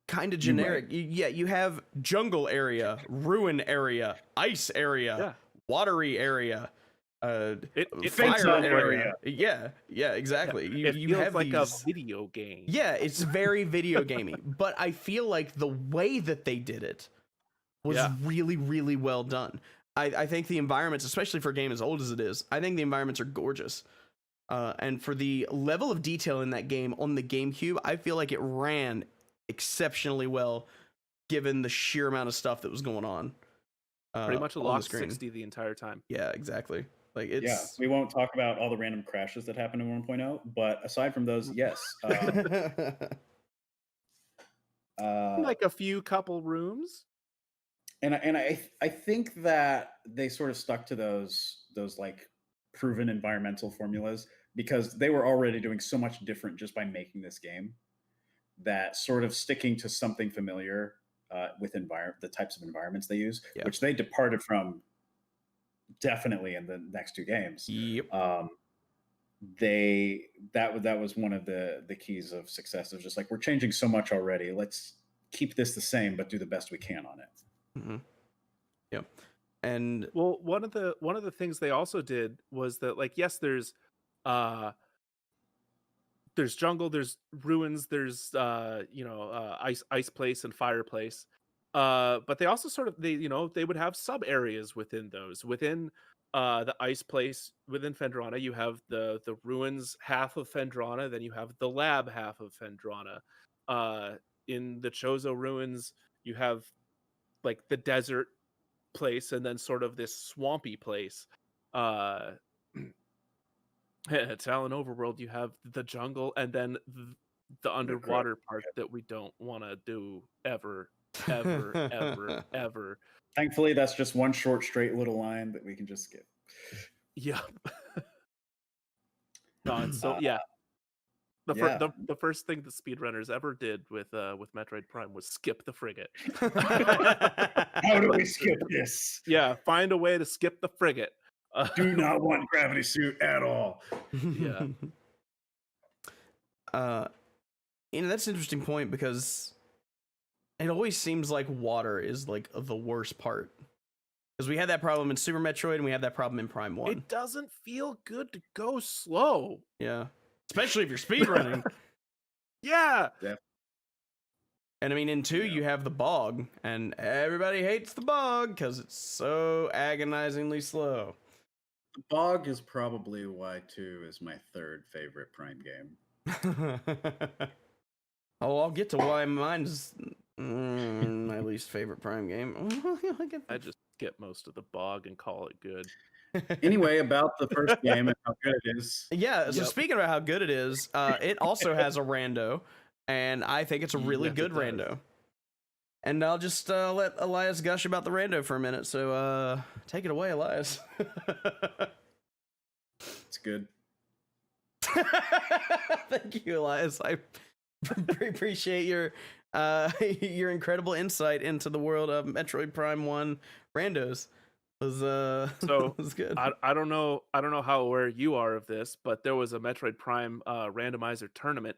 kind of generic. Yeah, you have jungle area, ruin area, ice area, watery area, fire area. Yeah, exactly. It you feels have like these... a video game. Yeah, it's very video gamey, but I feel like the way that they did it was really, really well done. I think the environments, especially for a game as old as it is, I think the environments are gorgeous. And for the level of detail in that game on the GameCube, I feel like it ran exceptionally well, given the sheer amount of stuff that was going on. Pretty much a lost 60 the entire time. Yeah, exactly. Like it's... we won't talk about all the random crashes that happened in 1.0, but aside from those, yes. Like a few couple rooms. And I think that they sort of stuck to those like proven environmental formulas, because they were already doing so much different just by making this game, that sort of sticking to something familiar with the types of environments they use, which they departed from definitely in the next two games. Yep. That was one of the keys of success. It was just like, we're changing so much already. Let's keep this the same, but do the best we can on it. Mm-hmm. Yeah. And well, one of the things they also did was that, like, yes, there's jungle, there's ruins, there's ice place and fireplace, but they also sort of they would have sub areas within those. Within the ice place within Phendrana, you have the ruins half of Phendrana, then you have the lab half of Phendrana. In the Chozo ruins, you have like the desert place and then sort of this swampy place. At Talon Overworld, you have the jungle and then the underwater part that we don't want to do ever. Thankfully, that's just one short, straight little line that we can just skip. Yeah. No, it's so the first thing the speedrunners ever did with Metroid Prime was skip the frigate. How do we skip this? Yeah, find a way to skip the frigate. Do not want gravity suit at all. Yeah. That's an interesting point, because it always seems like water is like the worst part. Because we had that problem in Super Metroid and we had that problem in Prime 1. It doesn't feel good to go slow. Yeah. Especially if you're speedrunning. Yeah. And I mean, in 2, you have the bog, and everybody hates the bog because it's so agonizingly slow. The bog is probably why 2 is my third favorite Prime game. Oh, I'll get to why mine's my least favorite Prime game. I just skip most of the bog and call it good. Anyway, about the first game and how good it is. Yeah, so speaking about how good it is, it also has a rando, and I think it's a really good rando. And I'll just let Elias gush about the rando for a minute, so take it away, Elias. It's good. Thank you, Elias. I appreciate your incredible insight into the world of Metroid Prime 1 randos. Was good. I don't know how aware you are of this, but there was a Metroid Prime randomizer tournament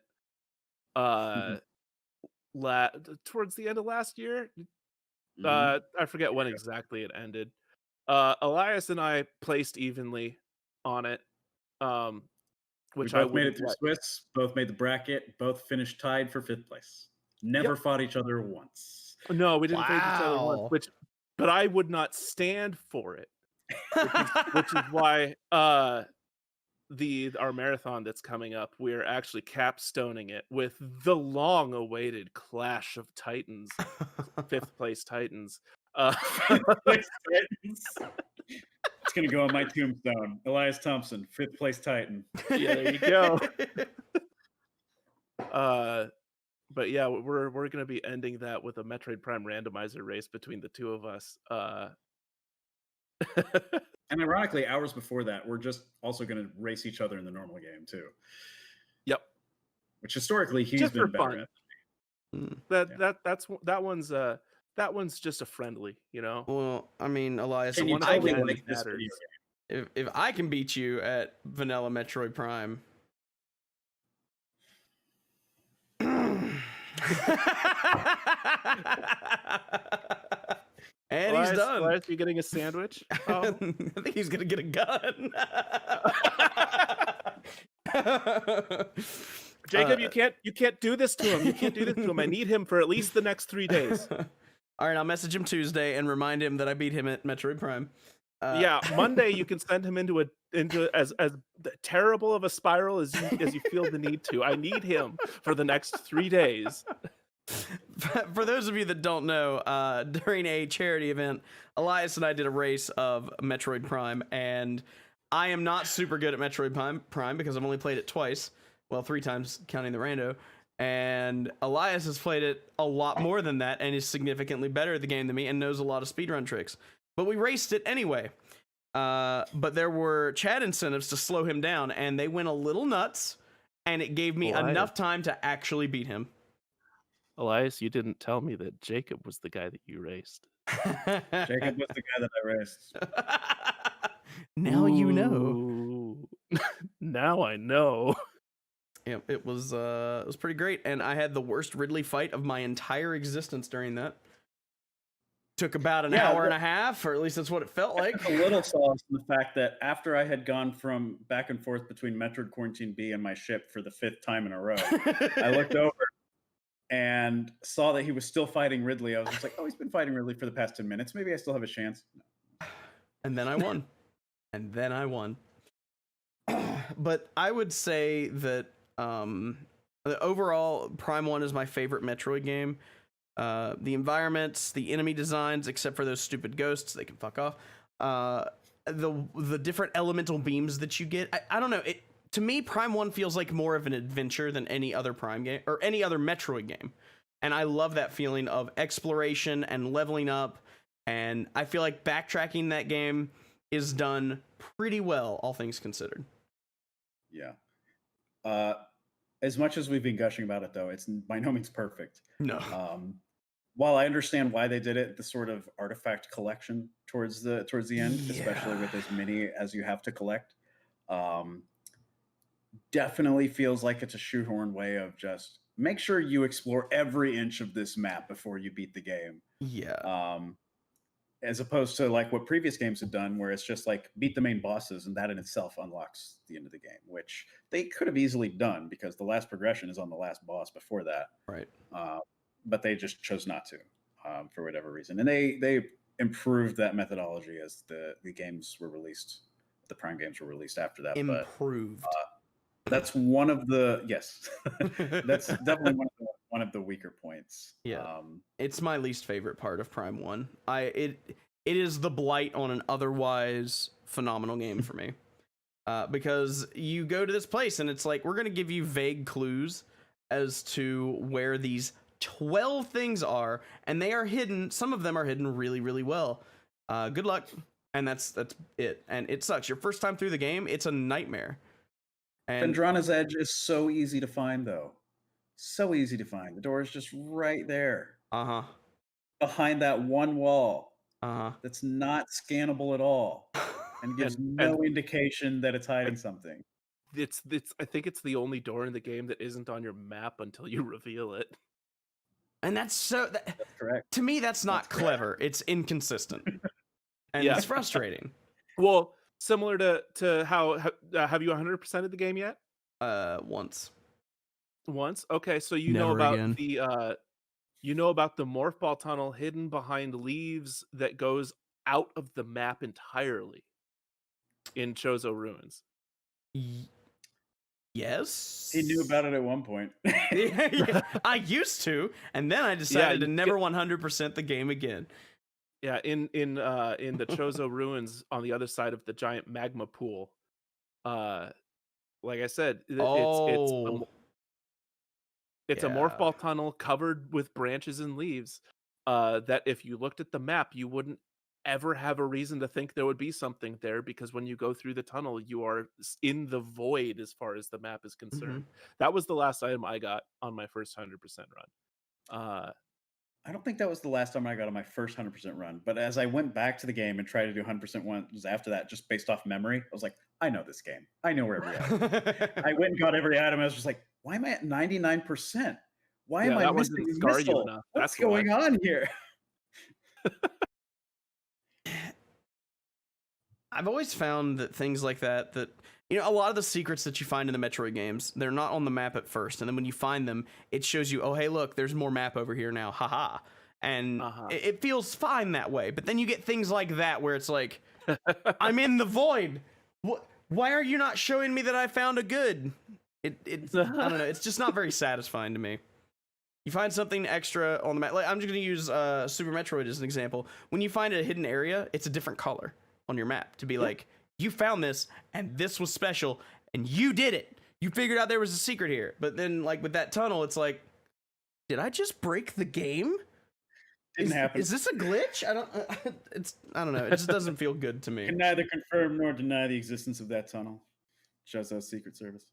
towards the end of last year. I forget when exactly it ended. Elias and I placed evenly on it. Which we both made it through Swiss, both made the bracket, both finished tied for 5th place. Never fought each other once. No, we didn't face each other once, but I would not stand for it. Which is why our marathon that's coming up, we're actually capstoning it with the long-awaited Clash of Titans, 5th place Titans. 5th place Titans. It's gonna go on my tombstone. Elias Thompson, 5th place Titan. Yeah, there you go. But yeah, we're gonna be ending that with a Metroid Prime randomizer race between the two of us. And ironically, hours before that, we're just also going to race each other in the normal game too. Yep. Which historically he's just been for better fun. at. That one's just a friendly, you know. Well, I mean, Elias, Can you one tell me thing like this video game? if I can beat you at vanilla Metroid Prime. And Elias, he's done. Elias, you getting a sandwich? Oh. I think he's gonna get a gun. Jacob, you can't do this to him. You can't do this to him. I need him for at least the next 3 days. All right, I'll message him Tuesday and remind him that I beat him at Metroid Prime. Yeah, Monday you can send him into as terrible of a spiral as you feel the need to. I need him for the next 3 days. For those of you that don't know, during a charity event, Elias and I did a race of Metroid Prime, and I am not super good at Metroid Prime because I've only played it twice. Well, 3 times counting the rando. And Elias has played it a lot more than that and is significantly better at the game than me and knows a lot of speedrun tricks. But we raced it anyway. But there were chat incentives to slow him down, and they went a little nuts, and it gave me enough time to actually beat him. Elias, you didn't tell me that Jacob was the guy that you raced. Jacob was the guy that I raced. Now you know. Now I know. Yeah, it was pretty great, and I had the worst Ridley fight of my entire existence during that. Took about an hour and a half, or at least that's what it felt like. A little solace in the fact that after I had gone from back and forth between Metroid Quarantine B and my ship for the 5th time in a row, I looked over and saw that he was still fighting Ridley. I was just like, oh, he's been fighting Ridley for the past 10 minutes. Maybe I still have a chance. No. And then I won. But I would say that the overall Prime 1 is my favorite Metroid game. The environments, the enemy designs, except for those stupid ghosts, they can fuck off. The different elemental beams that you get, I don't know. To me, Prime 1 feels like more of an adventure than any other Prime game or any other Metroid game. And I love that feeling of exploration and leveling up. And I feel like backtracking that game is done pretty well, all things considered. Yeah. As much as we've been gushing about it, though, it's by no means perfect. No. While I understand why they did it, the sort of artifact collection towards the end, especially with as many as you have to collect, definitely feels like it's a shoehorn way of just make sure you explore every inch of this map before you beat the game. Yeah. As opposed to like what previous games have done, where it's just like beat the main bosses, and that in itself unlocks the end of the game, which they could have easily done because the last progression is on the last boss before that. Right. But they just chose not to, for whatever reason. And they improved that methodology as the games were released. The Prime games were released after that. Improved. But, that's one of the that's definitely one of the weaker points. Yeah. It's my least favorite part of Prime 1. It is the blight on an otherwise phenomenal game for me. Because you go to this place and it's like, we're going to give you vague clues as to where these 12 things are, and they are hidden. Some of them are hidden really, really well. Good luck. And that's it. And it sucks. Your first time through the game, it's a nightmare. And Phendrana's Edge is so easy to find, though. So easy to find. The door is just right there. Uh-huh. Behind that one wall. Uh-huh. That's not scannable at all. And gives no indication that it's hiding something. It's I think it's the only door in the game that isn't on your map until you reveal it. And that's correct. To me, that's not clever. It's inconsistent. And it's frustrating. Well, similar to how have you 100%ed the game yet? Once. Okay, so you know about the morph ball tunnel hidden behind leaves that goes out of the map entirely in Chozo Ruins. Yes. He knew about it at one point. Yeah, I used to, and then I decided to never 100% the game again. Yeah, in the Chozo ruins on the other side of the giant magma pool. Like I said, it's a morph ball tunnel covered with branches and leaves. That if you looked at the map, you wouldn't ever have a reason to think there would be something there, because when you go through the tunnel, you are in the void as far as the map is concerned. That was the last item I got on my first 100% run. I don't think that was the last time I got on my first 100% run, but as I went back to the game and tried to do 100% ones after that, just based off memory, I was like, I know this game. I know where every item. I went and got every item. I was just like, why am I at 99%? Why am I missing this missile? What's going on here? I've always found that things like that, a lot of the secrets that you find in the Metroid games, they're not on the map at first. And then when you find them, it shows you, oh, hey, look, there's more map over here now. Haha. And it feels fine that way. But then you get things like that where it's like, I'm in the void. Why are you not showing me that I found a good? I don't know. It's just not very satisfying to me. You find something extra on the map. Like, I'm just going to use Super Metroid as an example. When you find a hidden area, it's a different color on your map to be like, you found this and this was special and you did it. You figured out there was a secret here. But then, like, with that tunnel, it's like, did I just break the game? Didn't happen. Is this a glitch? I don't know. It just doesn't feel good to me. Can neither confirm nor deny the existence of that tunnel. Just as Secret Service.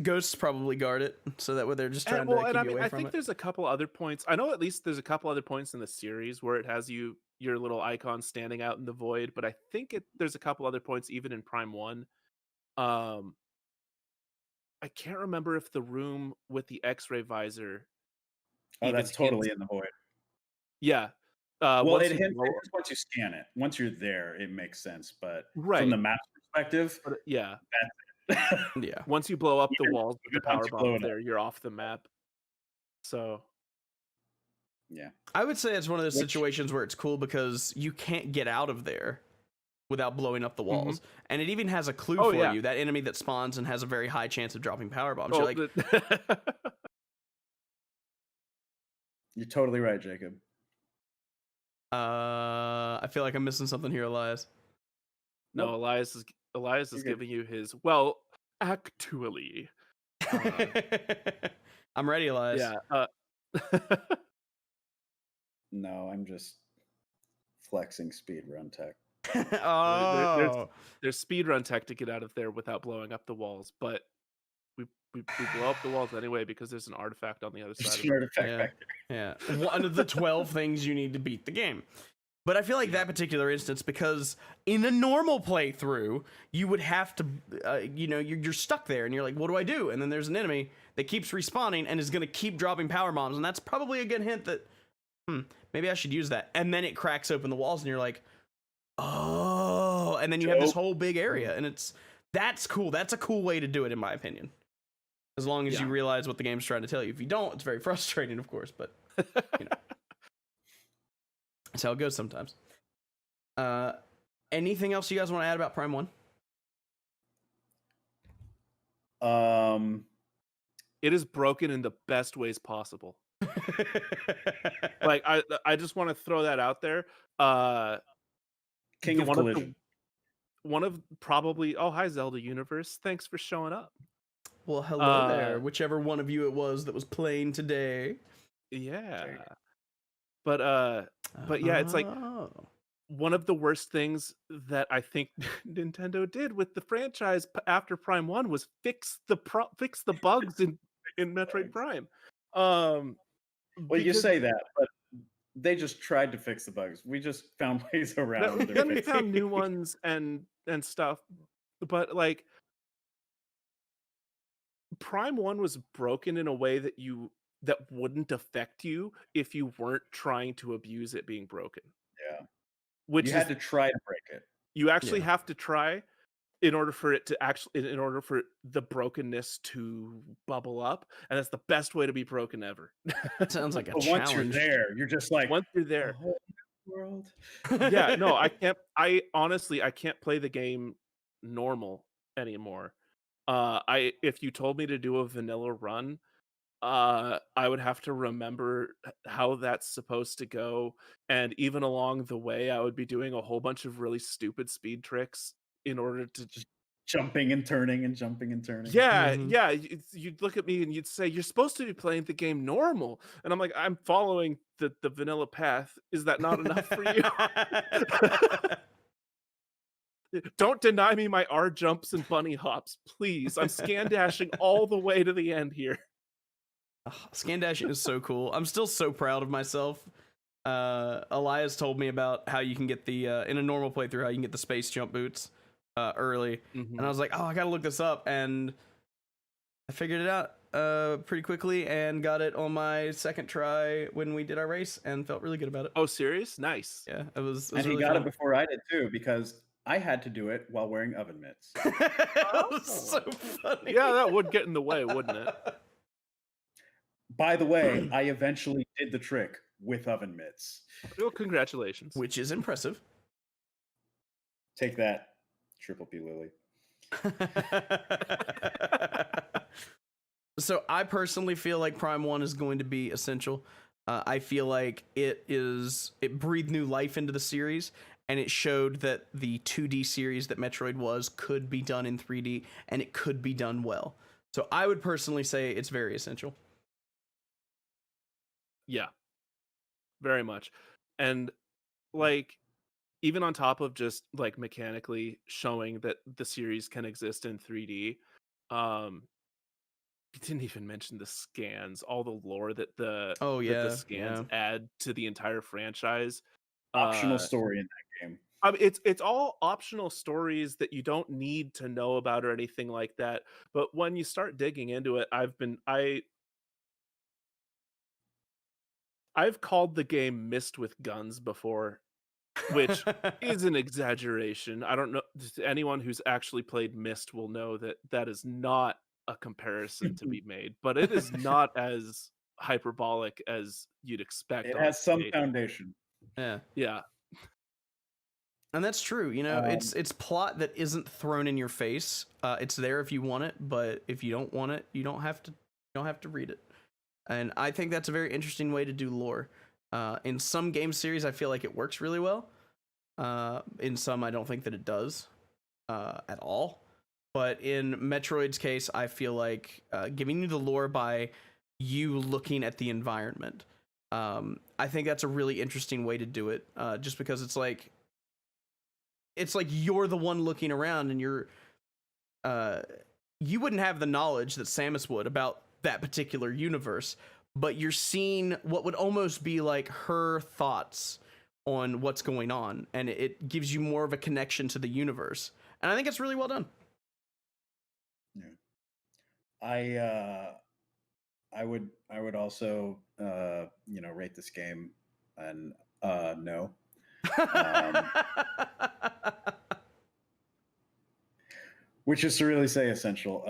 Ghosts probably guard it, so that way they're just trying to keep you away from it. I think there's a couple other points. I know at least there's a couple other points in the series where it has your little icon standing out in the void, but I think there's a couple other points even in Prime 1. I can't remember if the room with the X-ray visor. Oh, that's totally in the void. Yeah. Well, once you scan it, once you're there, it makes sense. But from the map perspective, that's it. Yeah. Once you blow up the walls with the power bomb there, you're off the map. So, yeah. I would say it's one of those situations where it's cool because you can't get out of there without blowing up the walls. And it even has a clue for you, that enemy that spawns and has a very high chance of dropping power bombs. You're like... You're totally right, Jacob. I feel like I'm missing something here, Elias. No, Elias is giving you his, actually. I'm ready, Elias. Yeah. No, I'm just flexing speedrun tech. There's speedrun tech to get out of there without blowing up the walls, but we blow up the walls anyway because there's an artifact on the other side. There's an artifact back there. Yeah. One of the 12 things you need to beat the game. But I feel like that particular instance, because in a normal playthrough, you would have to, you're stuck there and you're like, what do I do? And then there's an enemy that keeps respawning and is going to keep dropping power bombs. And that's probably a good hint that, maybe I should use that. And then it cracks open the walls and you're like, oh, and then you have this whole big area. And that's cool. That's a cool way to do it, in my opinion. As long as you realize what the game's trying to tell you. If you don't, it's very frustrating, of course, but, that's how it goes sometimes. Anything else you guys want to add about Prime 1? It is broken in the best ways possible. Like, I just want to throw that out there. King of Collision. One of probably... Oh, hi, Zelda Universe. Thanks for showing up. Well, hello there. Whichever one of you it was that was playing today. Yeah. But yeah, it's like one of the worst things that I think Nintendo did with the franchise after Prime 1 was fix the bugs in Metroid Prime. Well, you say that, but they just tried to fix the bugs. We just found ways around. Then we found new ones and stuff. But like, Prime 1 was broken in a way that wouldn't affect you if you weren't trying to abuse it being broken. Yeah. Which you had to try to break it. You actually have to try in order for the brokenness to bubble up, and that's the best way to be broken ever. That sounds like a but challenge. Once you're there, you're just like, once you're there, world. Yeah, no, I can't. I honestly, I can't play the game normal anymore. If you told me to do a vanilla run, I would have to remember how that's supposed to go, and even along the way, I would be doing a whole bunch of really stupid speed tricks in order to. Just jumping and turning and jumping and turning. Yeah, yeah. You'd look at me and you'd say, "You're supposed to be playing the game normal," and I'm like, "I'm following the vanilla path. Is that not enough for you?" Don't deny me my R jumps and bunny hops, please. I'm scan dashing all the way to the end here. Scan dashing is so cool. I'm still so proud of myself. Elias told me about how you can get the in a normal playthrough how you can get the space jump boots early, and I was like, oh, I gotta look this up, and I figured it out pretty quickly and got it on my second try when we did our race, and felt really good about it. Oh, serious? Nice. Yeah, it was And really he got fun. it before I did too, because I had to do it while wearing oven mitts. That was so funny. Yeah, that would get in the way, wouldn't it? By the way, I eventually did the trick with oven mitts. Well, congratulations. Which is impressive. Take that, Triple P Lily. So I personally feel like Prime 1 is going to be essential. I feel like it breathed new life into the series, and it showed that the 2D series that Metroid was could be done in 3D, and it could be done well. So I would personally say it's very essential. Yeah, very much. And like, even on top of just like mechanically showing that the series can exist in 3D, you didn't even mention the scans, all the lore that the scans add to the entire franchise. Optional story in that game. I mean, it's all optional stories that you don't need to know about or anything like that. But when you start digging into it, I've called the game Mist with Guns before, which is an exaggeration. I don't know. Anyone who's actually played Myst will know that that is not a comparison to be made, but it is not as hyperbolic as you'd expect. It has some foundation. Yeah. Yeah. And that's true. You know, it's plot that isn't thrown in your face. It's there if you want it, but if you don't want it, you don't have to read it. And I think that's a very interesting way to do lore. In some game series, I feel like it works really well. In some, I don't think that it does at all. But in Metroid's case, I feel like giving you the lore by you looking at the environment. I think that's a really interesting way to do it. Just because it's like you're the one looking around, and you wouldn't have the knowledge that Samus would about that particular universe, but you're seeing what would almost be like her thoughts on what's going on, and it gives you more of a connection to the universe, and I think it's really well done. Yeah. I would also rate this game and no. Which is to really say essential.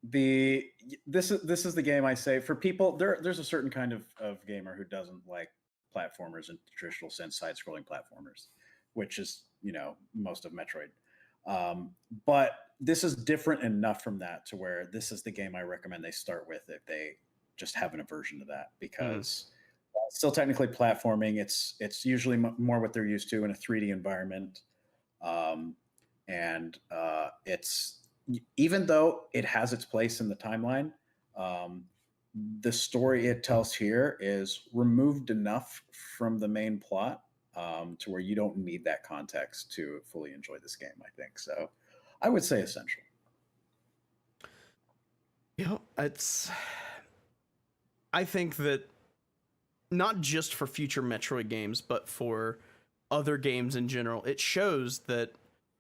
This is the game I say for people. There's a certain kind of gamer who doesn't like platformers in the traditional sense, side-scrolling platformers, which is most of Metroid. But this is different enough from that to where this is the game I recommend they start with if they just have an aversion to that, because it's still technically platforming. It's usually more what they're used to in a 3D environment, and it's, even though it has its place in the timeline, the story it tells here is removed enough from the main plot to where you don't need that context to fully enjoy this game, I think. So I would say essential. Yeah, I think that not just for future Metroid games, but for other games in general, it shows that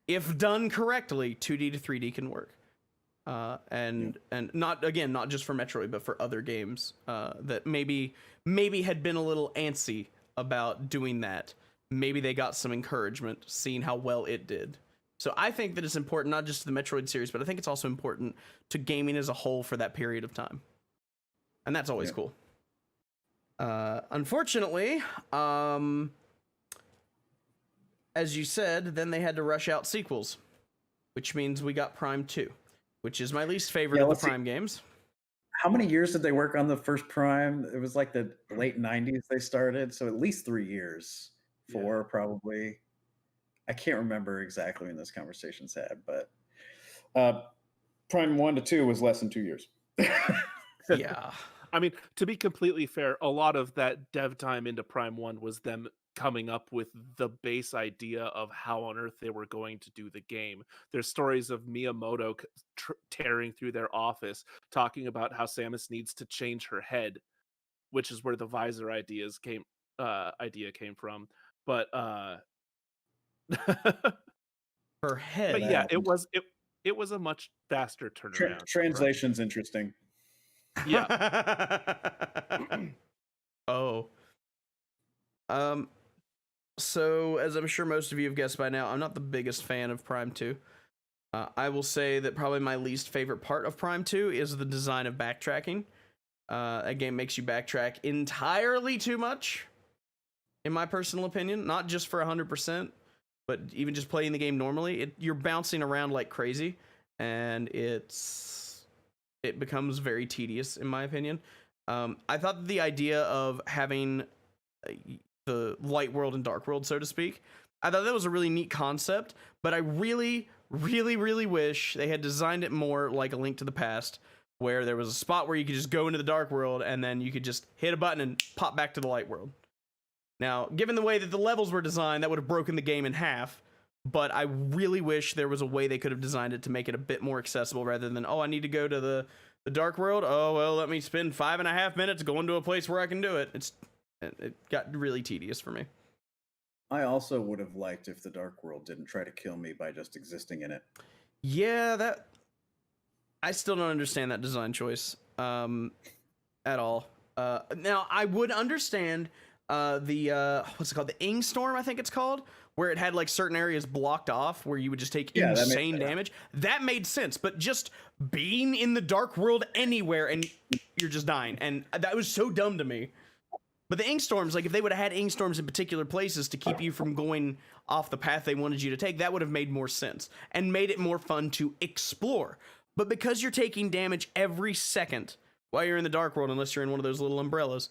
if done correctly, 2D to 3D can work. And not just for Metroid, but for other games that maybe had been a little antsy about doing that. Maybe they got some encouragement seeing how well it did. So I think that it's important, not just to the Metroid series, but I think it's also important to gaming as a whole for that period of time. And that's always cool. Unfortunately, as you said, then they had to rush out sequels, which means we got Prime 2, which is my least favorite of the Prime games. How many years did they work on the first Prime? It was like the late 90s they started, so at least 3 years. 4 probably. I can't remember exactly when this conversation's had, but Prime 1 to 2 was less than 2 years. Yeah. I mean, to be completely fair, a lot of that dev time into Prime 1 was them coming up with the base idea of how on earth they were going to do the game. There's stories of Miyamoto tearing through their office, talking about how Samus needs to change her head, which is where the visor idea came from. But her head. But yeah, it was a much faster turnaround. Translation's interesting. Yeah. Oh. So, as I'm sure most of you have guessed by now, I'm not the biggest fan of Prime 2. I will say that probably my least favorite part of Prime 2 is the design of backtracking. A game makes you backtrack entirely too much, in my personal opinion. Not just for 100%, but even just playing the game normally. You're bouncing around like crazy, and it becomes very tedious, in my opinion. I thought that the idea of having the light world and dark world, so to speak, I thought that was a really neat concept, but I really, really, really wish they had designed it more like A Link to the Past, where there was a spot where you could just go into the dark world and then you could just hit a button and pop back to the light world. Now, given the way that the levels were designed, that would have broken the game in half, but I really wish there was a way they could have designed it to make it a bit more accessible rather than, oh, I need to go to the dark world. Oh, well, let me spend 5.5 minutes going to a place where I can do it. It got really tedious for me. I also would have liked if the dark world didn't try to kill me by just existing in it. Yeah, I still don't understand that design choice at all. Now, I would understand the what's it called? The Ing Storm, I think it's called, where it had like certain areas blocked off where you would just take insane damage. That made sense, but just being in the dark world anywhere and you're just dying, and that was so dumb to me. But the Ing Storms, like if they would have had Ing Storms in particular places to keep you from going off the path they wanted you to take, that would have made more sense and made it more fun to explore. But because you're taking damage every second while you're in the dark world, unless you're in one of those little umbrellas,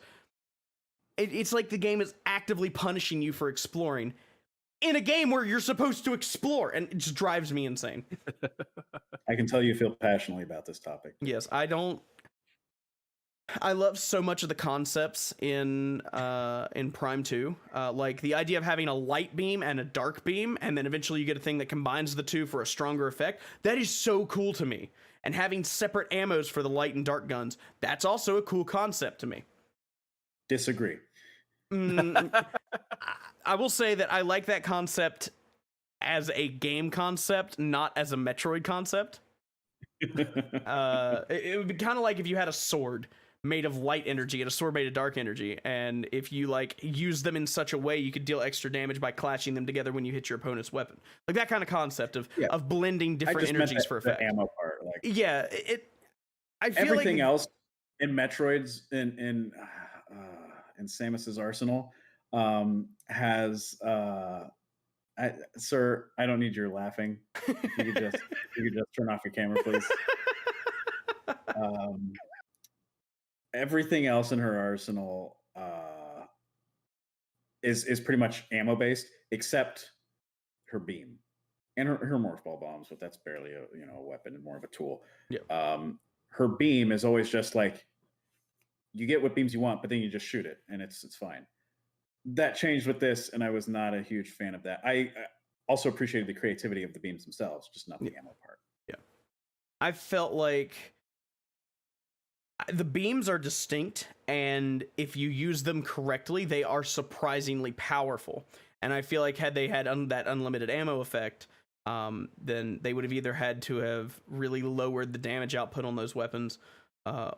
it's like the game is actively punishing you for exploring in a game where you're supposed to explore, and it just drives me insane. I can tell you feel passionately about this topic. Yes, I love so much of the concepts in Prime 2, like the idea of having a light beam and a dark beam, and then eventually you get a thing that combines the two for a stronger effect. That is so cool to me. And having separate ammos for the light and dark guns, that's also a cool concept to me. Disagree. I will say that I like that concept as a game concept, not as a Metroid concept. It would be kind of like if you had a sword made of light energy and a sword made of dark energy, and if you like use them in such a way, you could deal extra damage by clashing them together when you hit your opponent's weapon. Like that kind of concept of blending different energies for effect. The ammo part, like I feel everything like else in Metroid's in Samus's arsenal has sir, I don't need your laughing. If you could just turn off your camera, please. Everything else in her arsenal is pretty much ammo based, except her beam and her morph ball bombs, but that's barely a weapon and more of a tool. Yeah. Her beam is always just like you get what beams you want, but then you just shoot it and it's fine. That changed with this, and I was not a huge fan of that. I also appreciated the creativity of the beams themselves, just not the ammo part. Yeah. I felt like the beams are distinct, and if you use them correctly, they are surprisingly powerful. And I feel like had they had that unlimited ammo effect, then they would have either had to have really lowered the damage output on those weapons,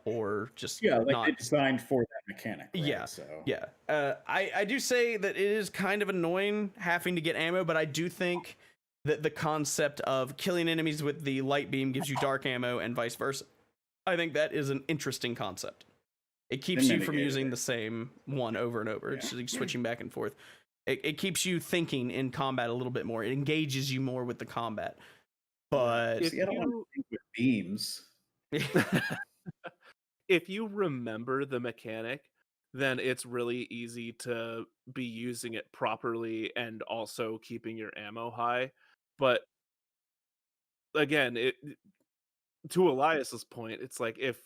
or just not they designed for that mechanic. Right? I do say that it is kind of annoying having to get ammo, but I do think that the concept of killing enemies with the light beam gives you dark ammo and vice versa. I think that is an interesting concept. It keeps you from using the same one over and over. It's just like switching back and forth. It keeps you thinking in combat a little bit more. It engages you more with the combat. But see, I don't want to think with beams. If you remember the mechanic, then it's really easy to be using it properly and also keeping your ammo high. But again, to Elias's point, it's like if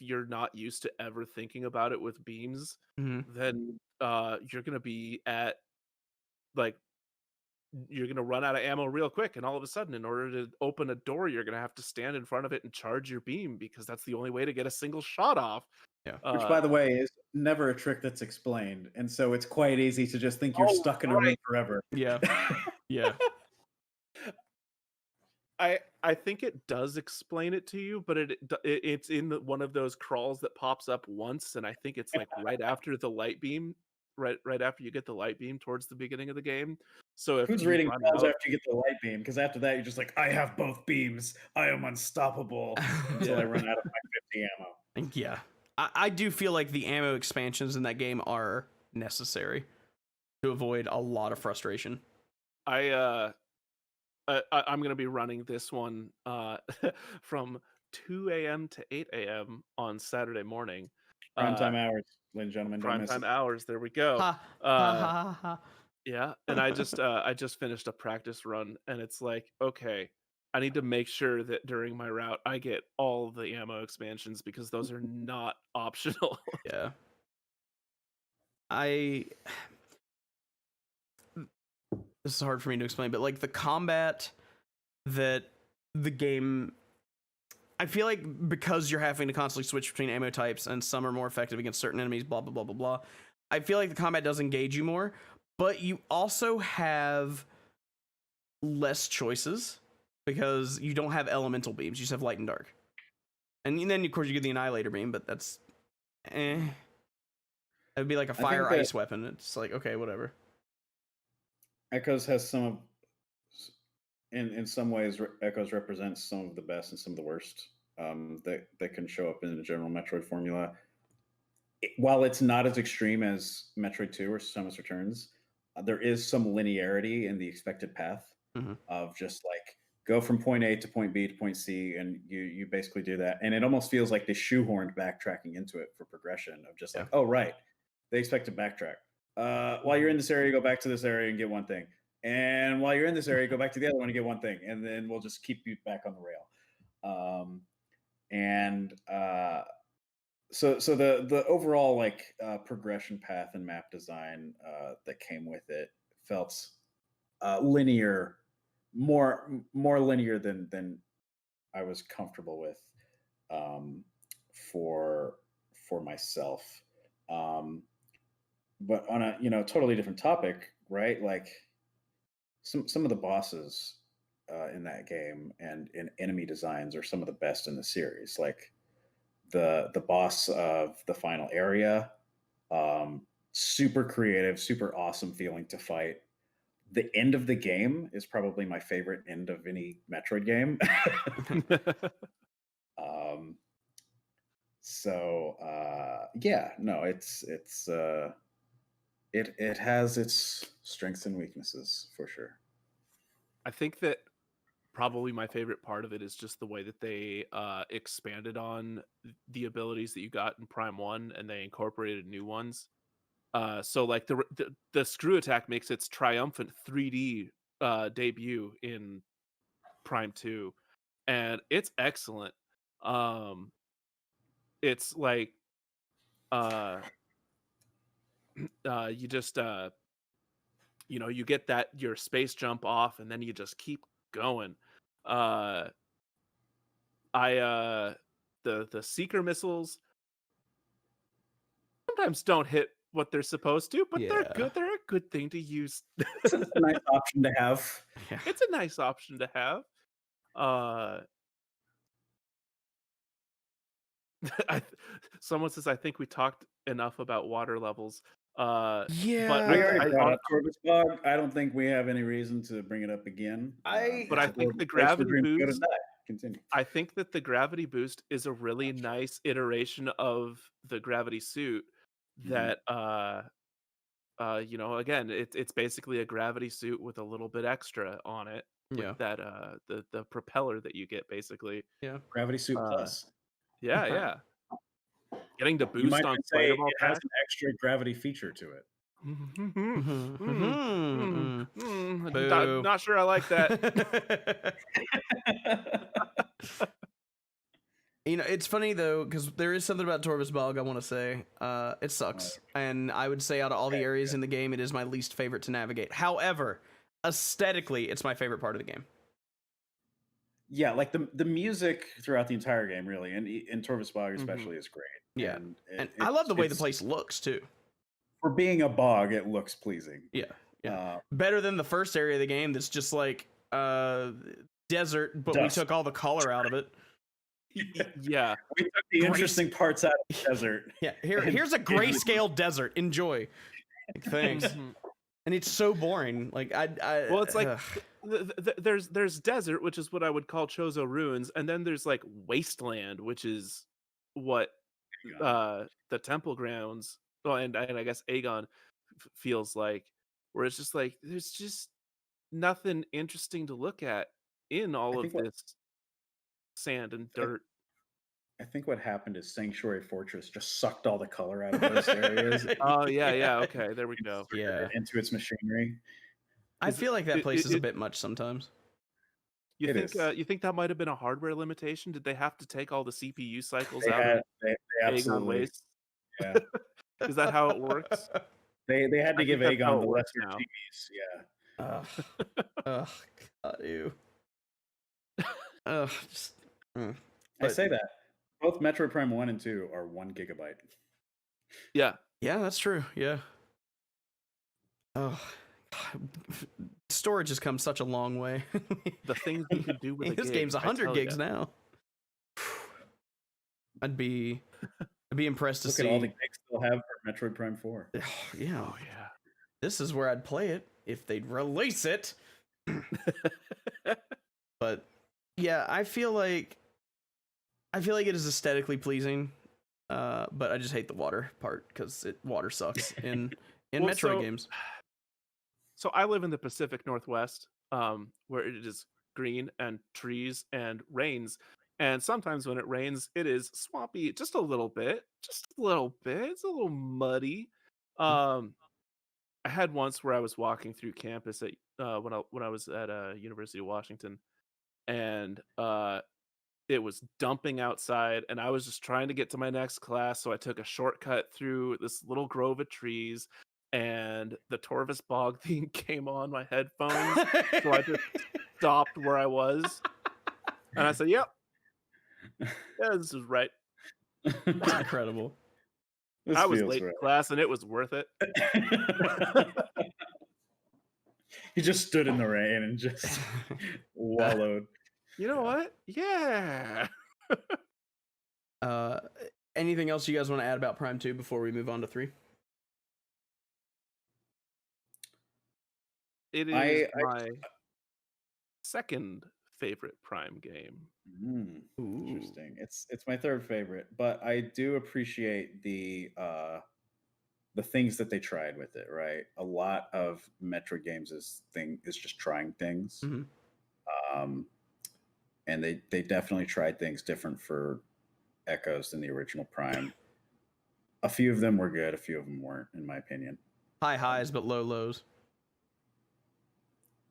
you're not used to ever thinking about it with beams, then you're gonna be at like you're gonna run out of ammo real quick, and all of a sudden, in order to open a door, you're gonna have to stand in front of it and charge your beam because that's the only way to get a single shot off. Yeah. Which, by the way, is never a trick that's explained, and so it's quite easy to just think you're stuck in a room forever. Yeah. Yeah. I think it does explain it to you, but it's in one of those crawls that pops up once, and I think it's like right after the light beam, right after you get the light beam towards the beginning of the game. So if who's reading crawls after you get the light beam? Because after that, you're just like, I have both beams. I am unstoppable until I run out of my 50 ammo. Yeah, I do feel like the ammo expansions in that game are necessary to avoid a lot of frustration. I'm going to be running this one from 2 a.m. to 8 a.m. on Saturday morning. Prime time hours, ladies and gentlemen. Prime time hours. There we go. Yeah, and I just finished a practice run, and it's like, okay, I need to make sure that during my route I get all the ammo expansions because those are not optional. Yeah. This is hard for me to explain, but like the combat that the game, I feel like because you're having to constantly switch between ammo types and some are more effective against certain enemies, blah, blah, blah, blah, blah. I feel like the combat does engage you more, but you also have less choices because you don't have elemental beams. You just have light and dark. And then, of course, you get the Annihilator beam, but that's It would be like a fire ice weapon. It's like, okay, whatever. Echoes has some of, in some ways, Echoes represents some of the best and some of the worst that can show up in the general Metroid formula. While it's not as extreme as Metroid 2 or Samus Returns, there is some linearity in the expected path of just like go from point A to point B to point C, and you basically do that. And it almost feels like they shoehorned backtracking into it for progression of just like, oh, right, they expect to backtrack. While you're in this area, go back to this area and get one thing. And while you're in this area, go back to the other one and get one thing. And then we'll just keep you back on the rail. So the overall like progression path and map design that came with it felt linear, more linear than I was comfortable with for myself. But on a totally different topic, right? Like some of the bosses in that game and in enemy designs are some of the best in the series. Like the boss of the final area, super creative, super awesome feeling to fight. The end of the game is probably my favorite end of any Metroid game. It has its strengths and weaknesses for sure. I think that probably my favorite part of it is just the way that they expanded on the abilities that you got in Prime 1 and they incorporated new ones. So like the screw attack makes its triumphant 3D debut in Prime 2, and it's excellent. It's like you just you get that your space jump off and then you just keep going. The seeker missiles sometimes don't hit what they're supposed to, but they're good. They're a good thing to use. It's a nice option to have. Yeah. It's a nice option to have. Someone says, I think we talked enough about water levels. But I don't think we have any reason to bring it up again. But I think the gravity boost. Continue. I think that the gravity boost is a really nice iteration of the gravity suit that again, it's basically a gravity suit with a little bit extra on it. With that the propeller that you get, basically. Yeah. Gravity Suit Plus. Yeah. Getting to You might boost on say it Fireball has Pack. an extra gravity feature to it. Not sure I like that. It's funny though, because there is something about Torvus Bog I want to say. It sucks, and I would say out of all the areas in the game, it is my least favorite to navigate. However, aesthetically, it's my favorite part of the game. Yeah, like the music throughout the entire game, really, and in Torvus Bog especially, is great. Yeah, and I love the way the place looks too. For being a bog, it looks pleasing. Yeah. Better than the first area of the game that's just like desert, but dust. We took all the color out of it. Yeah, we took the interesting parts out of the desert. Yeah, here's a grayscale desert. Enjoy. Thanks. And it's so boring. Like well, it's like there's desert, which is what I would call Chozo Ruins, and then there's like wasteland, which is what the temple grounds, well, and I guess Aegon feels like, where it's just like there's just nothing interesting to look at in all of this sand and dirt. I think what happened is Sanctuary Fortress just sucked all the color out of those areas. Oh yeah, okay, there we go. Yeah, into its machinery. I feel like that place is a bit much sometimes. You think that might have been a hardware limitation? Did they have to take all the CPU cycles out of Aegon waste? Yeah. Is that how it works? They had to give Aegon the lesser TVs. Yeah. God, ew. I say that both Metroid Prime 1 and 2 are 1 gigabyte. Yeah, that's true. Yeah. Oh, storage has come such a long way. The things you can do with this game's 100 gigs now. I'd be impressed to see. Look at all the gigs they'll have for Metroid Prime 4. Oh yeah. This is where I'd play it if they'd release it. But yeah, I feel like it is aesthetically pleasing, but I just hate the water part because water sucks in Metroid games. So I live in the Pacific Northwest, where it is green and trees and rains. And sometimes when it rains, it is swampy just a little bit. It's a little muddy. I had once where I was walking through campus at when I was at University of Washington, and it was dumping outside, and I was just trying to get to my next class, so I took a shortcut through this little grove of trees, and the Torvus Bog theme came on my headphones, so I just stopped where I was, and I said, "Yep, yeah, this is right." That's incredible. I was late to class, and it was worth it. He just stood in the rain and just wallowed. You know what? Yeah. Anything else you guys want to add about Prime 2 before we move on to 3? It is my second favorite Prime game. Interesting. It's my third favorite, but I do appreciate the things that they tried with it. Right, a lot of Metroid games is just trying things. And they definitely tried things different for Echoes than the original Prime. A few of them were good, a few of them weren't, in my opinion. High highs, but low lows.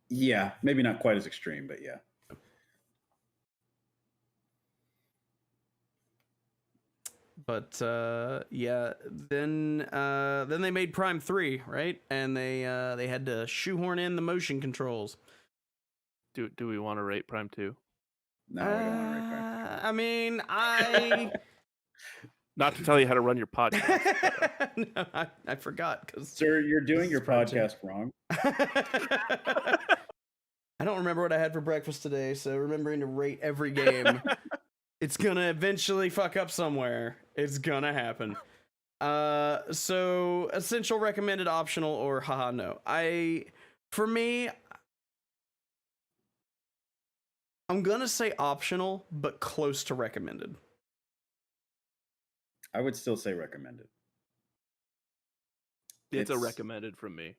Yeah, maybe not quite as extreme, but yeah. But yeah, then they made Prime 3, right? And they had to shoehorn in the motion controls. Do we want to rate Prime 2? No, we don't want to rate Prime 2. I mean, not to tell you how to run your podcast. No, I forgot because sir, you're doing your podcast wrong. I don't remember what I had for breakfast today, so remembering to rate every game, it's gonna eventually fuck up somewhere. It's gonna happen. So essential, recommended, optional, or haha no. For me, I'm gonna say optional, but close to recommended. I would still say recommended. It's a recommended from me.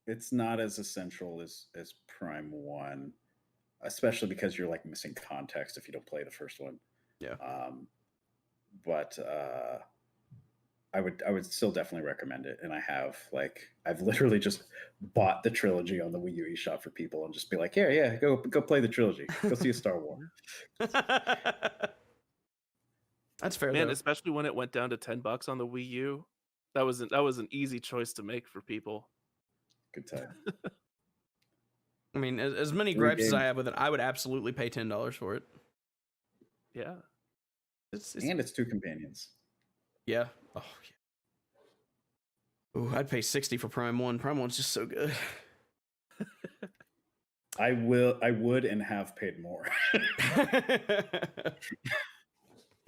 It's not as essential as Prime 1, especially because you're like missing context if you don't play the first one. Yeah. But I would still definitely recommend it, and I've literally just bought the trilogy on the Wii U eShop for people and just be like, yeah, go play the trilogy, go see a Star Wars. That's fair, man. though. Especially when it went down to $10 on the Wii U, that was an easy choice to make for people. Good time. I mean, as many gripes as I have with it, I would absolutely pay $10 for it. Yeah, and it's 2 companions. Yeah. Oh, yeah. Ooh, I'd pay $60 for Prime 1. Prime 1's just so good. I would and have paid more.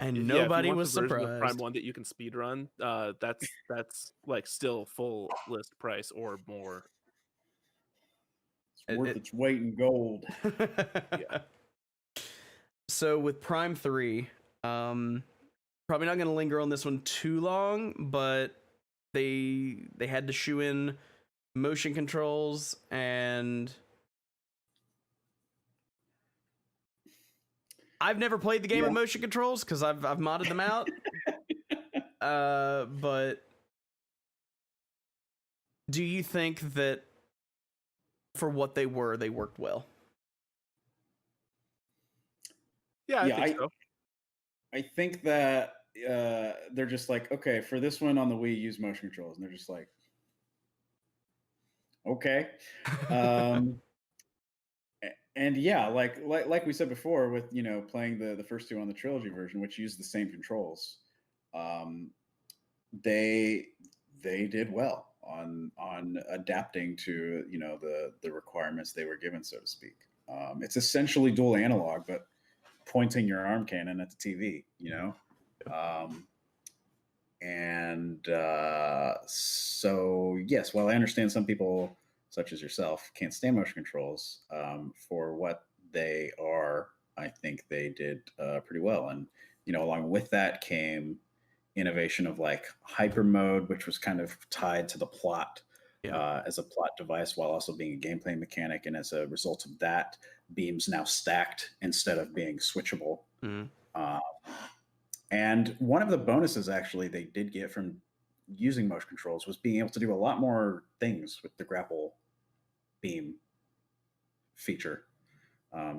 And nobody was surprised. Of Prime 1 that you can speedrun, that's like still full list price or more. It's worth its weight in gold. Yeah. So with Prime 3, probably not going to linger on this one too long, but they had to shoe in motion controls, and I've never played the game with motion controls because I've modded them out. But do you think that for what they worked well? Yeah, I think so. I think that they're just like, okay, for this one on the Wii, use motion controls, and they're just like, okay. And yeah, like we said before, with playing the first 2 on the trilogy version, which used the same controls, they did well on adapting to the requirements they were given, so to speak. It's essentially dual analog, but pointing your arm cannon at the TV, so yes, while I understand some people, such as yourself, can't stand motion controls, for what they are, I think they did pretty well. And along with that came innovation of like hyper mode, which was kind of tied to the plot, as a plot device, while also being a gameplay mechanic. And as a result of that, beams now stacked instead of being switchable. And one of the bonuses actually they did get from using motion controls was being able to do a lot more things with the grapple beam feature,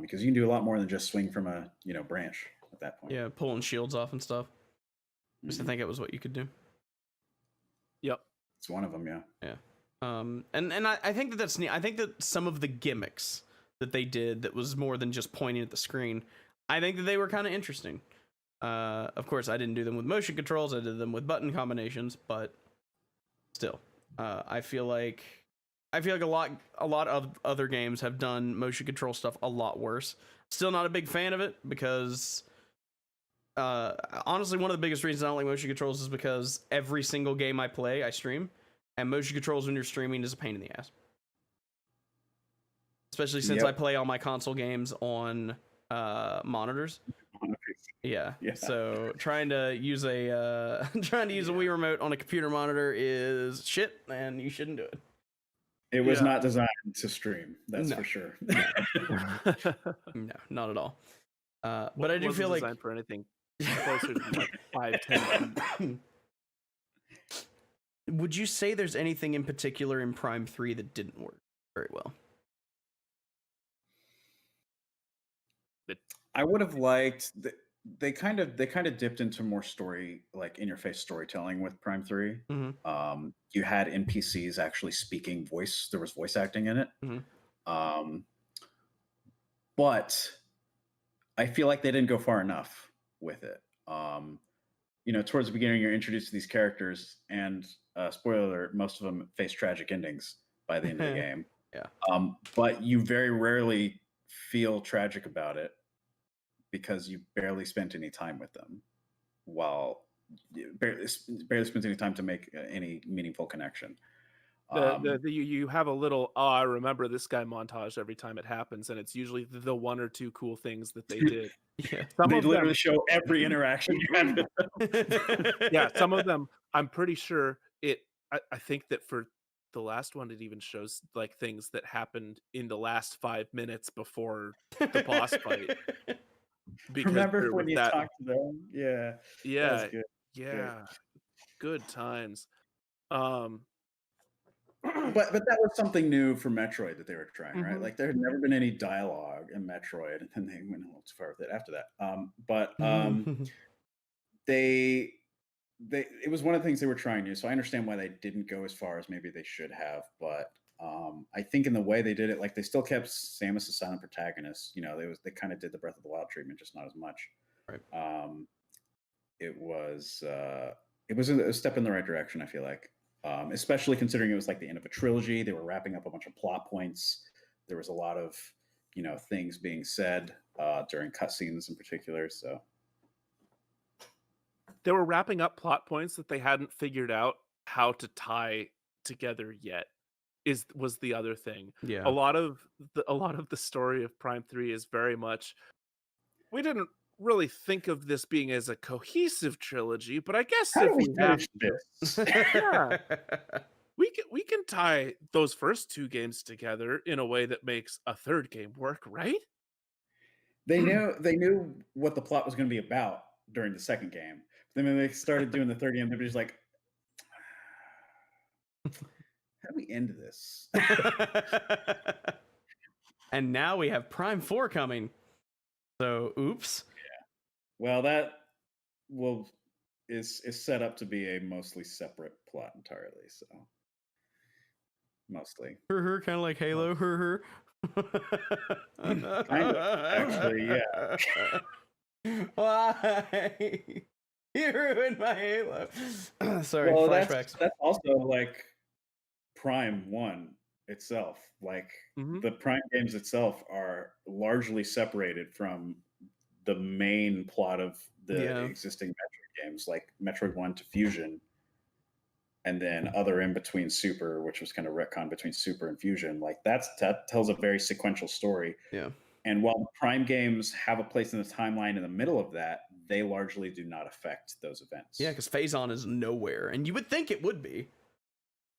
because you can do a lot more than just swing from a branch at that point. Yeah, pulling shields off and stuff. Just to think it was what you could do. Yep, it's one of them. Yeah. And I think that's neat. I think that some of the gimmicks that they did that was more than just pointing at the screen, I think that they were kind of interesting. Of course, I didn't do them with motion controls. I did them with button combinations, but still, I feel like a lot of other games have done motion control stuff a lot worse. Still not a big fan of it because, honestly, one of the biggest reasons I don't like motion controls is because every single game I play, I stream, and motion controls when you're streaming is a pain in the ass. Especially since I play all my console games on monitors. Yeah. So trying to use a Wii remote on a computer monitor is shit, and you shouldn't do it. It was not designed to stream. That's for sure. No, not at all. But I do feel like designed for anything closer to like 5-10. Would you say there's anything in particular in Prime 3 that didn't work very well? I would have liked they kind of dipped into more story, like interface storytelling with Prime 3. You had NPCs actually speaking voice. There was voice acting in it. But I feel like they didn't go far enough with it. Towards the beginning, you're introduced to these characters, and spoiler alert, most of them face tragic endings by the end of the game. But you very rarely feel tragic about it, because you barely spent any time with them, while barely spent any time to make any meaningful connection. You have a little I remember this guy montage every time it happens, and it's usually the 1 or 2 cool things that they did. They literally show every interaction you had with them. Yeah, some of them I'm pretty sure it I think that for the last one, it even shows like things that happened in the last 5 minutes before the boss fight. Because Remember there when was you that. talked to them? Yeah, that was Yeah, good. Good. yeah, good times. Um, But that was something new for Metroid that they were trying, right? Mhm. Like there had never been any dialogue in Metroid, and then they went a little too far with it after that. They it was one of the things they were trying to. So I understand why they didn't go as far as maybe they should have, but I think in the way they did it, like they still kept Samus a silent protagonist. You know, they kind of did the Breath of the Wild treatment, just not as much. Right. It was a step in the right direction. I feel like, especially considering it was like the end of a trilogy. They were wrapping up a bunch of plot points. There was a lot of things being said during cutscenes in particular. So they were wrapping up plot points that they hadn't figured out how to tie together yet. Was the other thing. Yeah. A lot of the story of Prime 3 is very much, we didn't really think of this being as a cohesive trilogy, but I guess how if do we we have finish this? yeah, we can tie those first two games together in a way that makes a third game work, right? They knew what the plot was going to be about during the second game. Then when they started doing the third game, they were just like, how do we end this? And now we have Prime 4 coming. So, oops. Yeah. Well, that is set up to be a mostly separate plot entirely. So, mostly. Kind of like Halo. Kind of, actually, yeah. Why? You ruined my Halo. Sorry, Well, flashbacks. that's also like Prime 1 itself. Like the Prime games itself are largely separated from the main plot of the existing Metroid games, like Metroid 1 to Fusion, and then other in between Super, which was kind of retcon between Super and Fusion. Like that tells a very sequential story. Yeah. And while the Prime games have a place in the timeline in the middle of that, they largely do not affect those events. Yeah, because Phazon is nowhere, and you would think it would be,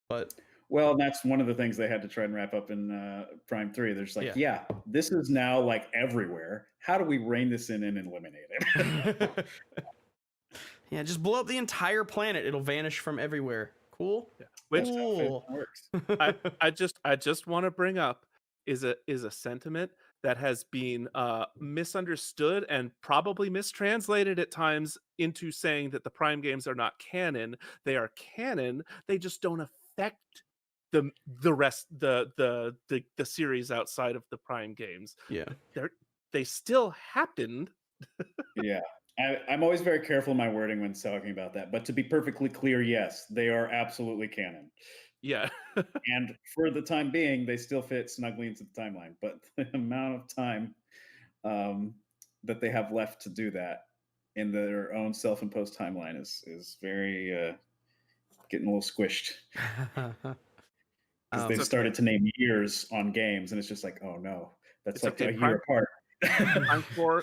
but well, that's one of the things they had to try and wrap up in Prime 3. They're just like, yeah, this is now like everywhere. How do we rein this in and eliminate it? Yeah, just blow up the entire planet. It'll vanish from everywhere. Cool. Yeah. Which cool. Works. I just want to bring up is a sentiment that has been misunderstood and probably mistranslated at times into saying that the Prime games are not canon. They are canon. They just don't affect the rest the series outside of the Prime games. Yeah, they still happened. Yeah. I'm always very careful in my wording when talking about that, but to be perfectly clear, yes, they are absolutely canon. Yeah. And for the time being, they still fit snugly into the timeline. But the amount of time that they have left to do that in their own self-imposed timeline is very getting a little squished. Because they've started to name years on games, and it's just like, oh no, that's like a year apart.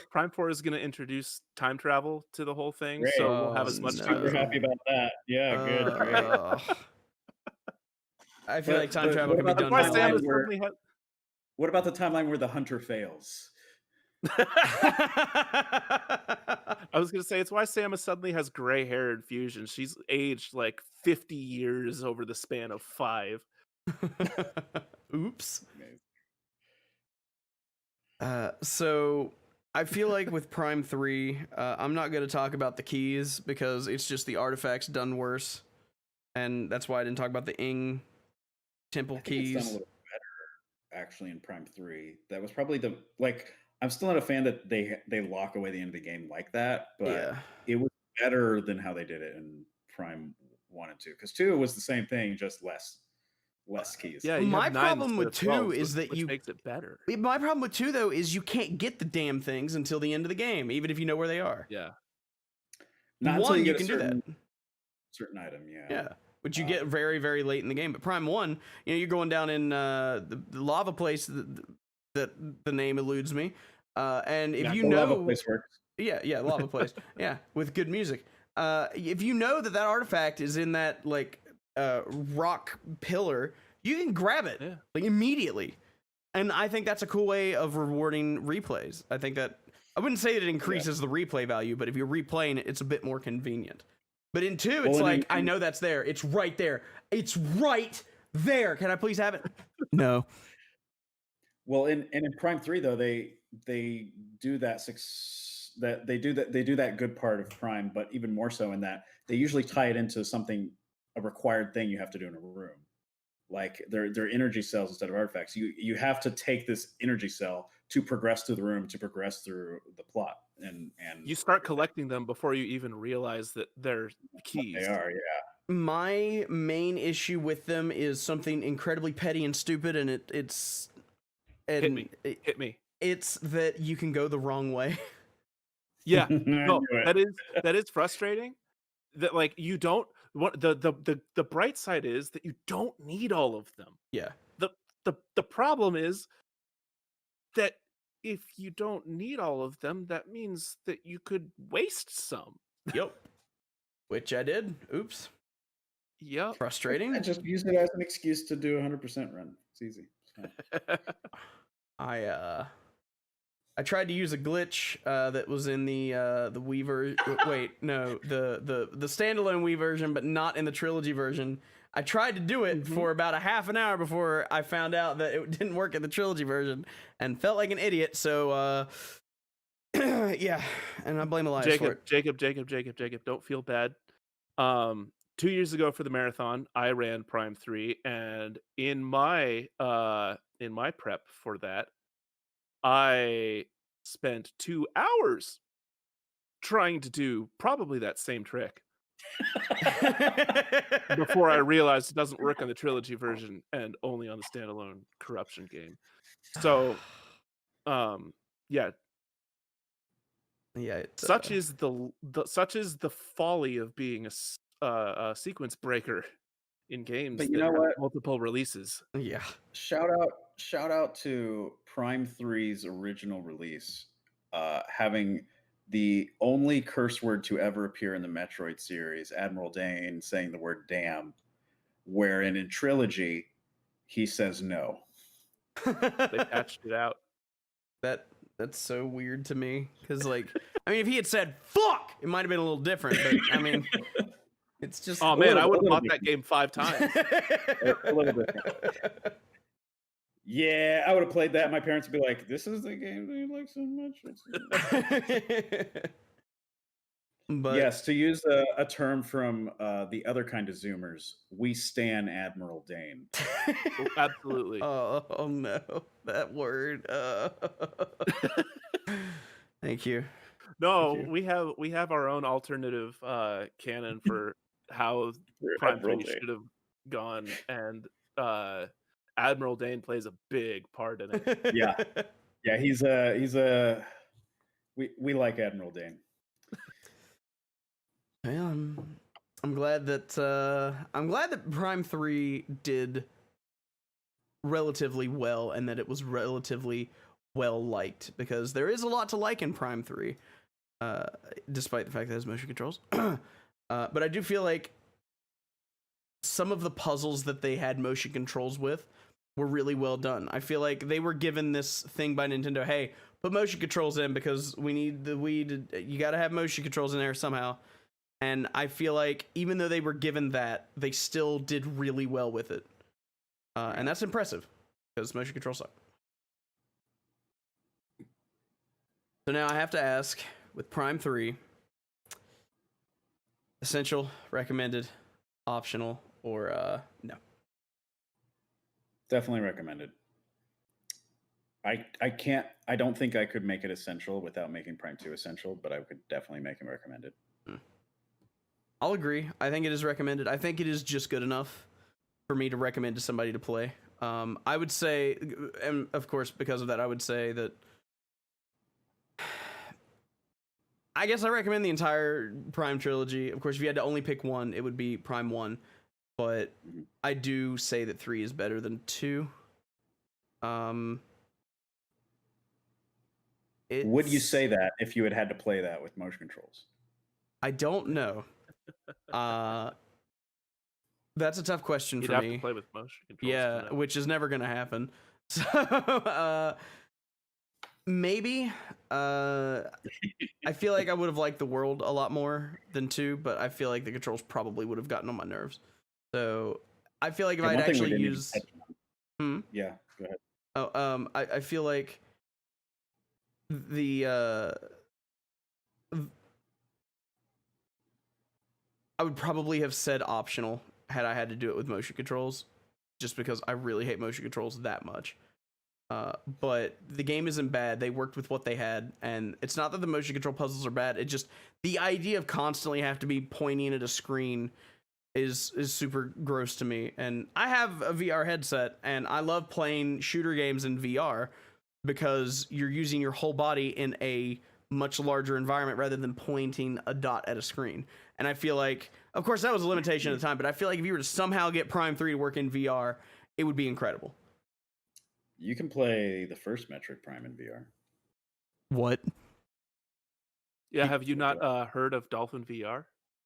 Prime 4 is going to introduce time travel to the whole thing, great. So we'll have as much time. Super happy about that. Yeah, good, great. I feel like time travel can be done. What about the timeline where the hunter fails? I was going to say, it's why Samus suddenly has gray hair in Fusion. She's aged like 50 years over the span of 5. Oops. So I feel like with Prime 3, I'm not going to talk about the keys because it's just the artifacts done worse. And that's why I didn't talk about the Ing temple keys. It's done a little better, actually, in Prime 3. That was probably I'm still not a fan that they lock away the end of the game like that, but it was better than how they did it in Prime 1 and 2. Because 2 was the same thing, just less keys. Yeah, my problem with 2 is that which makes it better. My problem with 2 though is you can't get the damn things until the end of the game, even if you know where they are. Yeah. Not until you can do that. Certain item, yeah. Yeah. Which you get very, very late in the game. But Prime 1, you're going down in the lava place that the name eludes me. And if you know lava place works. Yeah, lava place. Yeah, with good music. If you know that artifact is in that like rock pillar, you can grab it like immediately. And I think that's a cool way of rewarding replays. I think that I wouldn't say that it increases the replay value, but if you're replaying it, it's a bit more convenient. But in 2, it's like, I know that's there. It's right there. It's right there. Can I please have it? No. Well, in Prime 3 though, they do that they do that good part of Prime, but even more so in that they usually tie it into something, a required thing you have to do in a room. Like they're energy cells instead of artifacts. You have to take this energy cell to progress through the room, to progress through the plot, and you start collecting them before you even realize that they're keys. They are, yeah. My main issue with them is something incredibly petty and stupid, and it's hit me. It's that you can go the wrong way. Yeah, no, that is frustrating. That like you don't. What the bright side is that you don't need all of them. Yeah. The problem is that if you don't need all of them, that means that you could waste some. Yep. Which I did. Oops. Yep. Frustrating. I just use it as an excuse to do a 100% run. It's easy. I tried to use a glitch that was in the Wii version. Wait, no, the standalone Wii version, but not in the trilogy version. I tried to do it for about a half an hour before I found out that it didn't work in the trilogy version, and felt like an idiot. So, yeah, and I blame Elias for it. Jacob, don't feel bad. 2 years ago for the marathon, I ran Prime 3, and in my prep for that, I spent 2 hours trying to do probably that same trick before I realized it doesn't work on the trilogy version and only on the standalone corruption game. So, yeah. Such is the folly of being a sequence breaker in games but you that know have what? multiple releases. Yeah. Shout out to Prime 3's original release, having the only curse word to ever appear in the Metroid series, Admiral Dane saying the word damn, wherein in Trilogy, he says no. They patched it out. That's so weird to me, because like, I mean, if he had said fuck, it might have been a little different, but I mean, it's just, oh man, I would have bought that game 5 times. A little bit. Yeah, I would have played that. My parents would be like, "This is the game they like so much." But yes, to use a term from the other kind of Zoomers, we stan Admiral Dane. Oh, absolutely. Oh no, that word. Thank you. No, Thank you. we have our own alternative canon for how Prime 3 should have gone, and Admiral Dane plays a big part in it. Yeah, he's we like Admiral Dane. Well, I'm glad that Prime 3 did relatively well, and that it was relatively well liked, because there is a lot to like in Prime 3, despite the fact that it has motion controls. But I do feel like some of the puzzles that they had motion controls with were really well done. I feel like they were given this thing by Nintendo, hey, put motion controls in because we need the Wii to, you gotta have motion controls in there somehow. And I feel like even though they were given that, they still did really well with it. And that's impressive, because motion controls suck. So now I have to ask, with Prime 3, essential, recommended, optional, or no? Definitely recommended. I don't think I could make it essential without making Prime 2 essential, but I could definitely make him recommended. I'll agree. I think it is recommended. I think it is just good enough for me to recommend to somebody to play. I would say, and of course, because of that, I would say that I guess I recommend the entire Prime trilogy. Of course, if you had to only pick one, it would be Prime 1. But I do say that 3 is better than 2. Would you say that if you had to play that with motion controls? I don't know. That's a tough question You'd for have me. to play with motion controls. Yeah, which is never gonna happen. So maybe. I feel like I would have liked the world a lot more than 2, but I feel like the controls probably would have gotten on my nerves. So I feel like if I'd actually use. Yeah, go ahead. Oh, I feel like the I would probably have said optional had I had to do it with motion controls, just because I really hate motion controls that much. But the game isn't bad. They worked with what they had, and it's not that the motion control puzzles are bad. It just the idea of constantly have to be pointing at a screen is super gross to me. And I have a VR headset, and I love playing shooter games in VR because you're using your whole body in a much larger environment rather than pointing a dot at a screen. And I feel like, of course, that was a limitation at the time, but I feel like if you were to somehow get Prime 3 to work in VR, it would be incredible. You can play the first Metroid Prime in VR. What? Yeah, have you not heard of Dolphin VR?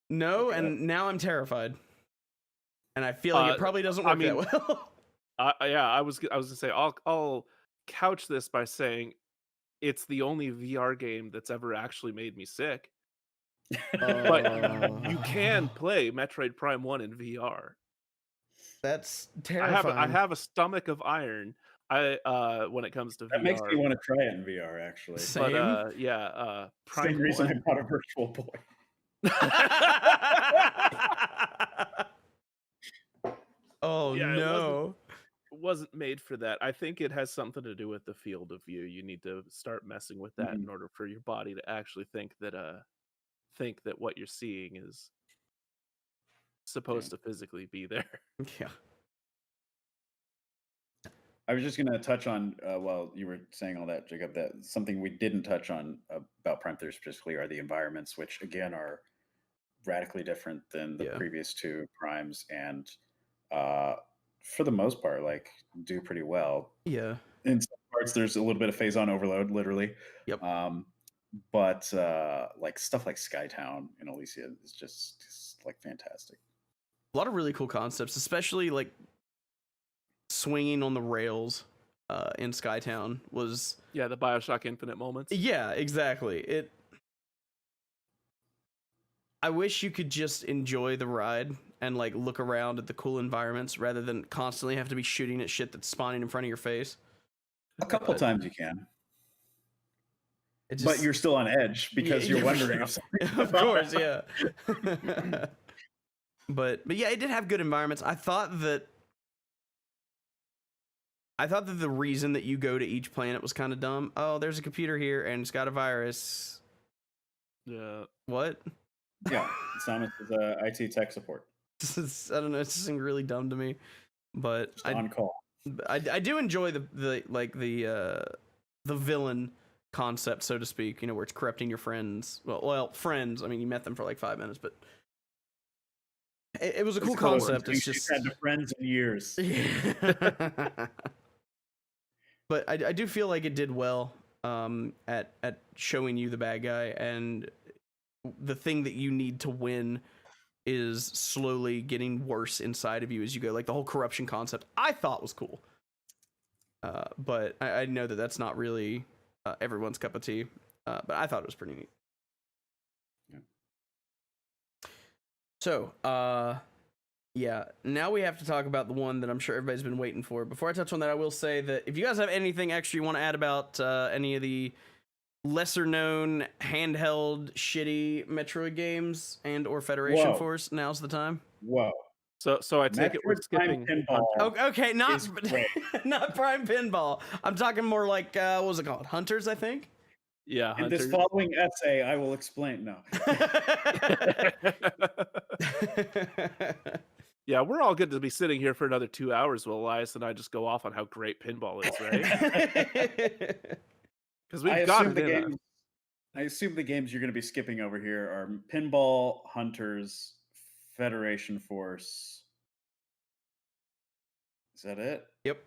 No, and now I'm terrified. And I feel like it probably doesn't work that well. Yeah, I was gonna say I'll couch this by saying it's the only VR game that's ever actually made me sick. But you can play Metroid Prime 1 in VR. That's terrifying. I have a stomach of iron. When it comes to that VR. Makes me want to try it in VR, actually. Same. But Prime Same reason 1. I bought a Virtual Boy. Oh yeah, no. It wasn't made for that. I think it has something to do with the field of view. You need to start messing with that in order for your body to actually think that what you're seeing is supposed to physically be there. Yeah. I was just going to touch on, while you were saying all that, Jacob, that something we didn't touch on about Prime 3 specifically are the environments, which again are radically different than the previous 2 Primes, and for the most part, like, do pretty well. Yeah. In some parts, there's a little bit of phase-on overload, literally. Yep. But like stuff like Skytown in Elysia is just like fantastic. A lot of really cool concepts, especially like swinging on the rails in Skytown was the BioShock Infinite moments. Yeah, exactly. I wish you could just enjoy the ride and like look around at the cool environments rather than constantly have to be shooting at shit that's spawning in front of your face. A couple times you can. But you're still on edge because you're wondering if something. Of course, yeah. But yeah, it did have good environments. I thought that the reason that you go to each planet was kind of dumb. Oh, there's a computer here and it's got a virus. Yeah. What? Yeah, Samus is IT tech support. I don't know. It's just really dumb to me. But on call. I do enjoy the villain concept, so to speak. You know, where it's corrupting your friends. Well, friends. I mean, you met them for like 5 minutes, but it was a cool concept. It's just had friends in years. But I do feel like it did well at showing you the bad guy, and the thing that you need to win is slowly getting worse inside of you as you go. Like the whole corruption concept I thought was cool. But I know that that's not really everyone's cup of tea. But I thought it was pretty neat. Yeah. So, yeah, now we have to talk about the one that I'm sure everybody's been waiting for. Before I touch on that, I will say that if you guys have anything extra you want to add about any of the lesser known handheld shitty Metroid games and or Federation Force, now's the time. Whoa. So I take it we're skipping Pinball. Okay, not not Prime Pinball. I'm talking more like what was it called? Hunters, I think. Yeah. In this following essay, I will explain. No. Yeah, we're all good to be sitting here for another 2 hours while Elias and I just go off on how great pinball is, right? Because we've got it. I assume the games you're going to be skipping over here are Pinball, Hunters, Federation Force. Is that it? Yep.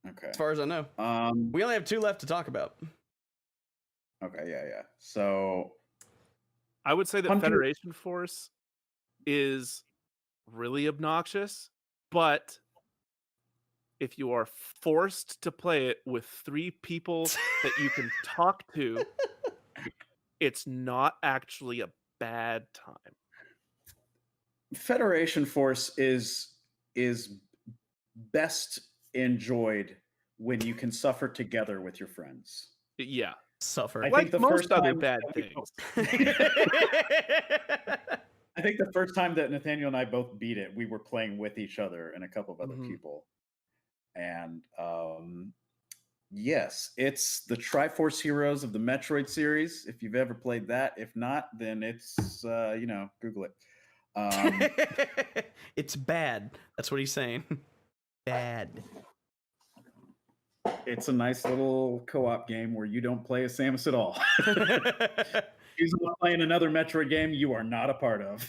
Okay. As far as I know. We only have 2 left to talk about. Okay, yeah. So I would say that Federation Force is really obnoxious, but if you are forced to play it with 3 people that you can talk to, it's not actually a bad time. Federation Force is best enjoyed when you can suffer together with your friends. Yeah. Suffer. I Like think the most first other time bad that we things. I think the first time that Nathaniel and I both beat it, we were playing with each other and a couple of other people. And yes, it's the Triforce Heroes of the Metroid series. If you've ever played that, if not, then it's Google it. It's bad. That's what he's saying. Bad. It's a nice little co-op game where you don't play as Samus at all. He's not playing another Metroid game you are not a part of.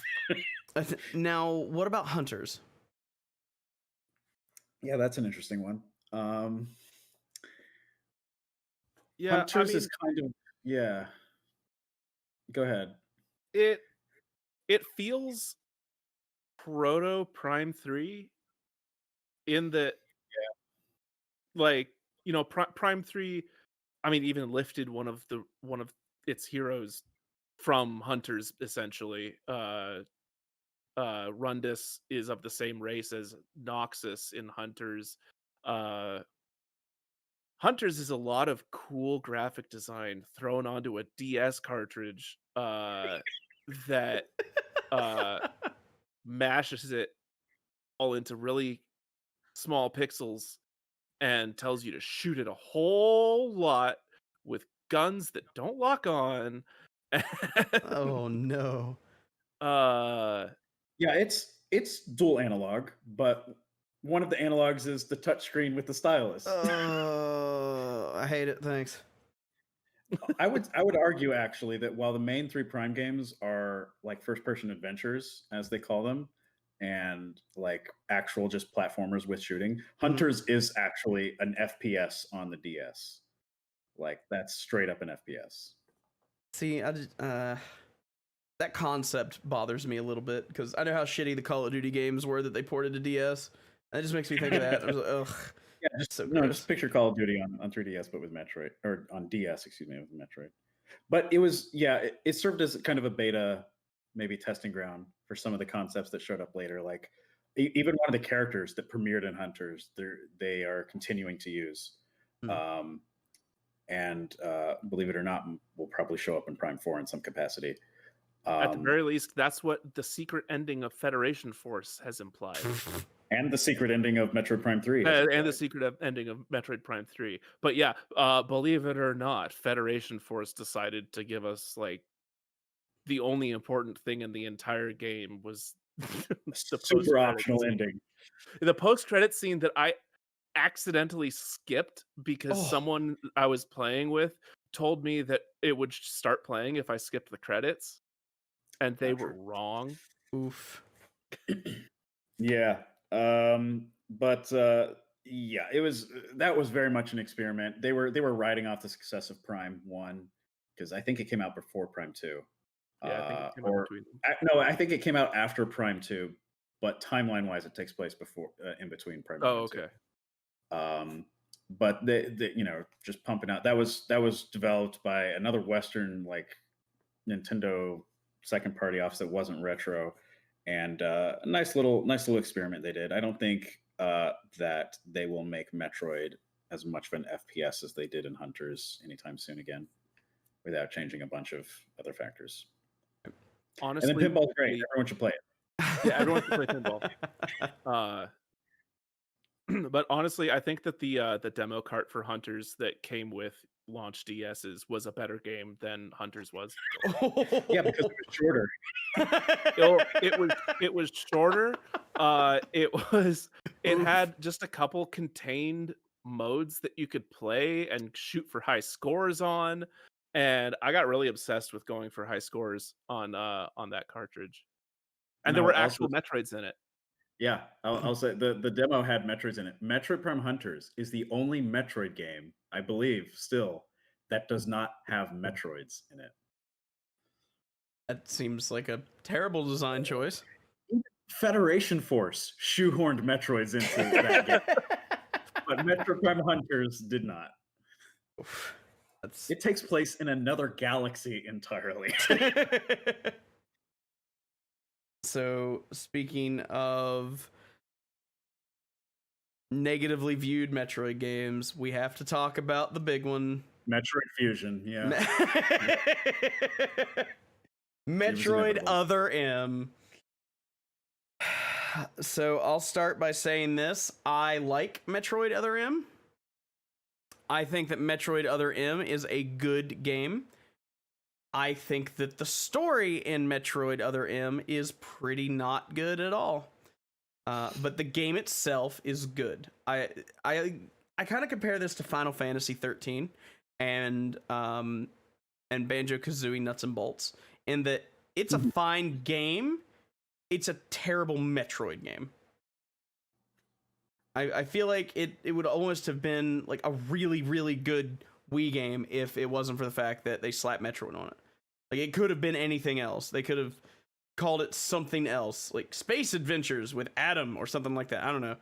Now, what about Hunters? Yeah, that's an interesting one. Yeah, Hunters is kind of Go ahead. It feels proto Prime 3 in that like, Prime 3, I mean, even lifted one of its heroes from Hunters essentially. Rundus is of the same race as Noxus in Hunters. Hunters is a lot of cool graphic design thrown onto a DS cartridge that mashes it all into really small pixels and tells you to shoot it a whole lot with guns that don't lock on. Oh no. Yeah, it's dual analog, but one of the analogs is the touchscreen with the stylus. I hate it. Thanks. I would argue actually that while the main 3 Prime games are like first-person adventures, as they call them, and like actual just platformers with shooting, Hunters is actually an FPS on the DS. Like that's straight up an FPS. See, I just, that concept bothers me a little bit because I know how shitty the Call of Duty games were that they ported to DS. That just makes me think of that. I was like, ugh. Yeah, just picture Call of Duty on 3DS, but with Metroid, or on DS, excuse me, with Metroid. But it was, it served as kind of a beta, maybe testing ground for some of the concepts that showed up later. Like even one of the characters that premiered in Hunters, they are continuing to use. And believe it or not, will probably show up in Prime 4 in some capacity. At the very least, that's what the secret ending of Federation Force has implied. And the secret ending of Metroid Prime 3. And the secret ending of Metroid Prime 3. But yeah, believe it or not, Federation Force decided to give us like the only important thing in the entire game was the super optional ending. The post-credit scene that I accidentally skipped because someone I was playing with told me that it would start playing if I skipped the credits, and they were wrong. Oof. Yeah. But yeah, that was very much an experiment. They were riding off the success of Prime 1 because I think it came out before Prime 2. Yeah, I think it came out between them. No, I think it came out after Prime 2, but timeline wise, it takes place before in between Prime 1 and 2. Okay. But they just pumping out. That was developed by another Western like Nintendo second party office that wasn't Retro, and a nice little experiment they did. I don't think that they will make Metroid as much of an FPS as they did in Hunters anytime soon again, without changing a bunch of other factors. Honestly, and then pinball's great. Everyone should play it. Yeah, everyone should play pinball. But honestly, I think that the demo cart for Hunters that came with launch DSs was a better game than Hunters was. Yeah, because it was shorter. It was shorter. It had just a couple contained modes that you could play and shoot for high scores on, and I got really obsessed with going for high scores on that cartridge. And there were actual Metroids in it. Yeah, I'll say the demo had Metroids in it. Metroid Prime Hunters is the only Metroid game, I believe, still, that does not have Metroids in it. That seems like a terrible design choice. Federation Force shoehorned Metroids into that game, but Metro Prime Hunters did not. It takes place in another galaxy entirely. So, speaking of negatively viewed Metroid games, we have to talk about the big one. Metroid Fusion, yeah. Metroid Other M. So I'll start by saying this. I like Metroid Other M. I think that Metroid Other M is a good game. I think that the story in Metroid Other M is pretty not good at all. But the game itself is good. I kind of compare this to Final Fantasy 13 and Banjo-Kazooie Nuts and Bolts in that it's a fine game. It's a terrible Metroid game. I feel like it would almost have been like a really, really good Wii game if it wasn't for the fact that they slapped Metroid on it. Like, it could have been anything else. They could have called it something else, like Space Adventures with Adam or something like that. I don't know.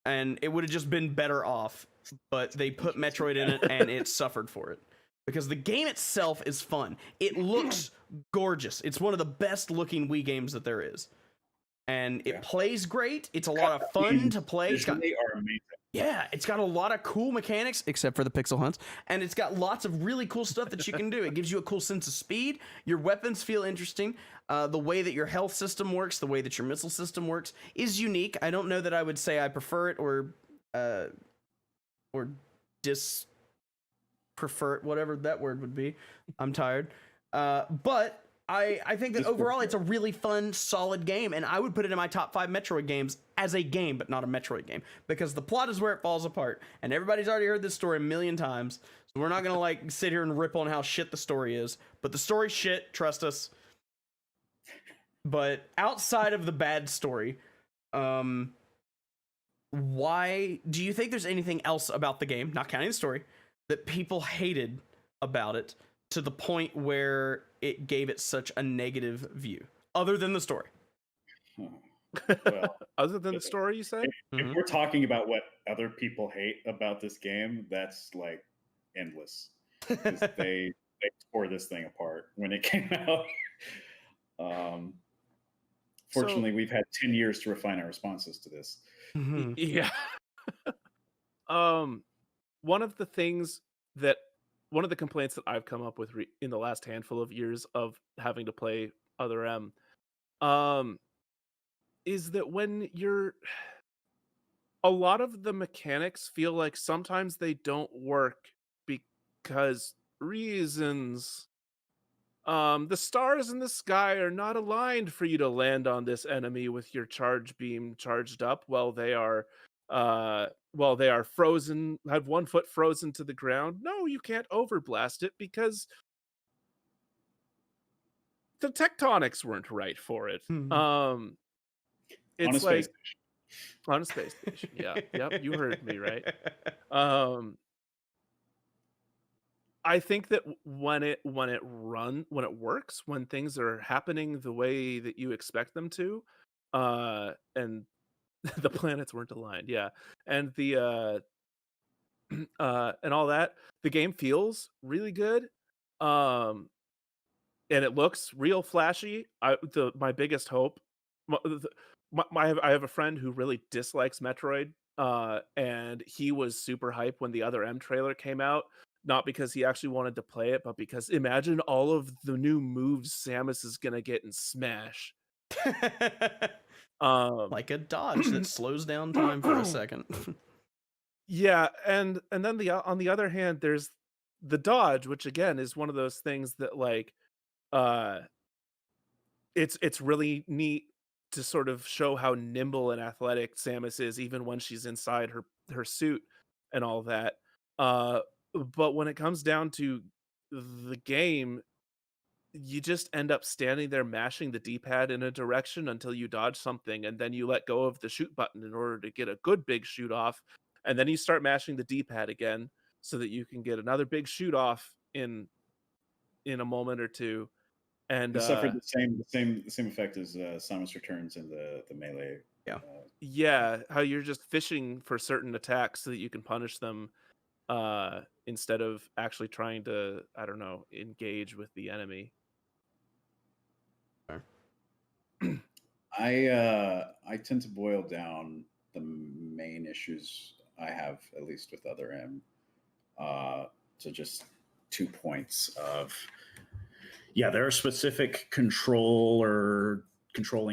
And it would have just been better off. But they put Metroid in it, and it suffered for it. Because the game itself is fun. It looks gorgeous. It's one of the best looking Wii games that there is. And it plays great. It's a lot of fun to play. They are amazing. Yeah, it's got a lot of cool mechanics, except for the pixel hunts. And it's got lots of really cool stuff that you can do. It gives you a cool sense of speed. Your weapons feel interesting. The way that your health system works, the way that your missile system works is unique. I don't know that I would say I prefer it or prefer it, whatever that word would be. I'm tired. But I think that overall it's a really fun, solid game, and I would put it in my top 5 Metroid games as a game, but not a Metroid game, because the plot is where it falls apart, and everybody's already heard this story a million times, so we're not gonna like sit here and rip on how shit the story is, but the story's shit, trust us. But outside of the bad story, why do you think there's anything else about the game, not counting the story, that people hated about it to the point where it gave it such a negative view, other than the story? Well, other than the story, you say? If we're talking about what other people hate about this game, that's like endless. They tore this thing apart when it came out. Fortunately, we've had 10 years to refine our responses to this. Yeah. One of the complaints that I've come up with in the last handful of years of having to play Other M, is that when a lot of the mechanics feel like sometimes they don't work because reasons. The stars in the sky are not aligned for you to land on this enemy with your charge beam charged up while they are frozen, have one foot frozen to the ground. No, you can't overblast it because the tectonics weren't right for it. It's like on a space station. Yeah, yep, you heard me right. I think that when it works, when things are happening the way that you expect them to, and the planets weren't aligned, yeah, and the and all that, the game feels really good, and it looks real flashy. My biggest hope, I have a friend who really dislikes Metroid, and he was super hyped when the Other M trailer came out. Not because he actually wanted to play it, but because imagine all of the new moves Samus is gonna get in Smash. Like a dodge that slows down time for a second. Yeah, and then on the other hand, there's the dodge, which again is one of those things that like it's really neat to sort of show how nimble and athletic Samus is, even when she's inside her suit and all that. But when it comes down to the game, you just end up standing there mashing the D-pad in a direction until you dodge something, and then you let go of the shoot button in order to get a good big shoot off, and then you start mashing the D-pad again so that you can get another big shoot off in a moment or two. And it suffered the same effect as Samus Returns in the Melee. Yeah, how you're just fishing for certain attacks so that you can punish them instead of actually trying to, I don't know, engage with the enemy. I tend to boil down the main issues I have, at least with Other M, to just 2 points of there are specific controlling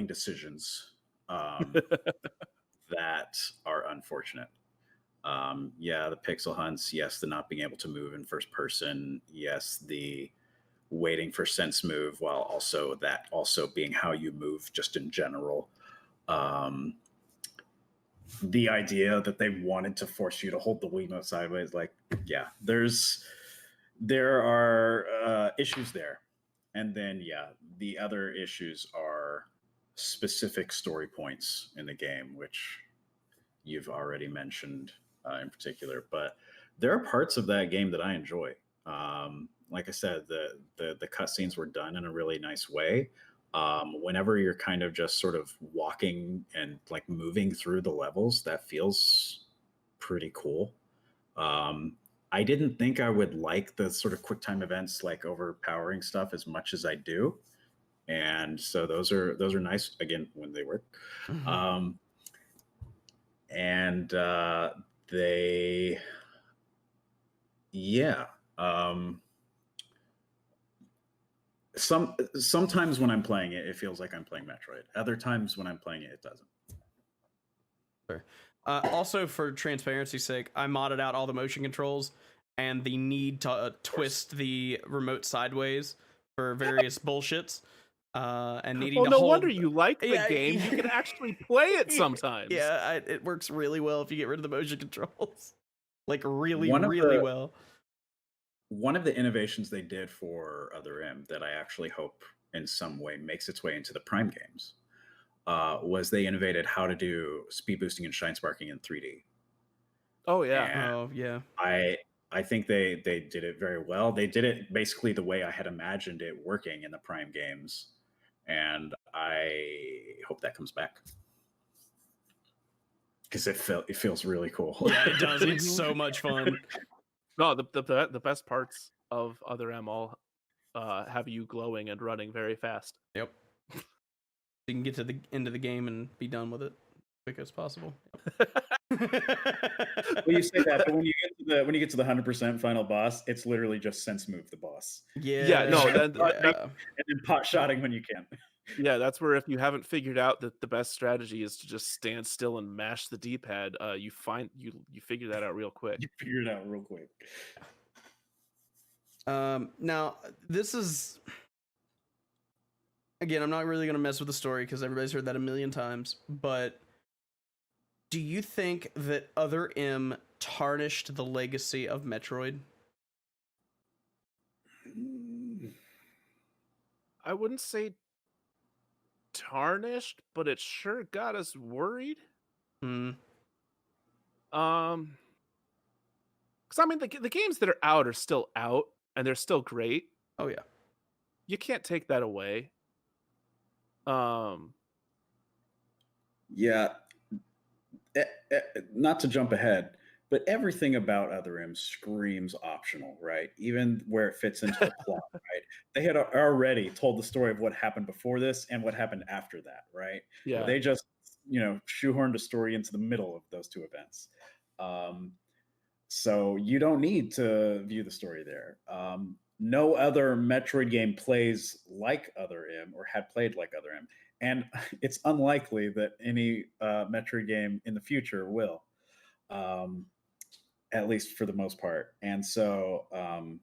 decisions that are unfortunate. The pixel hunts, yes, the not being able to move in first person, yes, the waiting for sense move, while also being how you move just in general. The idea that they wanted to force you to hold the Wiimote sideways, there are issues there. And then, the other issues are specific story points in the game, which you've already mentioned in particular. But there are parts of that game that I enjoy. Like I said, the cutscenes were done in a really nice way. Whenever you're kind of just sort of walking and like moving through the levels, that feels pretty cool. I didn't think I would like the sort of quick time events, like overpowering stuff, as much as I do, and so those are nice again when they work. Mm-hmm. And they, sometimes when I'm playing it, it feels like I'm playing Metroid. Other times when I'm playing it, it doesn't. Sure. Also, for transparency's sake, I modded out all the motion controls and the need to twist the remote sideways for various bullshits. And needing to no hold... wonder you like the game. You can actually play it sometimes. Yeah, it works really well if you get rid of the motion controls. Like really well. One of the innovations they did for Other M that I actually hope in some way makes its way into the Prime games was they innovated how to do speed boosting and shine sparking in 3D. Oh yeah. And I think they did it very well. They did it basically the way I had imagined it working in the Prime games, and I hope that comes back because it feels really cool. Yeah, it does. It's so much fun. No, the best parts of Other M all have you glowing and running very fast. Yep. You can get to the end of the game and be done with it quick as possible. Well, you say that, but when you get to the 100% final boss, it's literally just sense move the boss. Yeah. No, and then pot shotting when you can. Yeah, that's where if you haven't figured out that the best strategy is to just stand still and mash the D-pad, you figure that out real quick. You figure it out real quick. Now this is, again, I'm not really going to mess with the story because everybody's heard that a million times, but do you think that Other M tarnished the legacy of Metroid? I wouldn't say tarnished, but it sure got us worried. Because I mean, the games that are out are still out, and they're still great. Oh yeah, you can't take that away. Yeah, not to jump ahead, but everything about Other M screams optional, right? Even where it fits into the plot, right? They had already told the story of what happened before this and what happened after that, right? Yeah. They just, shoehorned a story into the middle of those two events. So you don't need to view the story there. No other Metroid game plays like Other M or had played like Other M. And it's unlikely that any Metroid game in the future will, at least for the most part. And so, I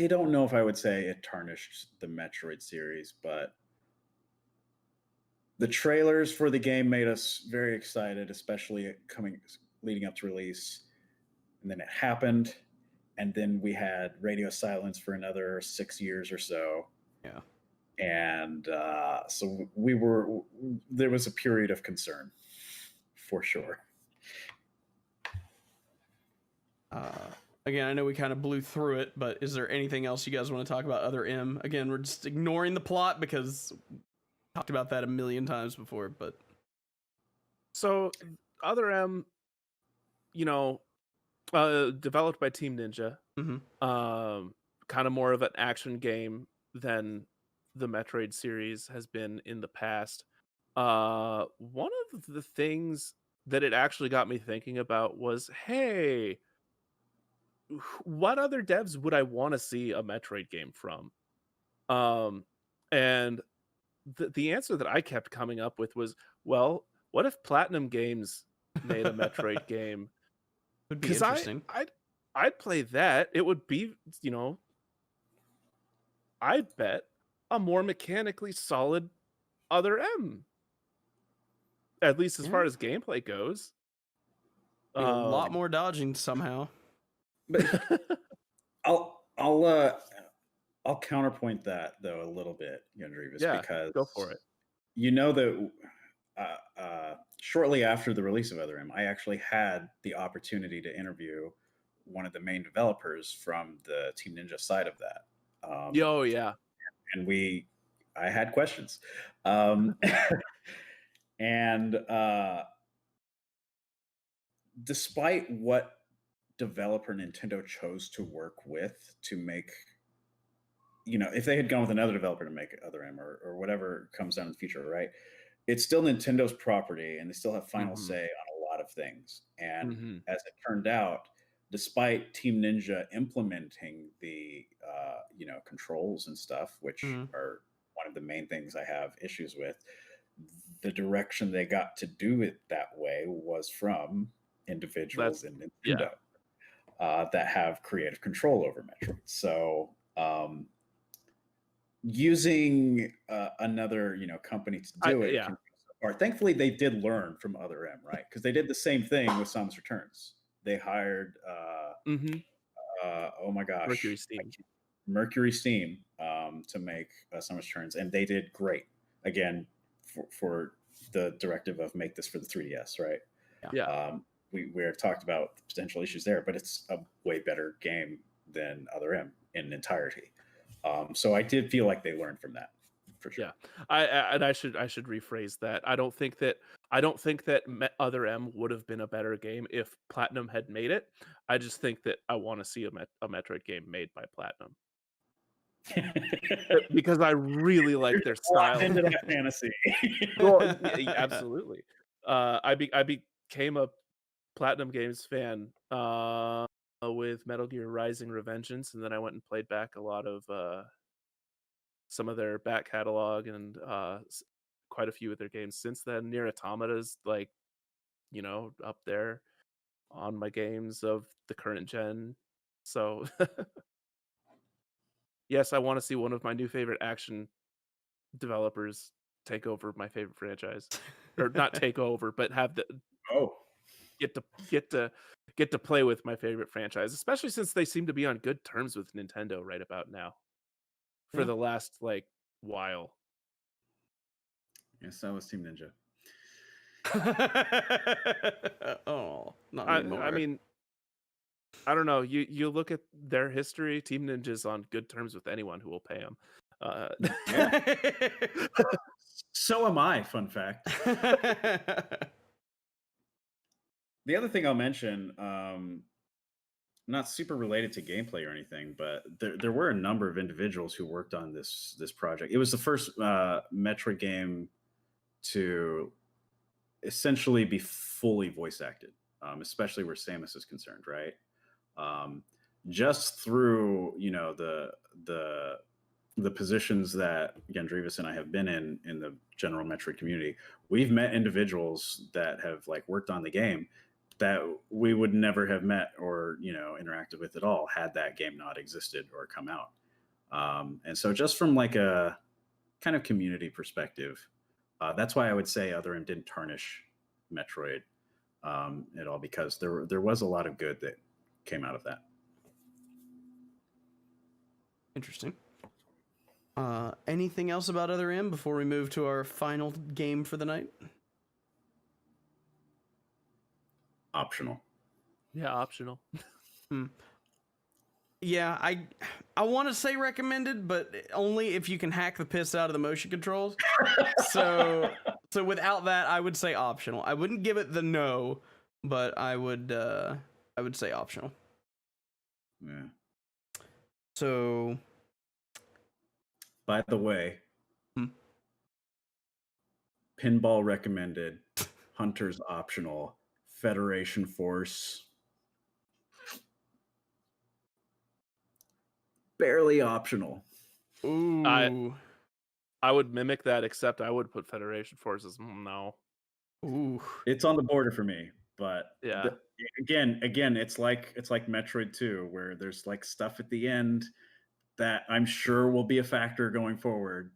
don't know if I would say it tarnished the Metroid series, but the trailers for the game made us very excited, especially leading up to release. And then it happened. And then we had radio silence for another 6 years or so. Yeah. And so there was a period of concern for sure. again, I know we kind of blew through it, but is there anything else you guys want to talk about Other M? Again, we're just ignoring the plot because we talked about that a million times before, but So Other M, developed by Team Ninja, kind of more of an action game than the Metroid series has been in the past. One of the things that it actually got me thinking about was, hey, what other devs would I want to see a Metroid game from? And the answer that I kept coming up with was, well, what if Platinum Games made a Metroid game? would be Because interesting. I'd play that. It would be, I bet a more mechanically solid Other M, at least as far as gameplay goes. Be a lot more dodging somehow. But I'll counterpoint that though a little bit, Gendreavus, because go for it. You know that shortly after the release of Other M, I actually had the opportunity to interview one of the main developers from the Team Ninja side of that. Yeah. And I had questions. And despite what developer Nintendo chose to work with to make, if they had gone with another developer to make Other M or whatever comes down in the future, right? It's still Nintendo's property and they still have final say on a lot of things. And as it turned out, despite Team Ninja implementing the controls and stuff, which are one of the main things I have issues with, the direction they got to do it that way was from individuals in Nintendo that have creative control over Metroid. So using another company to do it can be so hard. Thankfully they did learn from Other M, right? Because they did the same thing with Samus Returns. They hired oh my gosh, Mercury Steam to make Samus Returns, and they did great again for the directive of make this for the 3DS, right? We talked about the potential issues there, but it's a way better game than Other M in entirety. So I did feel like they learned from that, for sure. Yeah, I should rephrase that. I don't think that Other M would have been a better game if Platinum had made it. I just think that I want to see a Metroid game made by Platinum because I really like their style. Into that fantasy. Well, absolutely. I became a Platinum Games fan with Metal Gear Rising: Revengeance, and then I went and played back a lot of some of their back catalog and quite a few of their games since then. Nier Automata's up there on my games of the current gen. So yes, I want to see one of my new favorite action developers take over my favorite franchise, or not take over, but have the get to play with my favorite franchise, especially since they seem to be on good terms with Nintendo right about now for the last while. Yes, that was Team Ninja. Oh, not anymore. I mean, I don't know. You look at their history. Team Ninja's on good terms with anyone who will pay them. So am I. Fun fact. The other thing I'll mention, not super related to gameplay or anything, but there were a number of individuals who worked on this project. It was the first Metroid game to essentially be fully voice acted, especially where Samus is concerned, right? Just through the positions that Gendreavus and I have been in the general Metroid community, we've met individuals that have worked on the game that we would never have met or interacted with at all had that game not existed or come out. And so just from a kind of community perspective, that's why I would say Other M didn't tarnish Metroid at all, because there was a lot of good that came out of that. Interesting. Anything else about Other M before we move to our final game for the night? Optional. Yeah, optional. Yeah, I want to say recommended, but only if you can hack the piss out of the motion controls. So without that, I would say optional. I wouldn't give it the no, but I would say optional. Yeah. So, by the way, Hmm? Pinball recommended, Hunters optional, Federation Force barely optional. ooh, I would mimic that, except I would put Federation Forces. No. ooh, It's on the border for me, but Yeah. again, it's like Metroid 2, where there's like stuff at the end that I'm sure will be a factor going forward.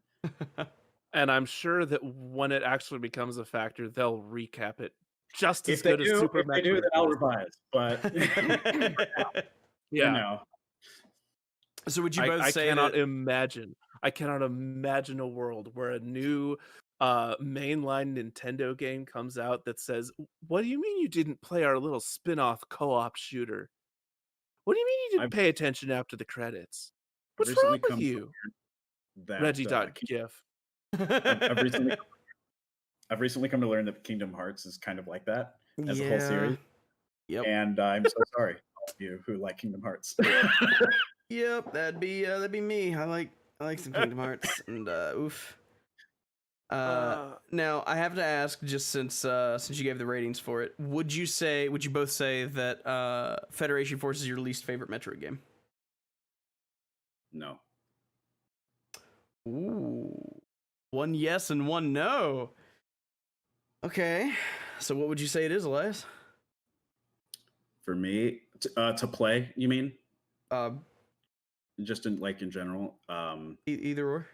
And I'm sure that when it actually becomes a factor, they'll recap it just as If they good do, as Super if they do, Metroid then I'll was. revise. But Yeah. you know. So would you both I say cannot that? imagine. I cannot imagine a world where a new mainline Nintendo game comes out that says, "What do you mean you didn't play our little spin-off co-op shooter? What do you mean you didn't pay attention after the credits? I've What's wrong recently with come to you?" learn that Reggie.gif. I've recently come to learn that Kingdom Hearts is kind of like that as a whole Yeah. series. Yep. And I'm so sorry, all of you who like Kingdom Hearts. Yep, that'd be me. I like some Kingdom Hearts, and oof. Now I have to ask, just since you gave the ratings for it, would you both say that Federation Force is your least favorite Metroid game? No. Ooh, one yes and one no. Okay, so what would you say it is, Elias? For me, to play, you mean? Uh, Just in general. either or.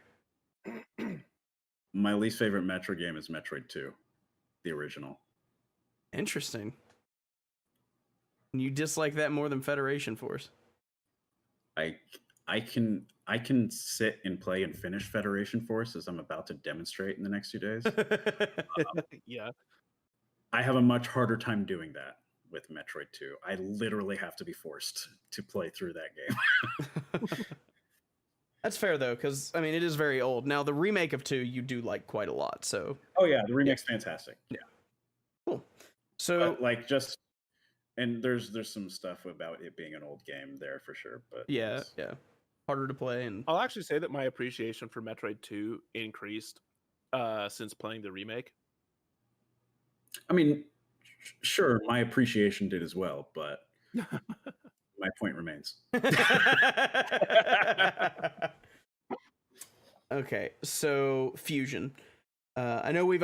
My least favorite Metroid game is Metroid 2, the original. Interesting. And you dislike that more than Federation Force? I can sit and play and finish Federation Force, as I'm about to demonstrate in the next few days. Yeah. I have a much harder time doing that with Metroid 2. I literally have to be forced to play through that game. That's fair though, because I mean it is very old. Now the remake of 2 you do like quite a lot, so. Oh yeah, the remake's fantastic. Yeah. Cool. So but and there's some stuff about it being an old game there for sure, but yeah, harder to play. And I'll actually say that my appreciation for Metroid 2 increased since playing the remake. I mean, sure, my appreciation did as well, but my point remains. Okay, so Fusion. I know we're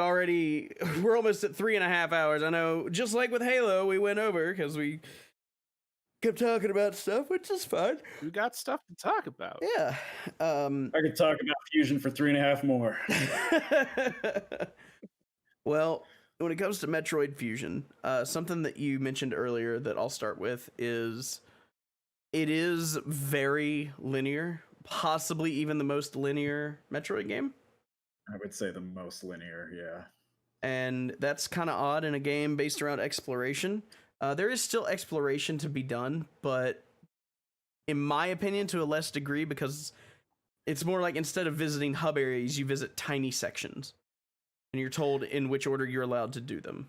almost at 3.5 hours. I know, just like with Halo, we went over because we kept talking about stuff, which is fun. We got stuff to talk about. Yeah. I could talk about Fusion for 3.5 more. Well, when it comes to Metroid Fusion, something that you mentioned earlier that I'll start with is it is very linear, possibly even the most linear Metroid game. I would say the most linear, yeah. And that's kind of odd in a game based around exploration. There is still exploration to be done, but in my opinion, to a less degree, because it's more like instead of visiting hub areas, you visit tiny sections, and you're told in which order you're allowed to do them.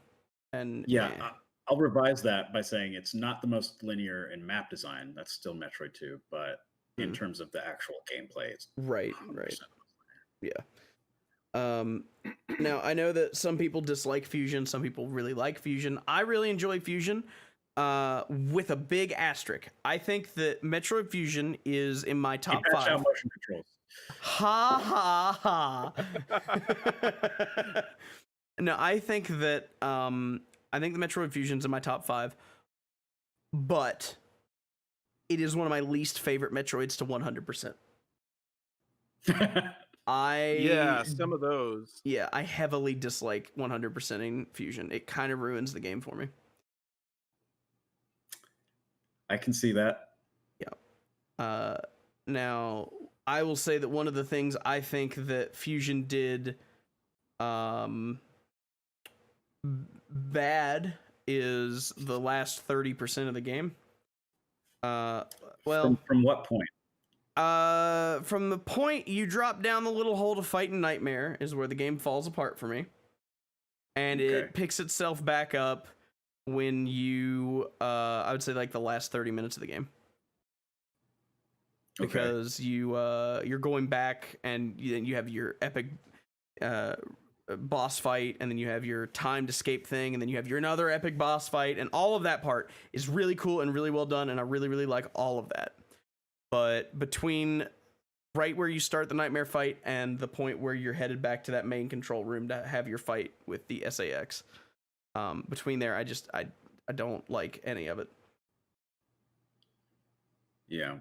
And yeah, I'll revise that by saying it's not the most linear in map design. That's still Metroid 2, but in terms of the actual gameplay, it's right. Yeah. Now I know that some people dislike Fusion, some people really like Fusion. I really enjoy Fusion, with a big asterisk. I think that Metroid Fusion is in my top 5. Out motion controls. Ha ha. No, I think that the Metroid Fusion's in my top 5, but it is one of my least favorite Metroids to 100%. Some of those. Yeah, I heavily dislike 100%ing Fusion. It kind of ruins the game for me. I can see that. Yeah. Now, I will say that one of the things I think that Fusion did bad is the last 30% of the game. Well, from what point? From the point you drop down the little hole to fight in Nightmare is where the game falls apart for me, and it picks itself back up when you, I would say like the last 30 minutes of the game. Because you're going back and you have your epic boss fight, and then you have your timed escape thing, and then you have your another epic boss fight, and all of that part is really cool and really well done, and I really, really like all of that. But between right where you start the Nightmare fight and the point where you're headed back to that main control room to have your fight with the SAX, between there, I don't like any of it. Yeah.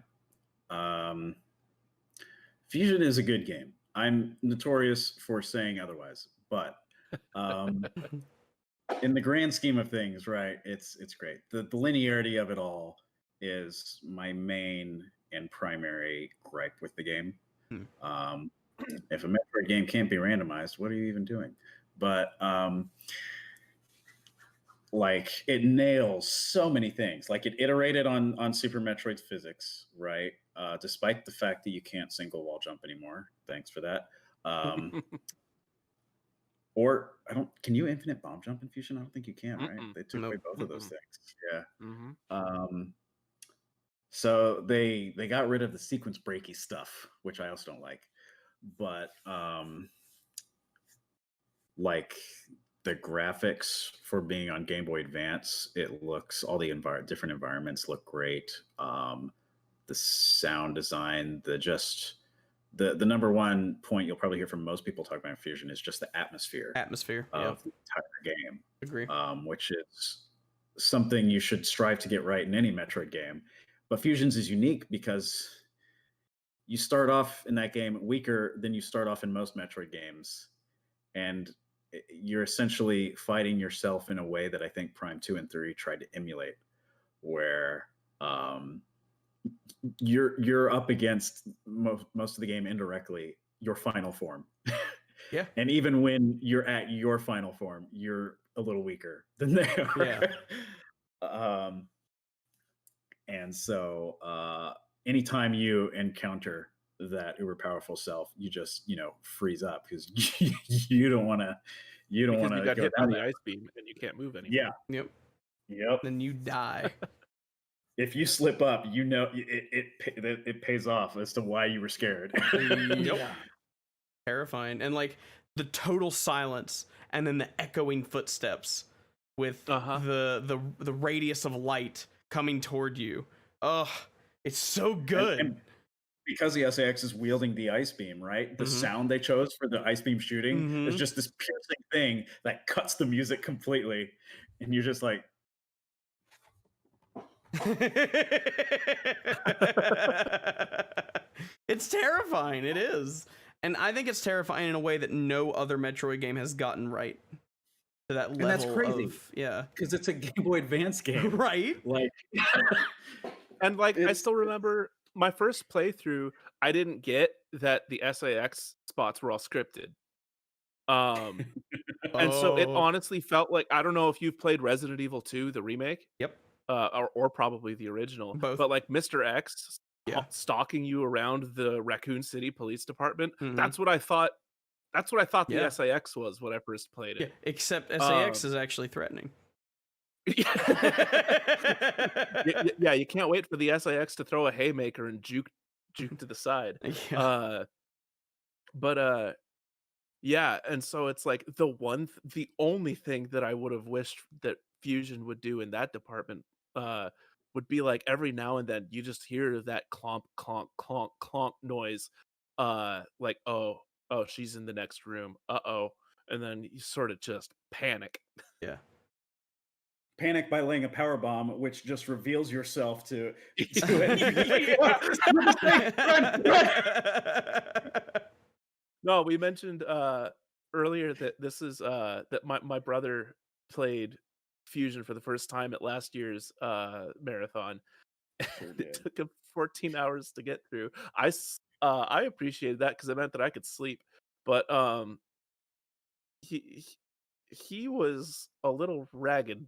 Fusion is a good game. I'm notorious for saying otherwise, but in the grand scheme of things, right, it's great. The linearity of it all is my main and primary gripe with the game. If a Metroid game can't be randomized, what are you even doing? But like, it nails so many things. Like, it iterated on Super Metroid's physics, right? Despite the fact that you can't single wall jump anymore. Thanks for that. Or can you infinite bomb jump in Fusion? I don't think you can, right? They took away both of those things. Yeah. So they got rid of the sequence breaky stuff, which I also don't like. But like, the graphics for being on Game Boy Advance, it looks, all the different environments look great. The sound design, the number one point you'll probably hear from most people talking about Fusion is just the atmosphere of the entire game. Agree. Which is something you should strive to get right in any Metroid game. But Fusion's is unique because you start off in that game weaker than you start off in most Metroid games, and you're essentially fighting yourself in a way that I think Prime 2 and 3 tried to emulate, where you're up against most of the game indirectly your final form. Yeah. And even when you're at your final form, you're a little weaker than they are. Yeah. And so anytime you encounter that uber powerful self, you just freeze up because you don't want to you got hit by the ice beam and you can't move anymore. Yep. Then you die. If you slip up, it pays off as to why you were scared. Terrifying. And like the total silence and then the echoing footsteps with the radius of light coming toward you. It's so good. And because the SAX is wielding the ice beam, right? The sound they chose for the ice beam shooting is just this piercing thing that cuts the music completely, and you're just like, it's terrifying. It is. And I think it's terrifying in a way that no other Metroid game has gotten right to that level. And that's crazy. Because it's a Game Boy Advance game. Right? Like, and like, I still remember my first playthrough, I didn't get that the SAX spots were all scripted. And so it honestly felt like, I don't know if you've played Resident Evil 2, the remake. Yep. Or probably the original. Both. But like Mr. X stalking you around the Raccoon City Police Department. That's what I thought. That's what I thought the SAX was when I first played it. Except SAX is actually threatening. Yeah, you can't wait for the SAX to throw a haymaker and juke to the side. Yeah, and so it's like the only thing that I would have wished that Fusion would do in that department would be like every now and then you just hear that clomp clonk clonk clonk noise, like oh she's in the next room, and then you sort of just panic. Panic by laying a power bomb, which just reveals yourself to it. No, we mentioned earlier that this is that my brother played Fusion for the first time at last year's marathon. It took him 14 hours to get through. I appreciated that because it meant that I could sleep. But he was a little ragged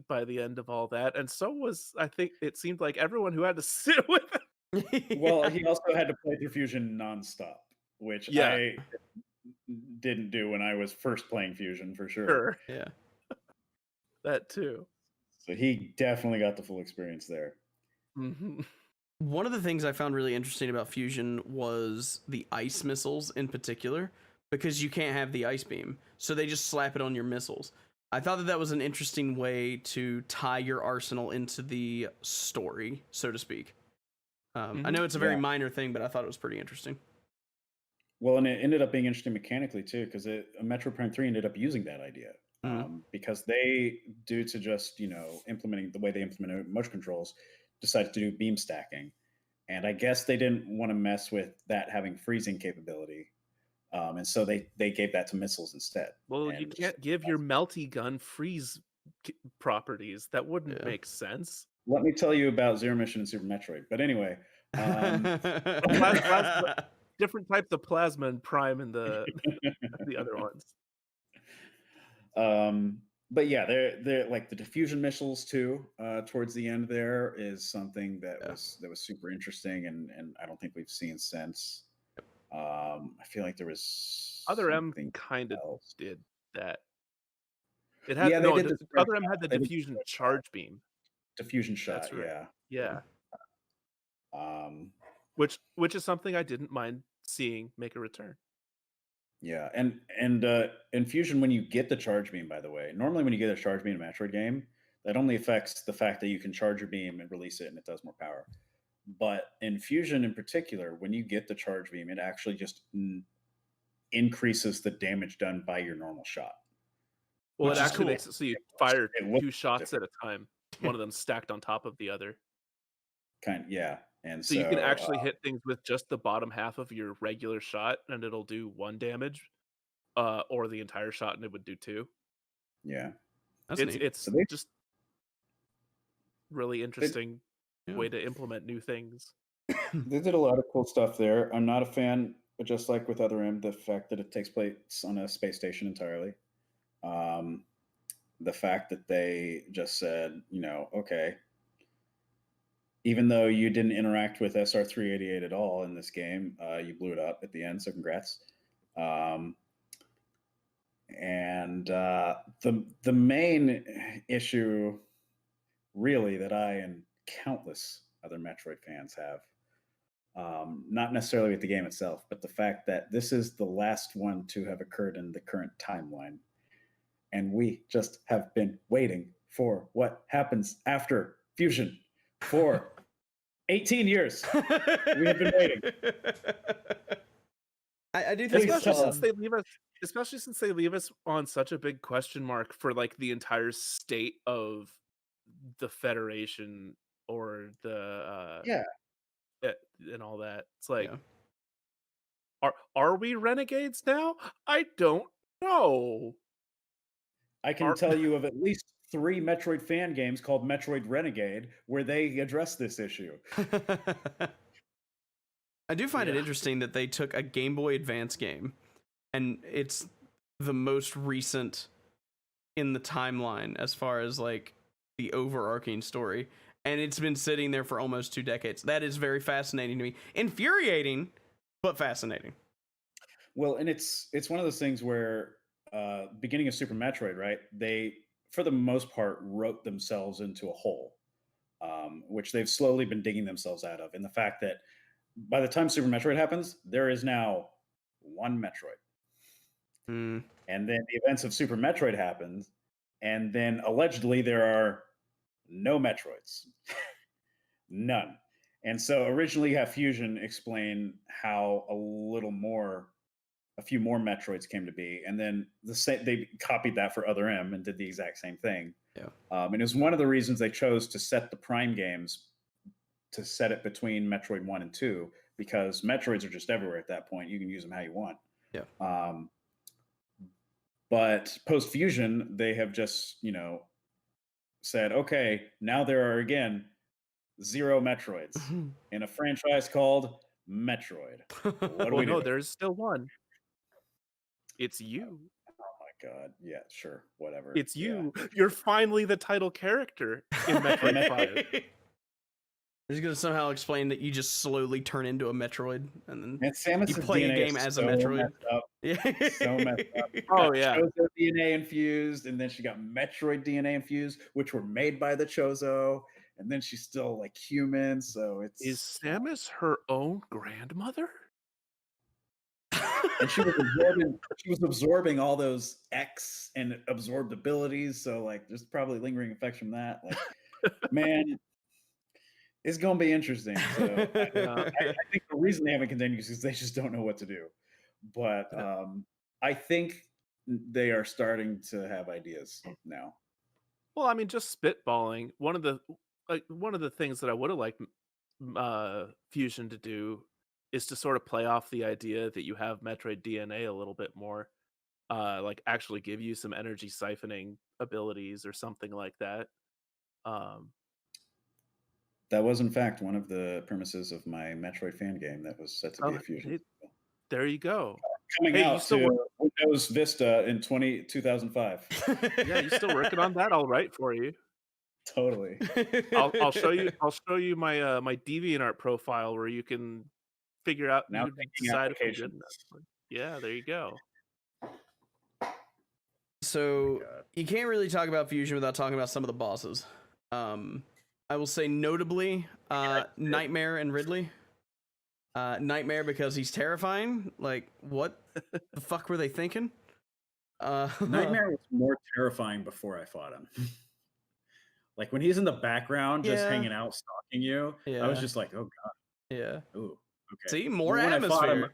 by the end of all that, and so was, I think it seemed like, everyone who had to sit with him. Well, he also had to play through Fusion nonstop, which Yeah. I didn't do when I was first playing Fusion for sure. Sure. Yeah. That too. So he definitely got the full experience there. Mm-hmm. One of the things I found really interesting about Fusion was the ice missiles in particular, because you can't have the ice beam, so they just slap it on your missiles. I thought that that was an interesting way to tie your arsenal into the story, so to speak. I know it's a very minor thing, but I thought it was pretty interesting. Well, and it ended up being interesting mechanically too, because Metroid Prime 3 ended up using that idea. Because they, due to just, implementing the way they implemented motion controls, decided to do beam stacking. And I guess they didn't want to mess with that having freezing capability. And so they gave that to missiles instead. Well, you can't give your melty gun freeze properties. That wouldn't make sense. Let me tell you about Zero Mission and Super Metroid. But anyway, different types of plasma and prime in the other ones. But yeah, they're like the diffusion missiles too. Towards the end, there is something that was super interesting, and I don't think we've seen since. I feel like there was Other M kind of did that. It had Other M had the diffusion charge beam. Diffusion shot, That's right. yeah. Which is something I didn't mind seeing make a return. Yeah, and in Fusion, when you get the charge beam, by the way, normally when you get a charge beam in a Metroid game, that only affects the fact that you can charge your beam and release it, and it does more power. But in Fusion, in particular, when you get the charge beam, it actually just increases the damage done by your normal shot. Well, it actually makes it so you fire 2 shots at a time, one of them stacked on top of the other. And so you can actually hit things with just the bottom half of your regular shot, and it'll do 1 damage, or the entire shot, and it would do 2. Yeah, it's just really interesting way to implement new things. They did a lot of cool stuff there. I'm not a fan, but just like with Other M, the fact that it takes place on a space station entirely. The fact that they just said, okay, even though you didn't interact with SR388 at all in this game, you blew it up at the end, so congrats. And the main issue, really, that I and countless other Metroid fans have, not necessarily with the game itself, but the fact that this is the last one to have occurred in the current timeline. And we just have been waiting for what happens after Fusion for 18 years. We have been waiting. I do think, especially since they leave us on such a big question mark for like the entire state of the Federation or the and all that. It's like, are we renegades now? I don't know. I can tell you of at least 3 Metroid fan games called Metroid Renegade where they address this issue. I do find it interesting that they took a Game Boy Advance game, and it's the most recent in the timeline as far as like the overarching story, and it's been sitting there for almost 2 decades. That is very fascinating to me. Infuriating, but fascinating. Well, and it's one of those things where beginning of Super Metroid, right? They, for the most part, wrote themselves into a hole, which they've slowly been digging themselves out of. And the fact that by the time Super Metroid happens, there is now 1 Metroid. And then the events of Super Metroid happens, and then allegedly there are no Metroids. None. And so originally you have Fusion explain how a few more Metroids came to be, and then they copied that for Other M and did the exact same thing. And it was one of the reasons they chose to set the Prime games to set it between Metroid 1 and 2, because Metroids are just everywhere at that point. You can use them how you want. But post-Fusion, they have just, said, okay, now there are again 0 Metroids in a franchise called Metroid. What do we do? No, there's still one. It's you. Oh my God. Yeah, sure. Whatever. It's Yeah. you. You're finally the title character in Metroid 5. He's gonna somehow explain that you just slowly turn into a Metroid, and then And Samus's you play DNA a game is as so a Metroid. messed up. Yeah, So messed up. Oh, yeah. Chozo DNA infused, and then she got Metroid DNA infused, which were made by the Chozo, and then she's still like human. So it's Is Samus her own grandmother? and she was absorbing all those X and absorbed abilities. So like, there's probably lingering effects from that. Like, man, it's gonna be interesting. So I think the reason they haven't continued is because they just don't know what to do. But I think they are starting to have ideas now. Well, I mean, just spitballing. One of the things that I would have liked Fusion to do is to sort of play off the idea that you have Metroid DNA a little bit more. Like actually give you some energy siphoning abilities or something like that. That was, in fact, one of the premises of my Metroid fan game that was set to be a Fusion. There you go. Coming out to Windows Vista in 2005. Yeah, you still working on that? I'll write for you. Totally. I'll show you. I'll show you my my DeviantArt profile where you can figure out. Now You can decide if you're good enough. Yeah, there you go. So you can't really talk about Fusion without talking about some of the bosses. I will say notably Nightmare and Ridley. Nightmare because he's terrifying. Like, what the fuck were they thinking? Nightmare was more terrifying before I fought him. Like when he's in the background just hanging out stalking you, I was just like, oh god. Yeah. Ooh, okay. See, more atmosphere.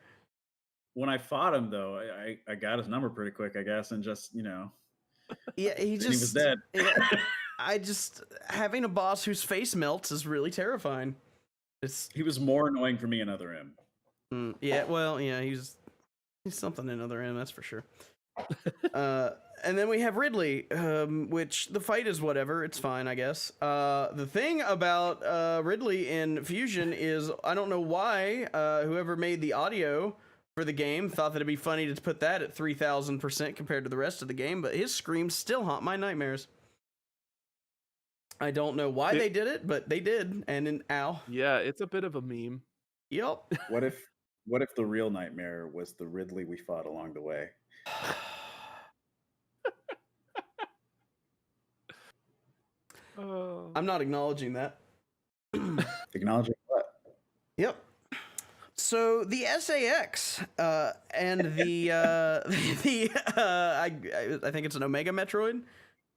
When I fought him though, I got his number pretty quick, I guess, and just, Yeah, he was dead. I just having a boss whose face melts is really terrifying. He was more annoying for me in Other M. Yeah, well, yeah, he's something in Other M, that's for sure. And then we have Ridley, which the fight is whatever, it's fine, I guess. The thing about Ridley in Fusion is I don't know why whoever made the audio for the game thought that it'd be funny to put that at 3,000% compared to the rest of the game, but his screams still haunt my nightmares. I don't know why they did it, but they did. And then ow. Yeah, it's a bit of a meme. Yep. What if the real Nightmare was the Ridley we fought along the way? I'm not acknowledging that. Acknowledging what? Yep. So the SAX and the I think it's an Omega Metroid.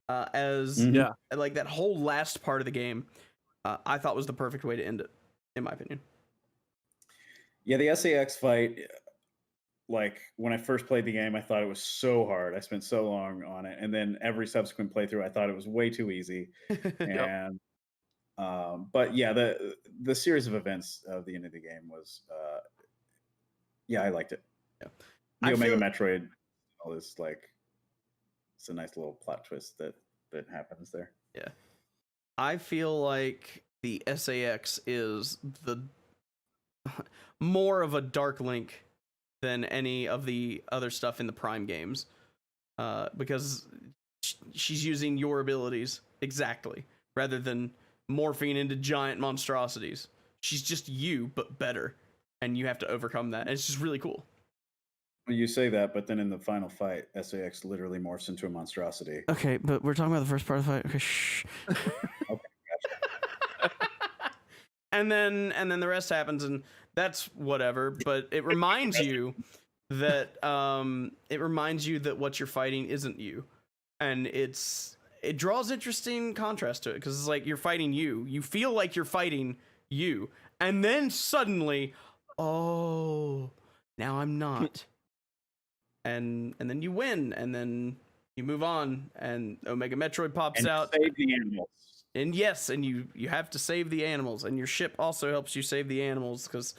Like that whole last part of the game, I thought was the perfect way to end it, in my opinion. Yeah, the SAX fight, like when I first played the game, I thought it was so hard. I spent so long on it, and then every subsequent playthrough, I thought it was way too easy. And but yeah, the series of events of the end of the game was, I liked it. Yeah, the Omega Metroid, all this like. It's a nice little plot twist that happens there. Yeah. I feel like the SAX is the more of a Dark Link than any of the other stuff in the Prime games. Because she's using your abilities exactly, rather than morphing into giant monstrosities. She's just you, but better. And you have to overcome that. And it's just really cool. You say that, but then in the final fight, SAX literally morphs into a monstrosity. Okay, but we're talking about the first part of the fight. Okay, shh. Okay, gotcha. and then the rest happens, and that's whatever. But it reminds you that what you're fighting isn't you, and it draws interesting contrast to it because it's like you're fighting you. You feel like you're fighting you, and then suddenly, oh, now I'm not. And then you win, and then you move on, and Omega Metroid pops out. Save the animals. And yes, and you have to save the animals, and your ship also helps you save the animals because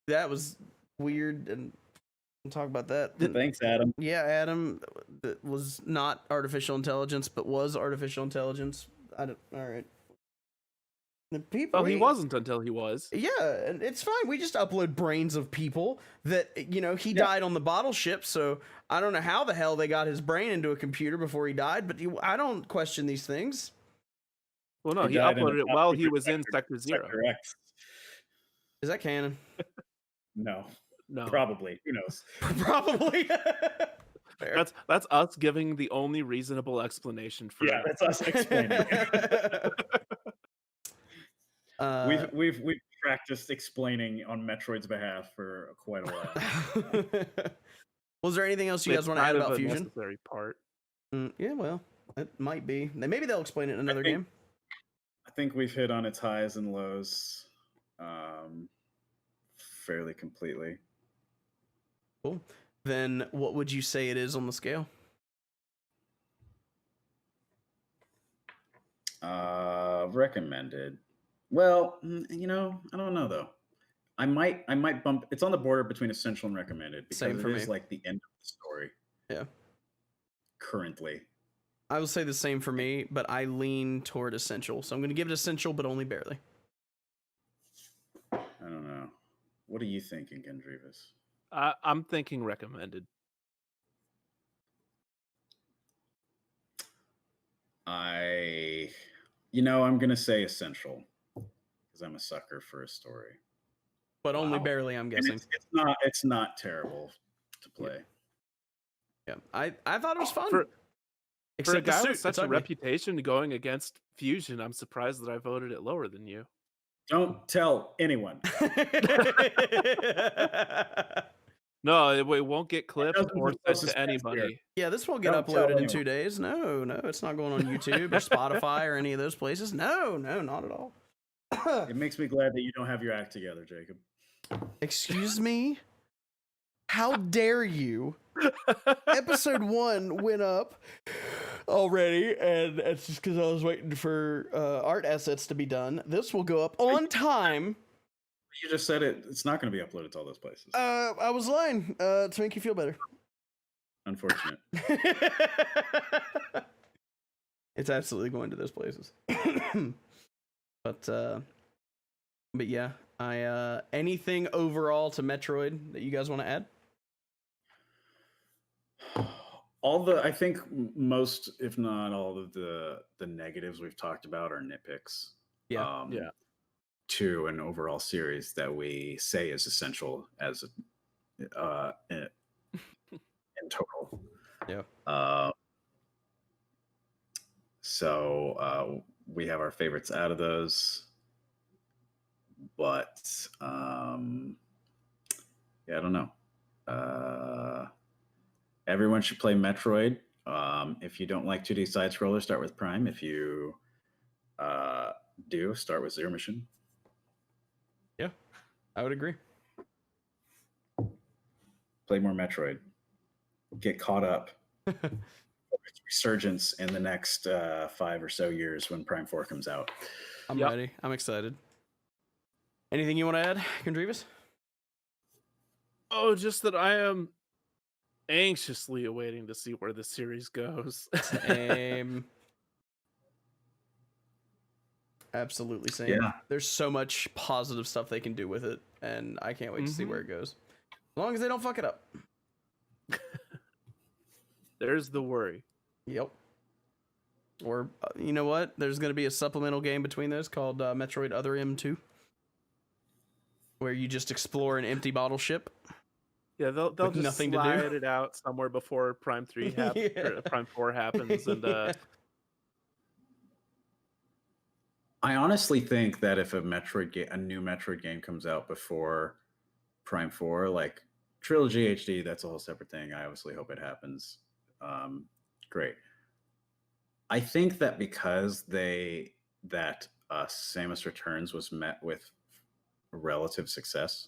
that was weird. And we'll talk about that. Thanks, Adam. Yeah, Adam, that was not artificial intelligence, but was artificial intelligence. All right. The people. Well, he wasn't until he was. Yeah, and it's fine. We just upload brains of people that, he died on the bottle ship, so I don't know how the hell they got his brain into a computer before he died, but I don't question these things. Well, no, he uploaded it while he was in Sector Zero. Sector X. Is that canon? No. No. Probably. Who knows? Probably. That's us giving the only reasonable explanation for Yeah, that's us explaining. We've practiced explaining on Metroid's behalf for quite a while. Was there anything else you guys want to add about Fusion? Necessary part. Yeah, well, it might be. Maybe they'll explain it in another game. I think we've hit on its highs and lows fairly completely. Cool. Then what would you say it is on the scale? Recommended. Well, I don't know though. I might bump. It's on the border between essential and recommended because it is like the end of the story. Yeah. Currently, I will say the same for me, but I lean toward essential, so I'm going to give it essential, but only barely. I don't know. What are you thinking, Gendreavus? I'm thinking recommended. I'm gonna say essential because I'm a sucker for a story, but only barely. I'm guessing it's not terrible to play. Yeah, I thought it was fun. For a guy with such a reputation going against Fusion, I'm surprised that I voted it lower than you. Don't tell anyone. No, it won't get clipped or sent to anybody. Yeah, this won't get uploaded in 2 days. No, it's not going on YouTube or Spotify or any of those places. No, not at all. It makes me glad that you don't have your act together, Jacob. Excuse me? How dare you? Episode 1 went up already, and it's just because I was waiting for art assets to be done. This will go up on time. You just said it's not going to be uploaded to all those places. I was lying to make you feel better. Unfortunate. It's absolutely going to those places. But yeah, anything overall to Metroid that you guys want to add? I think most, if not all of the negatives we've talked about are nitpicks. Yeah. To an overall series that we say is essential as in total. Yeah. So we have our favorites out of those, but I don't know. Everyone should play Metroid. If you don't like 2D side scrollers, start with Prime. If you do, start with Zero Mission. Yeah, I would agree. Play more Metroid. Get caught up. Resurgence in the next 5 or so years when Prime 4 comes out. I'm ready. I'm excited. Anything you want to add, Gendreavus? Oh, just that I am anxiously awaiting to see where the series goes. Same. Absolutely same. Yeah. There's so much positive stuff they can do with it, and I can't wait to see where it goes. As long as they don't fuck it up. There's the worry. Yep. Or, you know what? There's going to be a supplemental game between those called Metroid Other M2, where you just explore an empty bottle ship. Yeah, they'll just nothing slide to do. it out somewhere before Prime 3 happens, or Prime 4 happens, and I honestly think that if a new Metroid game comes out before Prime 4, like Trilogy HD, that's a whole separate thing. I obviously hope it happens. Great. I think that because Samus Returns was met with relative success,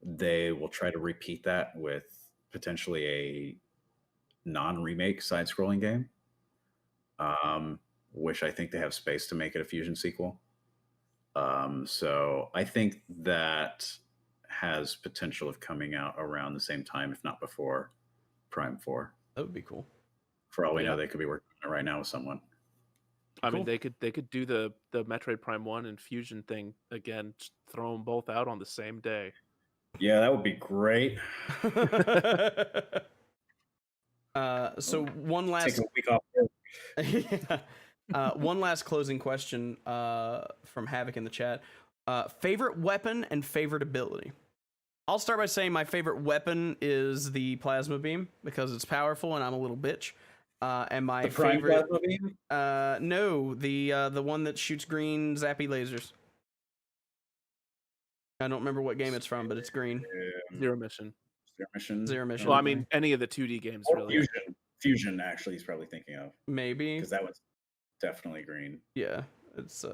they will try to repeat that with potentially a non-remake side-scrolling game. Which I think they have space to make it a Fusion sequel. So I think that has potential of coming out around the same time, if not before Prime 4. That would be cool. For all we know, they could be working on it right now with someone. I mean, they could do the Metroid Prime 1 and Fusion thing again, just throw them both out on the same day. Yeah, that would be great. So one last Take a week off. one last closing question from Havoc in the chat. Favorite weapon and favorite ability. I'll start by saying my favorite weapon is the plasma beam because it's powerful and I'm a little bitch. And my favorite plasma beam? No, the one that shoots green zappy lasers. I don't remember what game it's from, but it's green. Zero Mission. Zero Mission. Well, I mean, any of the 2D games, or really. Fusion, actually, he's probably thinking of. Maybe. Because that was definitely green. Yeah, it's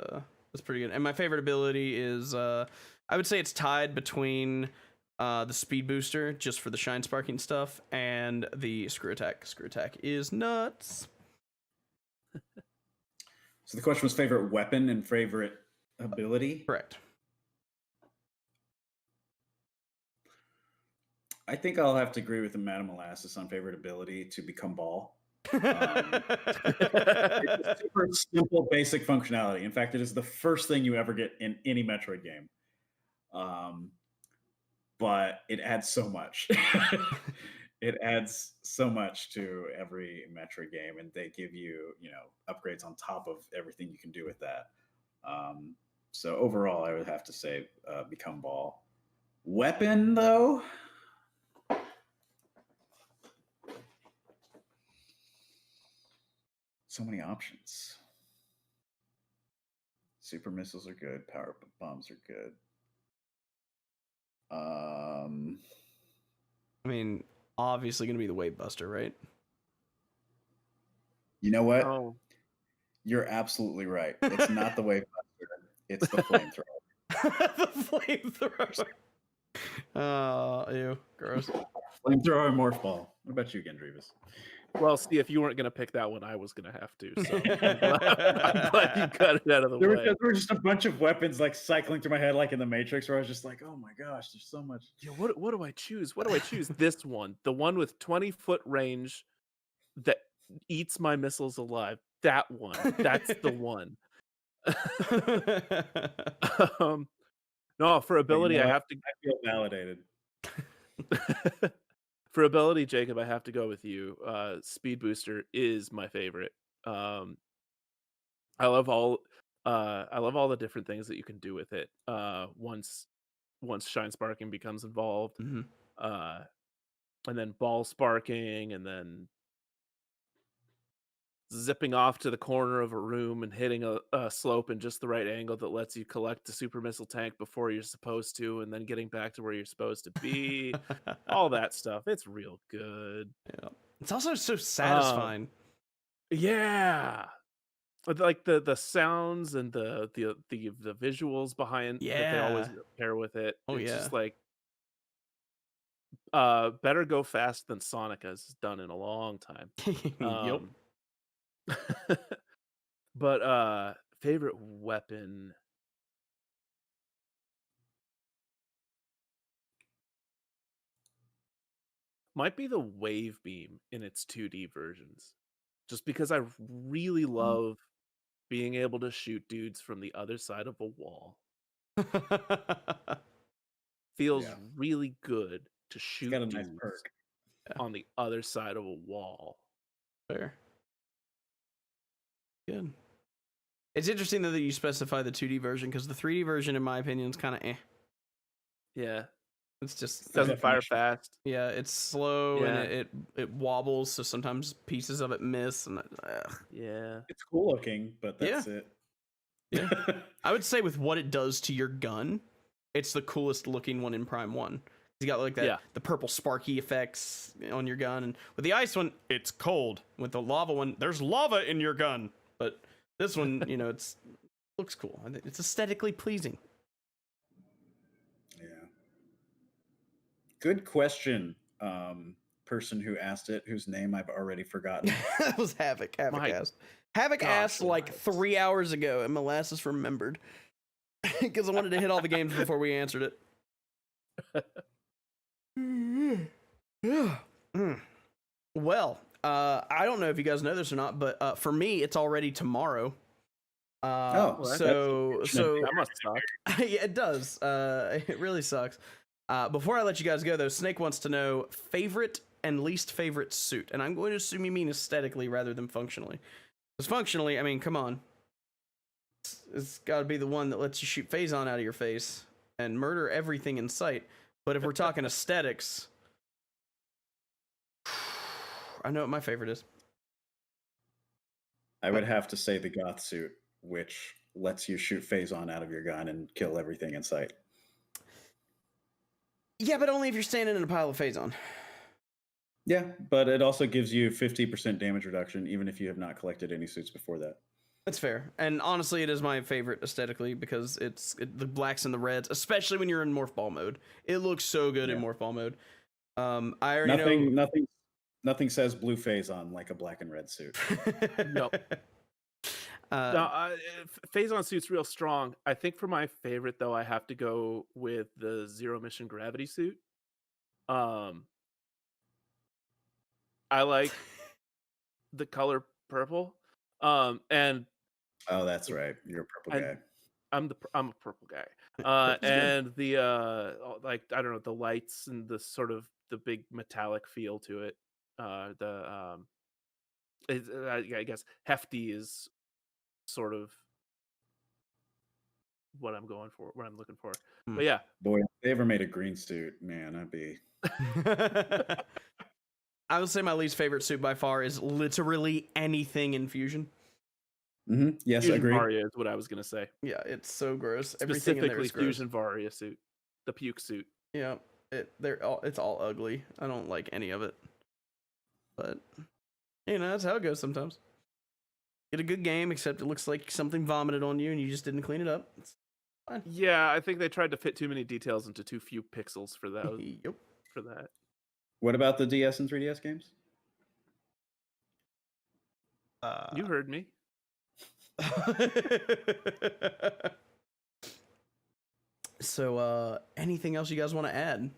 pretty good. And my favorite ability is, I would say it's tied between the speed booster, just for the shine sparking stuff, and the screw attack. Screw attack is nuts. So the question was favorite weapon and favorite ability? Correct. I think I'll have to agree with the Madam Molasses on favorite ability to become ball. It's a super simple, basic functionality. In fact, it is the first thing you ever get in any Metroid game. But it adds so much. It adds so much to every Metroid game, and they give you, upgrades on top of everything you can do with that. So overall, I would have to say become ball. Weapon, though. So many options. Super missiles are good. Power bombs are good. I mean, obviously going to be the Wave Buster, right? You know what? Oh. You're absolutely right. It's not the Wave Buster. It's the flamethrower. The flamethrower. Oh, ew, gross. Flamethrower and Morph Ball. What about you, Gendreavus? Well, see, if you weren't going to pick that one, I was going to have to. So I'm glad you cut it out of the way. There were just a bunch of weapons like cycling through my head, like in the Matrix, where I was just like, "Oh my gosh, there's so much." Yeah, what do I choose? What do I choose? This one, the one with 20-foot range that eats my missiles alive. That one. That's the one. No, for ability, I have to. I feel validated. For ability, Jacob, I have to go with you. Speed Booster is my favorite. I love all the different things that you can do with it. Once Shine Sparking becomes involved, mm-hmm. And then Ball Sparking, and then zipping off to the corner of a room and hitting a slope in just the right angle that lets you collect the super missile tank before you're supposed to, and then getting back to where you're supposed to be. All that stuff. It's real good. Yeah. It's also so satisfying. Yeah. Like the sounds and the visuals behind that they always pair with it. It's just like better go fast than Sonic has done in a long time. Yep. But favorite weapon, might be the wave beam in its 2D versions, just because I really love being able to shoot dudes from the other side of a wall. Feels really good to shoot dudes nice perk on the other side of a wall. Fair. Good. It's interesting though that you specify the 2D version, because the 3D version, in my opinion, is kind of eh. Yeah. It's just doesn't fire fast. Yeah, it's slow and it wobbles, so sometimes pieces of it miss. And yeah, it's cool looking, but that's it. Yeah, I would say with what it does to your gun, it's the coolest looking one in Prime 1. You got like that the purple sparky effects on your gun, and with the ice one, it's cold. With the lava one, there's lava in your gun. But this one, it's looks cool. It's aesthetically pleasing. Yeah. Good question. Person who asked it, whose name I've already forgotten. That was Havoc. Havoc asked like 3 hours ago, and Molasses remembered because I wanted to hit all the games before we answered it. Well, I don't know if you guys know this or not, but for me, it's already tomorrow. So that must suck. Yeah, it does. It really sucks. Before I let you guys go, though, Snake wants to know favorite and least favorite suit, and I'm going to assume you mean aesthetically rather than functionally. Because functionally, I mean, come on, it's got to be the one that lets you shoot Phazon out of your face and murder everything in sight. But if we're talking aesthetics, I know what my favorite is. I would have to say the goth suit, which lets you shoot Phazon out of your gun and kill everything in sight. Yeah, but only if you're standing in a pile of Phazon. Yeah, but it also gives you 50% damage reduction, even if you have not collected any suits before that. That's fair. And honestly, it is my favorite aesthetically because the blacks and the reds, especially when you're in Morph Ball mode. It looks so good in Morph Ball mode. I already know... Nothing says blue Phazon like a black and red suit. Nope. Phazon suit's real strong. I think for my favorite, though, I have to go with the Zero Mission Gravity suit. I like the color purple. And oh, that's right. You're a purple guy. I'm a purple guy. And the like, I don't know, the lights and the sort of the big metallic feel to it. I guess hefty is sort of what I'm going for, what I'm looking for. But yeah, boy, if they ever made a green suit, man, I'd be... I would say my least favorite suit by far is literally anything in Fusion. Yes, I agree. Varia is what I was gonna say. Yeah, it's so gross. Specifically, everything in there is Fusion gross. Varia suit, the puke suit. Yeah, it's all ugly. I don't like any of it. But you know, that's how it goes sometimes. Get a good game, except it looks like something vomited on you and you just didn't clean it up. It's fine. Yeah, I think they tried to fit too many details into too few pixels for that. Yep. For that. What about the DS and 3DS games? You heard me. So, anything else you guys want to add?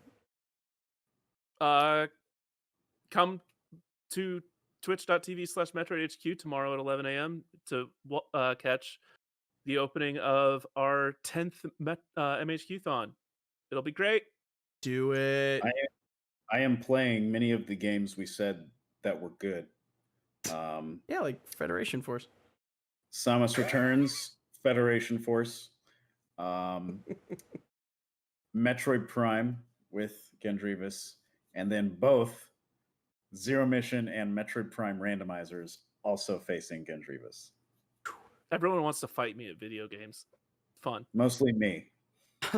Come to twitch.tv/MetroidHQ tomorrow at 11 a.m. to catch the opening of our 10th MHQ-thon. It'll be great. Do it. I am playing many of the games we said that were good. Yeah, like Federation Force. Samus Returns, Federation Force, Metroid Prime with Gendreavus, and then both Zero Mission and Metroid Prime randomizers also facing Gendreavus. Everyone wants to fight me at video games. Fun. Mostly me.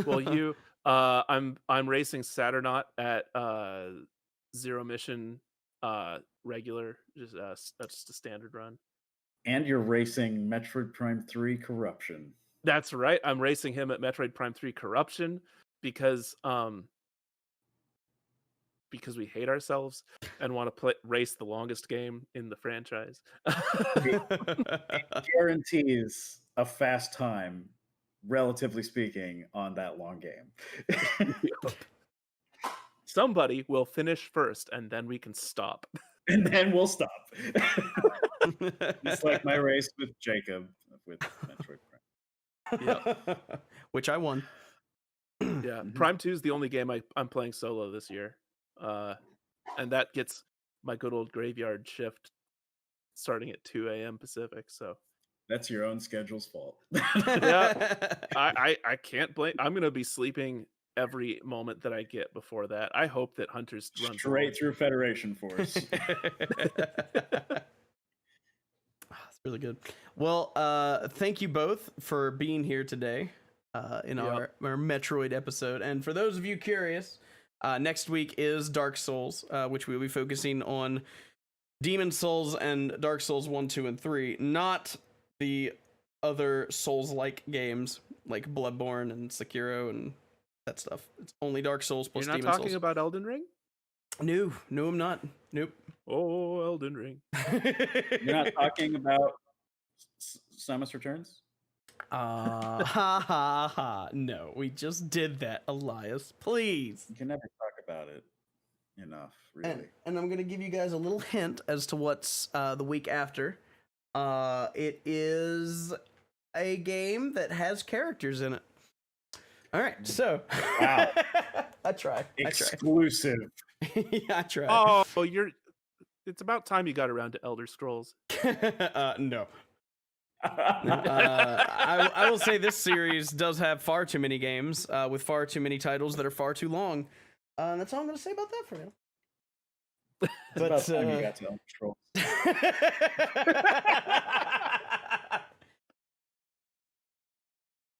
Well, you, I'm racing Saturnaut at Zero Mission regular, just a standard run. And you're racing Metroid Prime 3 Corruption. That's right. I'm racing him at Metroid Prime 3 Corruption because we hate ourselves and want to race the longest game in the franchise. It guarantees a fast time, relatively speaking, on that long game. Somebody will finish first, and then we can stop. And then we'll stop. It's like my race with Jacob with Metroid Prime. Yeah. Which I won. Yeah, Prime 2 is the only game I'm playing solo this year. And that gets my good old graveyard shift starting at 2 a.m. Pacific, so that's your own schedule's fault. Yeah, I can't blame. I'm gonna be sleeping every moment that I get before that. I hope that Hunters runs straight through Federation Force. That's really good. Well, thank you both for being here today in our Metroid episode. And for those of you curious, next week is Dark Souls, which we'll be focusing on Demon Souls and Dark Souls 1, 2, and 3, not the other Souls-like games like Bloodborne and Sekiro and that stuff. It's only Dark Souls plus Demon Souls. You're not talking about Elden Ring? No, I'm not. Nope. Oh, Elden Ring. You're not talking about Samus Returns? No, we just did that, Elias. Please. You can never talk about it enough, really. And I'm going to give you guys a little hint as to what's the week after. It is a game that has characters in it. All right, so wow, I try. Exclusive. Yeah, I try. Oh, it's about time you got around to Elder Scrolls. No. I will say this series does have far too many games with far too many titles that are far too long. And that's all I'm going to say about that for now. It's about time you got to Elder Scrolls.